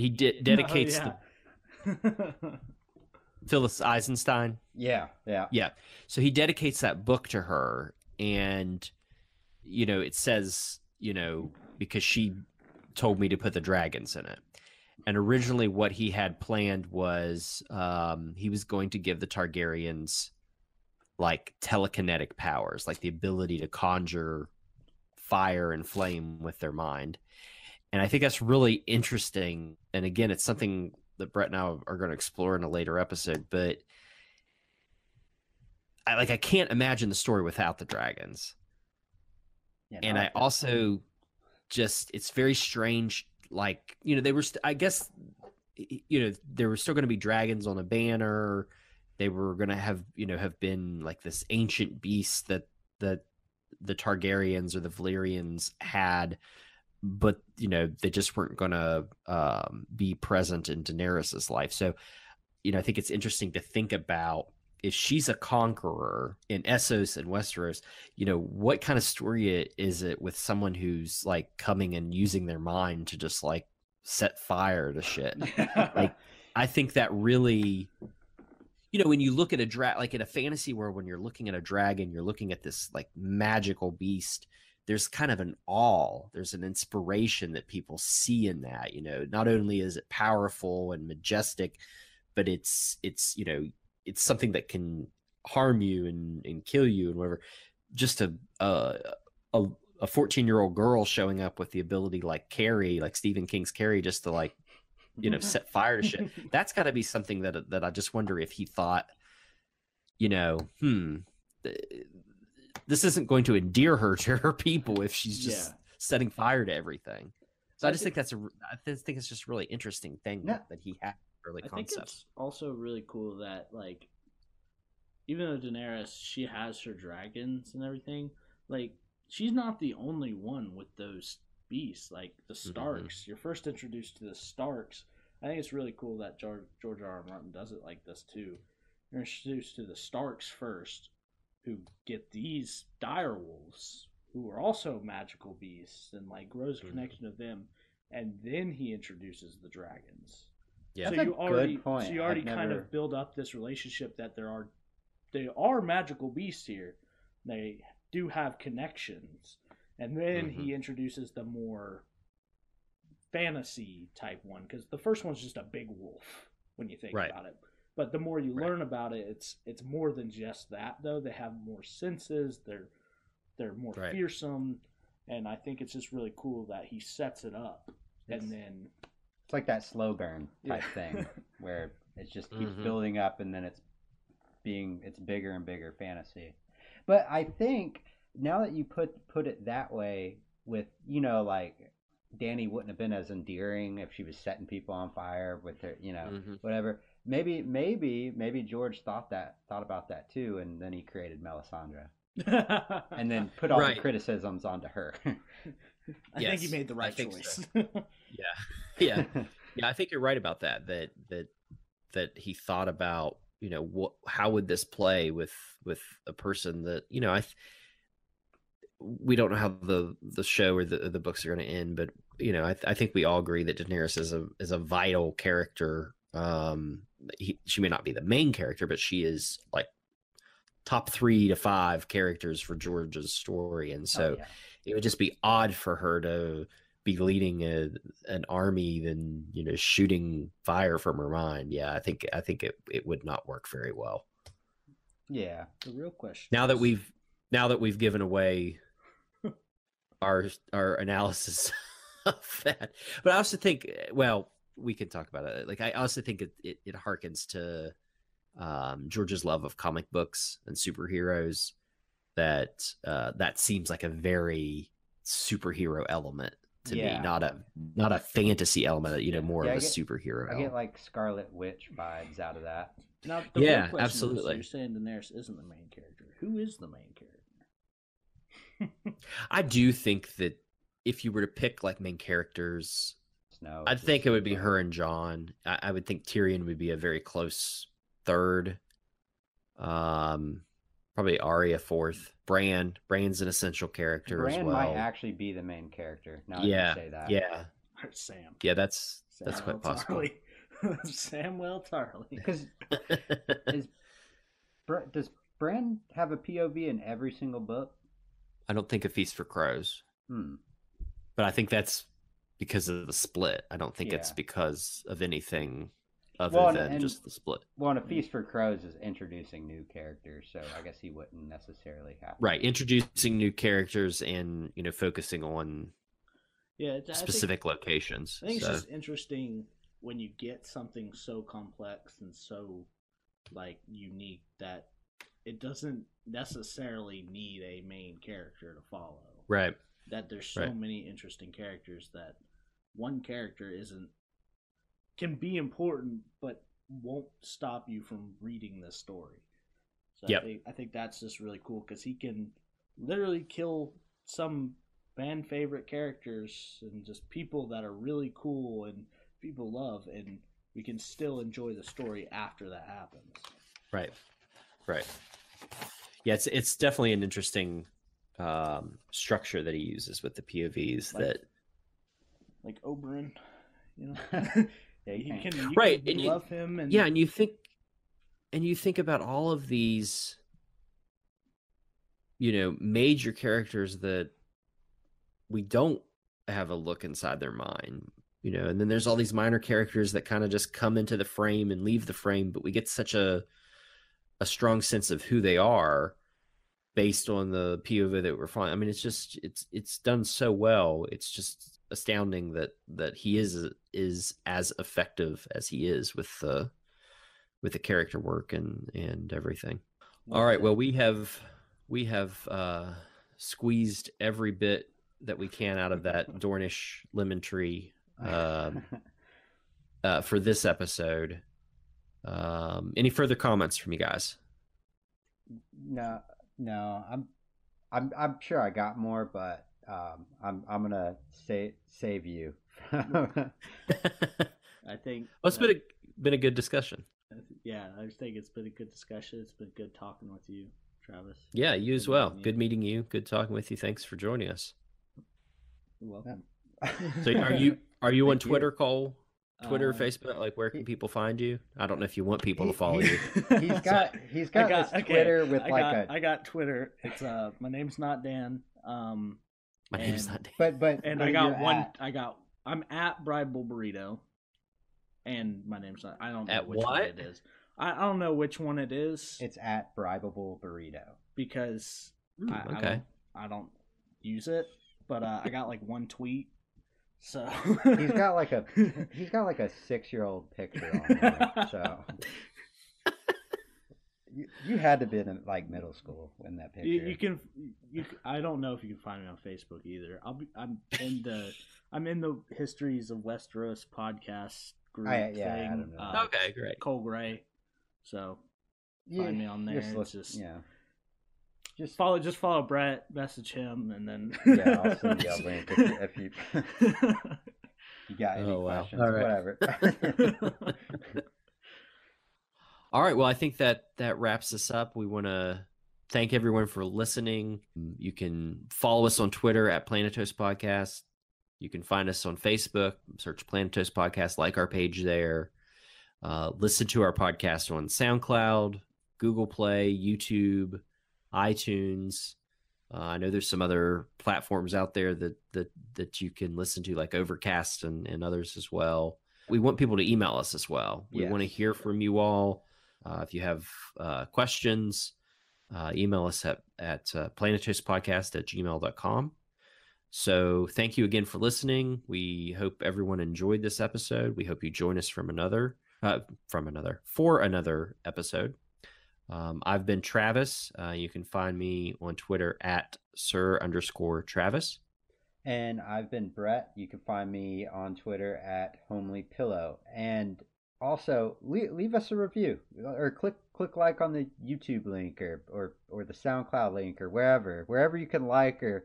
Speaker 1: dedicates Phyllis Eisenstein.
Speaker 2: Yeah.
Speaker 1: So he dedicates that book to her, and it says because she told me to put the dragons in it. And originally, what he had planned was he was going to give the Targaryens like telekinetic powers, like the ability to conjure fire and flame with their mind. And I think that's really interesting. And again, it's something that Brett and I are going to explore in a later episode, but I can't imagine the story without the dragons.
Speaker 2: Yeah,
Speaker 1: and I also just, it's very strange. Like, you know, they were, I guess, you know, there were still going to be dragons on a banner. They were going to have, you know, have been like this ancient beast that the Targaryens or the Valyrians had, but, you know, they just weren't going to be present in Daenerys's life. So, you know, I think it's interesting to think about, if she's a conqueror in Essos and Westeros, you know, what kind of story is it with someone who's like coming and using their mind to just like set fire to shit? Like, I think that really, you know, when you look at a like in a fantasy world, when you're looking at a dragon, you're looking at this like magical beast. There's kind of an awe, there's an inspiration that people see in that. You know, not only is it powerful and majestic, but it's you know, it's something that can harm you and kill you and whatever. Just a 14-year-old girl showing up with the ability like Carrie, like Stephen King's Carrie, just to like, you know, set fire to shit. That's got to be something that I just wonder if he thought, you know, this isn't going to endear her to her people if she's just setting fire to everything. So I just think I think it's just a really interesting thing that he had. Early concept.
Speaker 3: I think it's also really cool that, like, even though Daenerys, she has her dragons and everything, like, she's not the only one with those beasts. Like the Starks, you're first introduced to the Starks. I think it's really cool that George R.R. Martin does it like this too. You're introduced to the Starks first, who get these direwolves, who are also magical beasts, and like grows a connection to them, and then he introduces the dragons.
Speaker 1: Yeah,
Speaker 3: so you already kind of build up this relationship that they are magical beasts here. They do have connections, and then he introduces the more fantasy type one, because the first one's just a big wolf when you think about it. But the more you learn about it, it's more than just that. Though they have more senses, they're more fearsome, and I think it's just really cool that he sets it up, and then.
Speaker 2: It's like that slow burn type thing where it just keeps building up, and then it's bigger and bigger fantasy. But I think now that you put it that way, with, you know, like Dany wouldn't have been as endearing if she was setting people on fire with her, you know, whatever. Maybe George thought about that too, and then he created Melisandre, and then put all the criticisms onto her.
Speaker 3: I think he made the right choice.
Speaker 1: So. Yeah. I think you're right about that. That he thought about, you know, how would this play with a person that, you know, we don't know how the show or the books are going to end, but, you know, I think we all agree that Daenerys is a vital character. She may not be the main character, but she is like top 3 to 5 characters for George's story, and so it would just be odd for her to be leading an army and, you know, shooting fire from her mind. I think it would not work very well.
Speaker 2: The
Speaker 3: real question
Speaker 1: now that we've given away our analysis of that, but I also think, well, we can talk about it. Like, I also think it harkens to George's love of comic books and superheroes. That seems like a very superhero element to me, not a fantasy element, you know, more of a superhero element.
Speaker 2: I get like Scarlet Witch vibes out of that.
Speaker 3: Now, the real question
Speaker 1: absolutely.
Speaker 3: Is, you're saying Daenerys isn't the main character. Who is the main character?
Speaker 1: I do think that if you were to pick like main characters, I'd think it would be her and Jon. I would think Tyrion would be a very close third. Probably Arya fourth. Bran's an essential character as well.
Speaker 2: Bran might actually be the main character. Now you say that.
Speaker 1: Yeah.
Speaker 3: Sam.
Speaker 1: Yeah, that's quite possible.
Speaker 3: Samuel Tarly.
Speaker 2: Because does Bran have a POV in every single book?
Speaker 1: I don't think A Feast for Crows. But I think that's because of the split. I don't think it's because of anything other than just the split.
Speaker 2: Well, and A Feast for Crows is introducing new characters, so I guess he wouldn't necessarily have to.
Speaker 1: Right, introducing new characters and focusing on specific locations.
Speaker 3: I think it's just interesting when you get something so complex and so unique that it doesn't necessarily need a main character to follow.
Speaker 1: Right.
Speaker 3: That there's so many interesting characters that one character can be important, but won't stop you from reading the story. So I think that's just really cool because he can literally kill some fan favorite characters and just people that are really cool and people love, and we can still enjoy the story after that happens.
Speaker 1: Right. Yeah, it's definitely an interesting structure that he uses with the POVs
Speaker 3: like Oberyn, you can love him, and
Speaker 1: and you think about all of these major characters that we don't have a look inside their mind, and then there's all these minor characters that kind of just come into the frame and leave the frame, but we get such a strong sense of who they are based on the POV that we're following. I mean, it's done so well. It's just astounding that he is as effective as he is with the character work and everything. All right, well, we have squeezed every bit that we can out of that Dornish lemon tree for this episode. Any further comments from you guys?
Speaker 2: No. I'm sure I got more, but I'm gonna save you.
Speaker 3: I think
Speaker 1: it's been a good discussion.
Speaker 3: Yeah, I think it's been a good discussion. It's been good talking with you, Travis.
Speaker 1: Yeah, you as well. Good meeting you. Good talking with you. Thanks for joining us.
Speaker 3: You're welcome.
Speaker 1: So are you on Twitter, Cole? Twitter, Facebook, where can people find you? I don't know if you want people to follow you.
Speaker 2: He's got this Twitter with
Speaker 3: I got Twitter. It's my name's not Dan.
Speaker 1: My name's not Dan.
Speaker 2: But
Speaker 3: I got one. I'm at Bribeable Burrito, and my name's not. I don't know which one it is. I don't know which one it is.
Speaker 2: It's at Bribeable Burrito
Speaker 3: because I don't use it, but I got one tweet. So
Speaker 2: he's got like a 6-year-old picture on there. So you had to be in middle school when that picture.
Speaker 3: You can. I don't know if you can find me on Facebook either. I'm in the Histories of Westeros podcast group thing.
Speaker 2: I don't know.
Speaker 1: Okay, great.
Speaker 3: Cole Gray. So find me on there. Just follow Brett, message him, and then
Speaker 2: I'll send you a link if you got any questions.
Speaker 1: All right.
Speaker 2: Whatever.
Speaker 1: All right. Well, I think that wraps us up. We want to thank everyone for listening. You can follow us on Twitter at Planetos Podcast. You can find us on Facebook. Search Planetos Podcast. Like our page there. Listen to our podcast on SoundCloud, Google Play, YouTube, iTunes. I know there's some other platforms out there that you can listen to, like Overcast and others as well. We want people to email us as well. We want to hear from you all. If you have questions, email us at planetospodcast@gmail.com. So thank you again for listening. We hope everyone enjoyed this episode. We hope you join us for another episode. I've been Travis. You can find me on Twitter at Sir_Travis.
Speaker 2: And I've been Brett. You can find me on Twitter at HomelyPillow. And also leave us a review or click like on the YouTube link or the SoundCloud link or wherever you can like or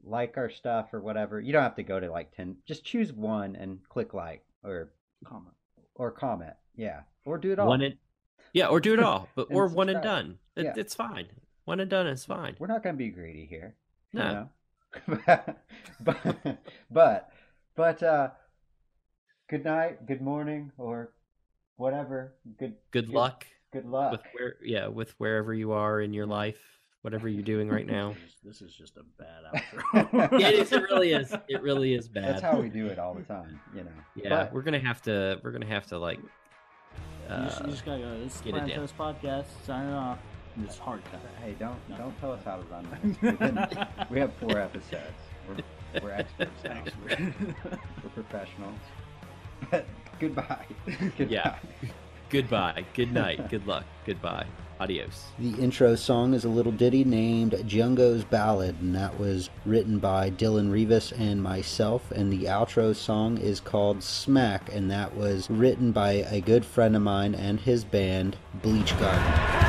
Speaker 2: like our stuff or whatever. You don't have to go to 10. Just choose one and click like or comment. Yeah. Or do it all.
Speaker 1: Or do it all, but or
Speaker 2: subscribe.
Speaker 1: One and done. It's fine. One and done is fine.
Speaker 2: We're not going to be greedy here.
Speaker 1: No.
Speaker 2: but good night, good morning, or whatever. Good
Speaker 1: luck.
Speaker 2: Good luck
Speaker 1: with wherever you are in your life. whatever you're doing right now.
Speaker 3: This is just a bad outro.
Speaker 1: Yeah, it really is. It really is bad.
Speaker 2: That's how we do it all the time, you know.
Speaker 1: Yeah,
Speaker 2: But
Speaker 1: we're gonna have to like.
Speaker 3: You just gotta go. This is
Speaker 1: get it
Speaker 3: Planetos podcast. Signing off. It's hard cut.
Speaker 2: hey, don't tell us how to run this. We have 4 episodes. We're experts now. We're professionals. But goodbye.
Speaker 1: Yeah. Goodbye. Good night. Good luck. Goodbye. Adios.
Speaker 4: The intro song is a little ditty named Jungo's Ballad, and that was written by Dylan Revihs and myself. And the outro song is called Smack, and that was written by a good friend of mine and his band, Bleach Garden.